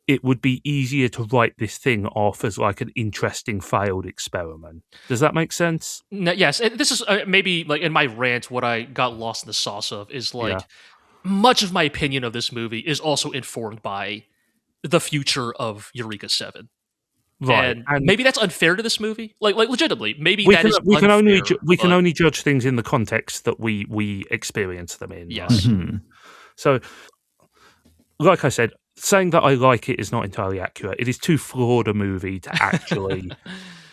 it would be easier to write this thing off as like an interesting failed experiment. Does that make sense? No, yes. And this is maybe like in my rant, what I got lost in the sauce of is like much of my opinion of this movie is also informed by the future of Eureka 7. Right. And maybe that's unfair to this movie. Like legitimately, maybe we can only judge things in the context that we experience them in. Yes. Right? So, like I said, saying that I like it is not entirely accurate. It is too flawed a movie to actually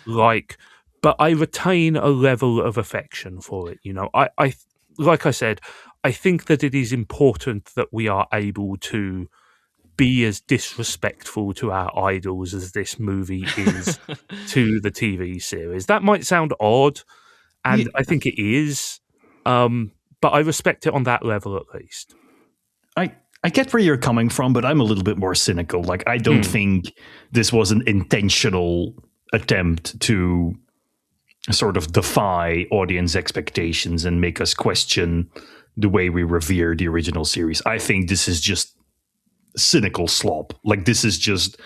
like, but I retain a level of affection for it. I like I said, I think that it is important that we are able to be as disrespectful to our idols as this movie is to the TV series. That might sound odd, and I think it is, but I respect it on that level at least. I get where you're coming from, but I'm a little bit more cynical. Like, I don't think this was an intentional attempt to sort of defy audience expectations and make us question the way we revere the original series. I think this is just cynical slop. Like, this is just,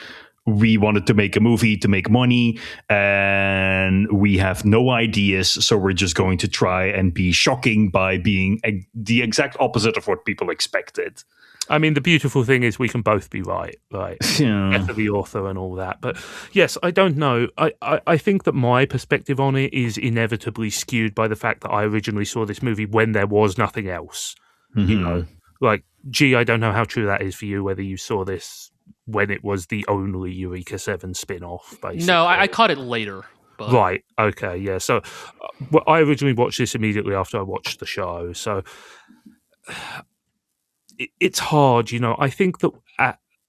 we wanted to make a movie to make money and we have no ideas, so we're just going to try and be shocking by being the exact opposite of what people expected. I mean, the beautiful thing is we can both be right? After the author and all that. But yes, I don't know. I think that my perspective on it is inevitably skewed by the fact that I originally saw this movie when there was nothing else. Like, I don't know how true that is for you, whether you saw this when it was the only Eureka 7 spin-off, basically. No, I caught it later. But... Right, okay, yeah. So I originally watched this immediately after I watched the show, so... It's hard, I think that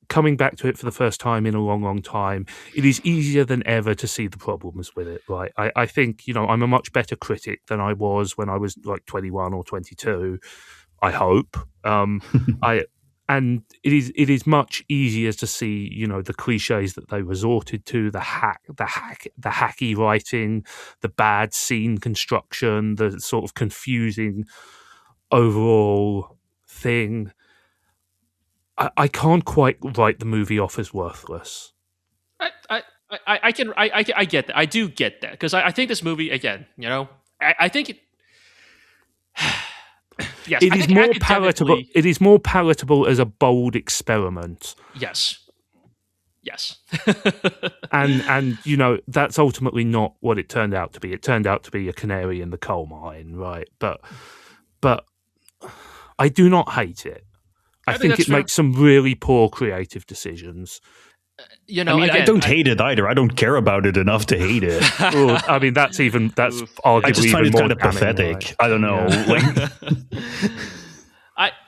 coming back to it for the first time in a long, long time, it is easier than ever to see the problems with it, right? I think, I'm a much better critic than I was when I was like 21 or 22, I hope. it is much easier to see, you know, the cliches that they resorted to, the hacky writing, the bad scene construction, the sort of confusing overall thing. I can't quite write the movie off as worthless. I get that. I do get that because I think this movie again. You know, I think it. Yes, it is more palatable. It is more palatable as a bold experiment. Yes. and you know, that's ultimately not what it turned out to be. It turned out to be a canary in the coal mine, right? But I do not hate it. I think it makes some really poor creative decisions. You know, I don't hate it either. I don't care about it enough to hate it. Well, I mean, that's arguably I just find it kind of damning, pathetic. right? I don't know.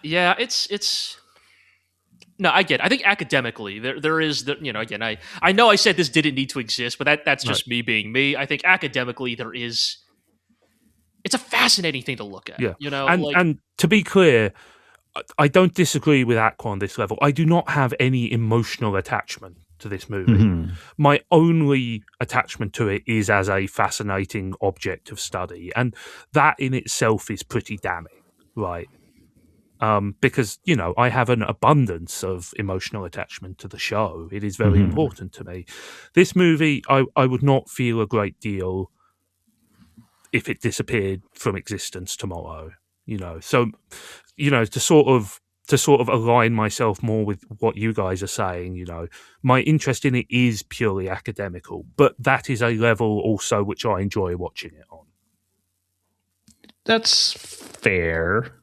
Yeah. It's. No, I get it. I think academically there is the, you know, again, I know I said this didn't need to exist, but that's just me being me. I think academically it's a fascinating thing to look at. Yeah. You know, and to be clear, I don't disagree with Aqua on this level. I do not have any emotional attachment to this movie. Mm-hmm. My only attachment to it is as a fascinating object of study, and that in itself is pretty damning, right? Because, you know, I have an abundance of emotional attachment to the show. It is very important to me. This movie, I would not feel a great deal if it disappeared from existence tomorrow. You know, so, you know, to sort of align myself more with what you guys are saying, you know, my interest in it is purely academical, but that is a level also which I enjoy watching it on. That's fair.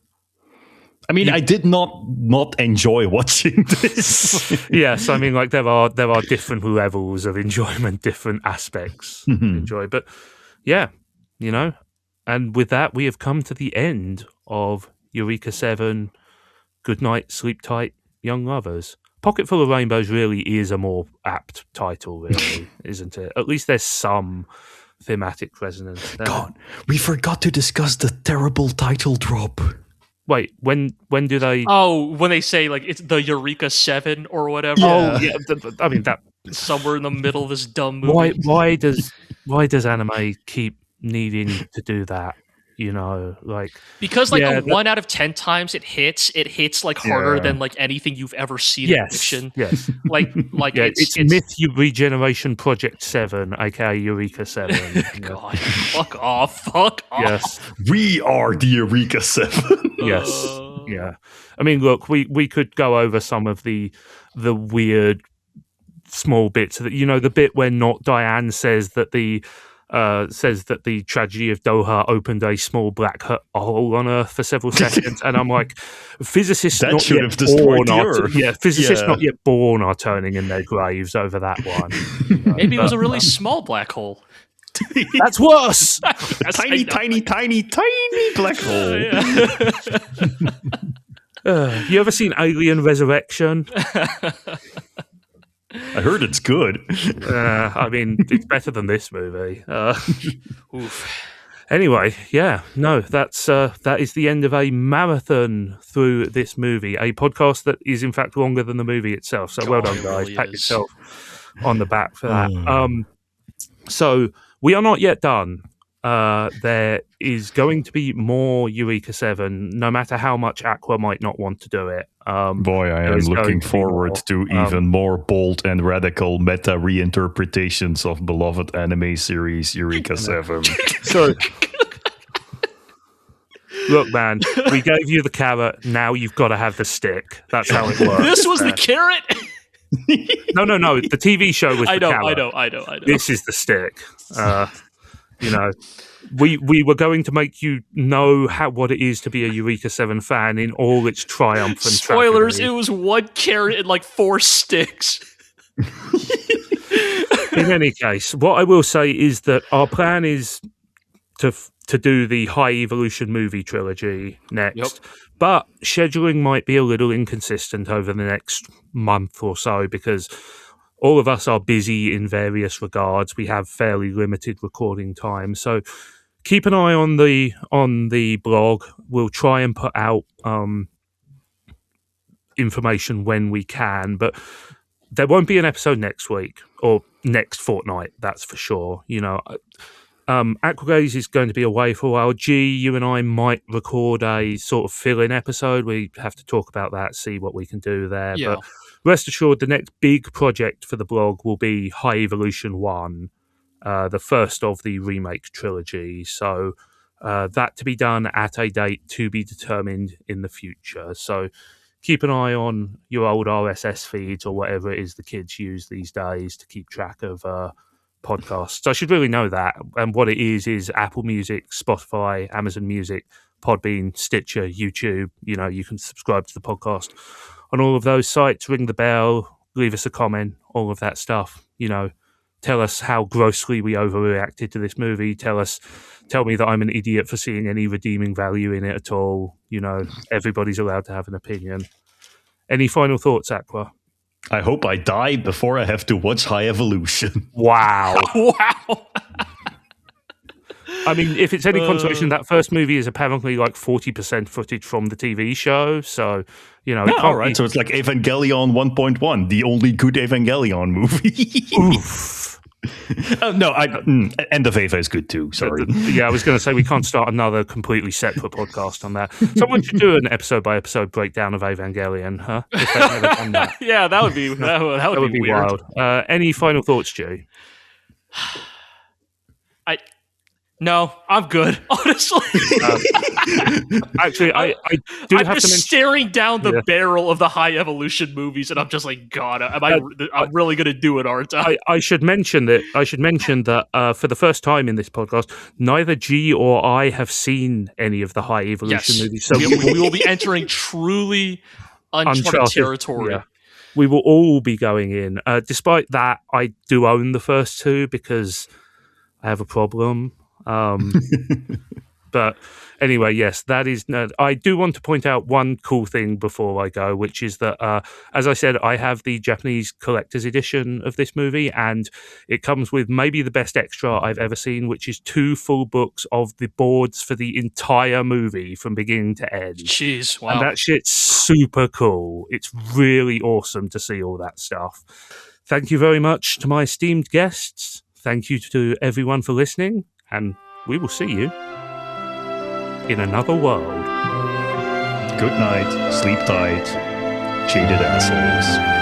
I mean, I did not enjoy watching this. Yes, I mean, like there are different levels of enjoyment, different aspects to enjoy, but yeah, you know. And with that, we have come to the end of Eureka 7. Good night, sleep tight, young lovers. Pocket Full of Rainbows really is a more apt title, really, isn't it? At least there's some thematic resonance there. God, we forgot to discuss the terrible title drop. Wait, when do they? Oh, when they say like it's the Eureka 7 or whatever. Oh, yeah. I mean that somewhere in the middle of this dumb movie. Why does anime keep needing to do that? You know, like because like 1 out of 10 times it hits like harder than like anything you've ever seen in fiction. Yes, like it's Myth Regeneration Project 7, aka Eureka 7. God, fuck off! Yes, we are the Eureka 7. Yes, yeah. I mean, look, we could go over some of the weird small bits that, you know, the bit where not Diane says that the tragedy of Doha opened a small black hole on Earth for several seconds, and I'm like, physicists that not yet born not yet born are turning in their graves over that one. Maybe it was a really small black hole. That's worse. Tiny black hole. You ever seen Alien Resurrection? I heard it's good. I mean, it's better than this movie. Anyway, yeah, no, that is the end of a marathon through this movie, a podcast that is in fact longer than the movie itself. So well done, guys. Pat yourself on the back for that. So we are not yet done. There is going to be more Eureka 7, no matter how much Aqua might not want to do it. Boy, I am looking forward to even more bold and radical meta reinterpretations of beloved anime series Eureka 7. So, look, man, we gave you the carrot. Now you've got to have the stick. That's how it works. This was the carrot? No. The TV show was the carrot. I know. This is the stick. You know, we were going to make you know what it is to be a Eureka 7 fan in all its triumph and spoilers, tragedy. It was 1 carrot and like 4 sticks. In any case, what I will say is that our plan is to do the High Evolution movie trilogy next. Yep. But scheduling might be a little inconsistent over the next month or so because all of us are busy in various regards. We have fairly limited recording time. So keep an eye on the blog. We'll try and put out information when we can, but there won't be an episode next week or next fortnight, that's for sure. Aquagaze is going to be away for a while. G, you and I might record a sort of fill-in episode. We have to talk about that, see what we can do there. Yeah. But rest assured, the next big project for the blog will be High Evolution 1, the first of the remake trilogy. So that to be done at a date to be determined in the future. So keep an eye on your old RSS feeds or whatever it is the kids use these days to keep track of podcasts. I should really know that. And what it is Apple Music, Spotify, Amazon Music, Podbean, Stitcher, YouTube. You can subscribe to the podcast on all of those sites, ring the bell, leave us a comment, all of that stuff. Tell us how grossly we overreacted to this movie. Tell me that I'm an idiot for seeing any redeeming value in it at all. Everybody's allowed to have an opinion. Any final thoughts, Aqua? I hope I die before I have to watch High Evolution. Wow. Wow. I mean, if it's any consolation, that first movie is apparently like 40% footage from the TV show. So, all right. So it's like Evangelion 1.1, the only good Evangelion movie. Oof. End of Eva is good too. Sorry. I was going to say we can't start another completely separate podcast on that. Someone should do an episode by episode breakdown of Evangelion, huh? If they've never done that. Yeah, that would be that would be weird. Wild. Any final thoughts, Stu? No, I'm good. Honestly, actually, I do have to mention, staring down the barrel of the High Evolution movies, and I'm just like, God, I'm really going to do it, aren't I? I should mention that for the first time in this podcast, neither G or I have seen any of the High Evolution movies, so we will be entering truly uncharted territory. Yeah. We will all be going in. Despite that, I do own the first two because I have a problem. But anyway, yes, that is. I do want to point out one cool thing before I go, which is that, as I said, I have the Japanese collector's edition of this movie, and it comes with maybe the best extra I've ever seen, which is 2 full books of the boards for the entire movie from beginning to end. Jeez, wow. And that shit's super cool. It's really awesome to see all that stuff. Thank you very much to my esteemed guests. Thank you to everyone for listening. And we will see you in another world. Good night, sleep tight, cheated assholes.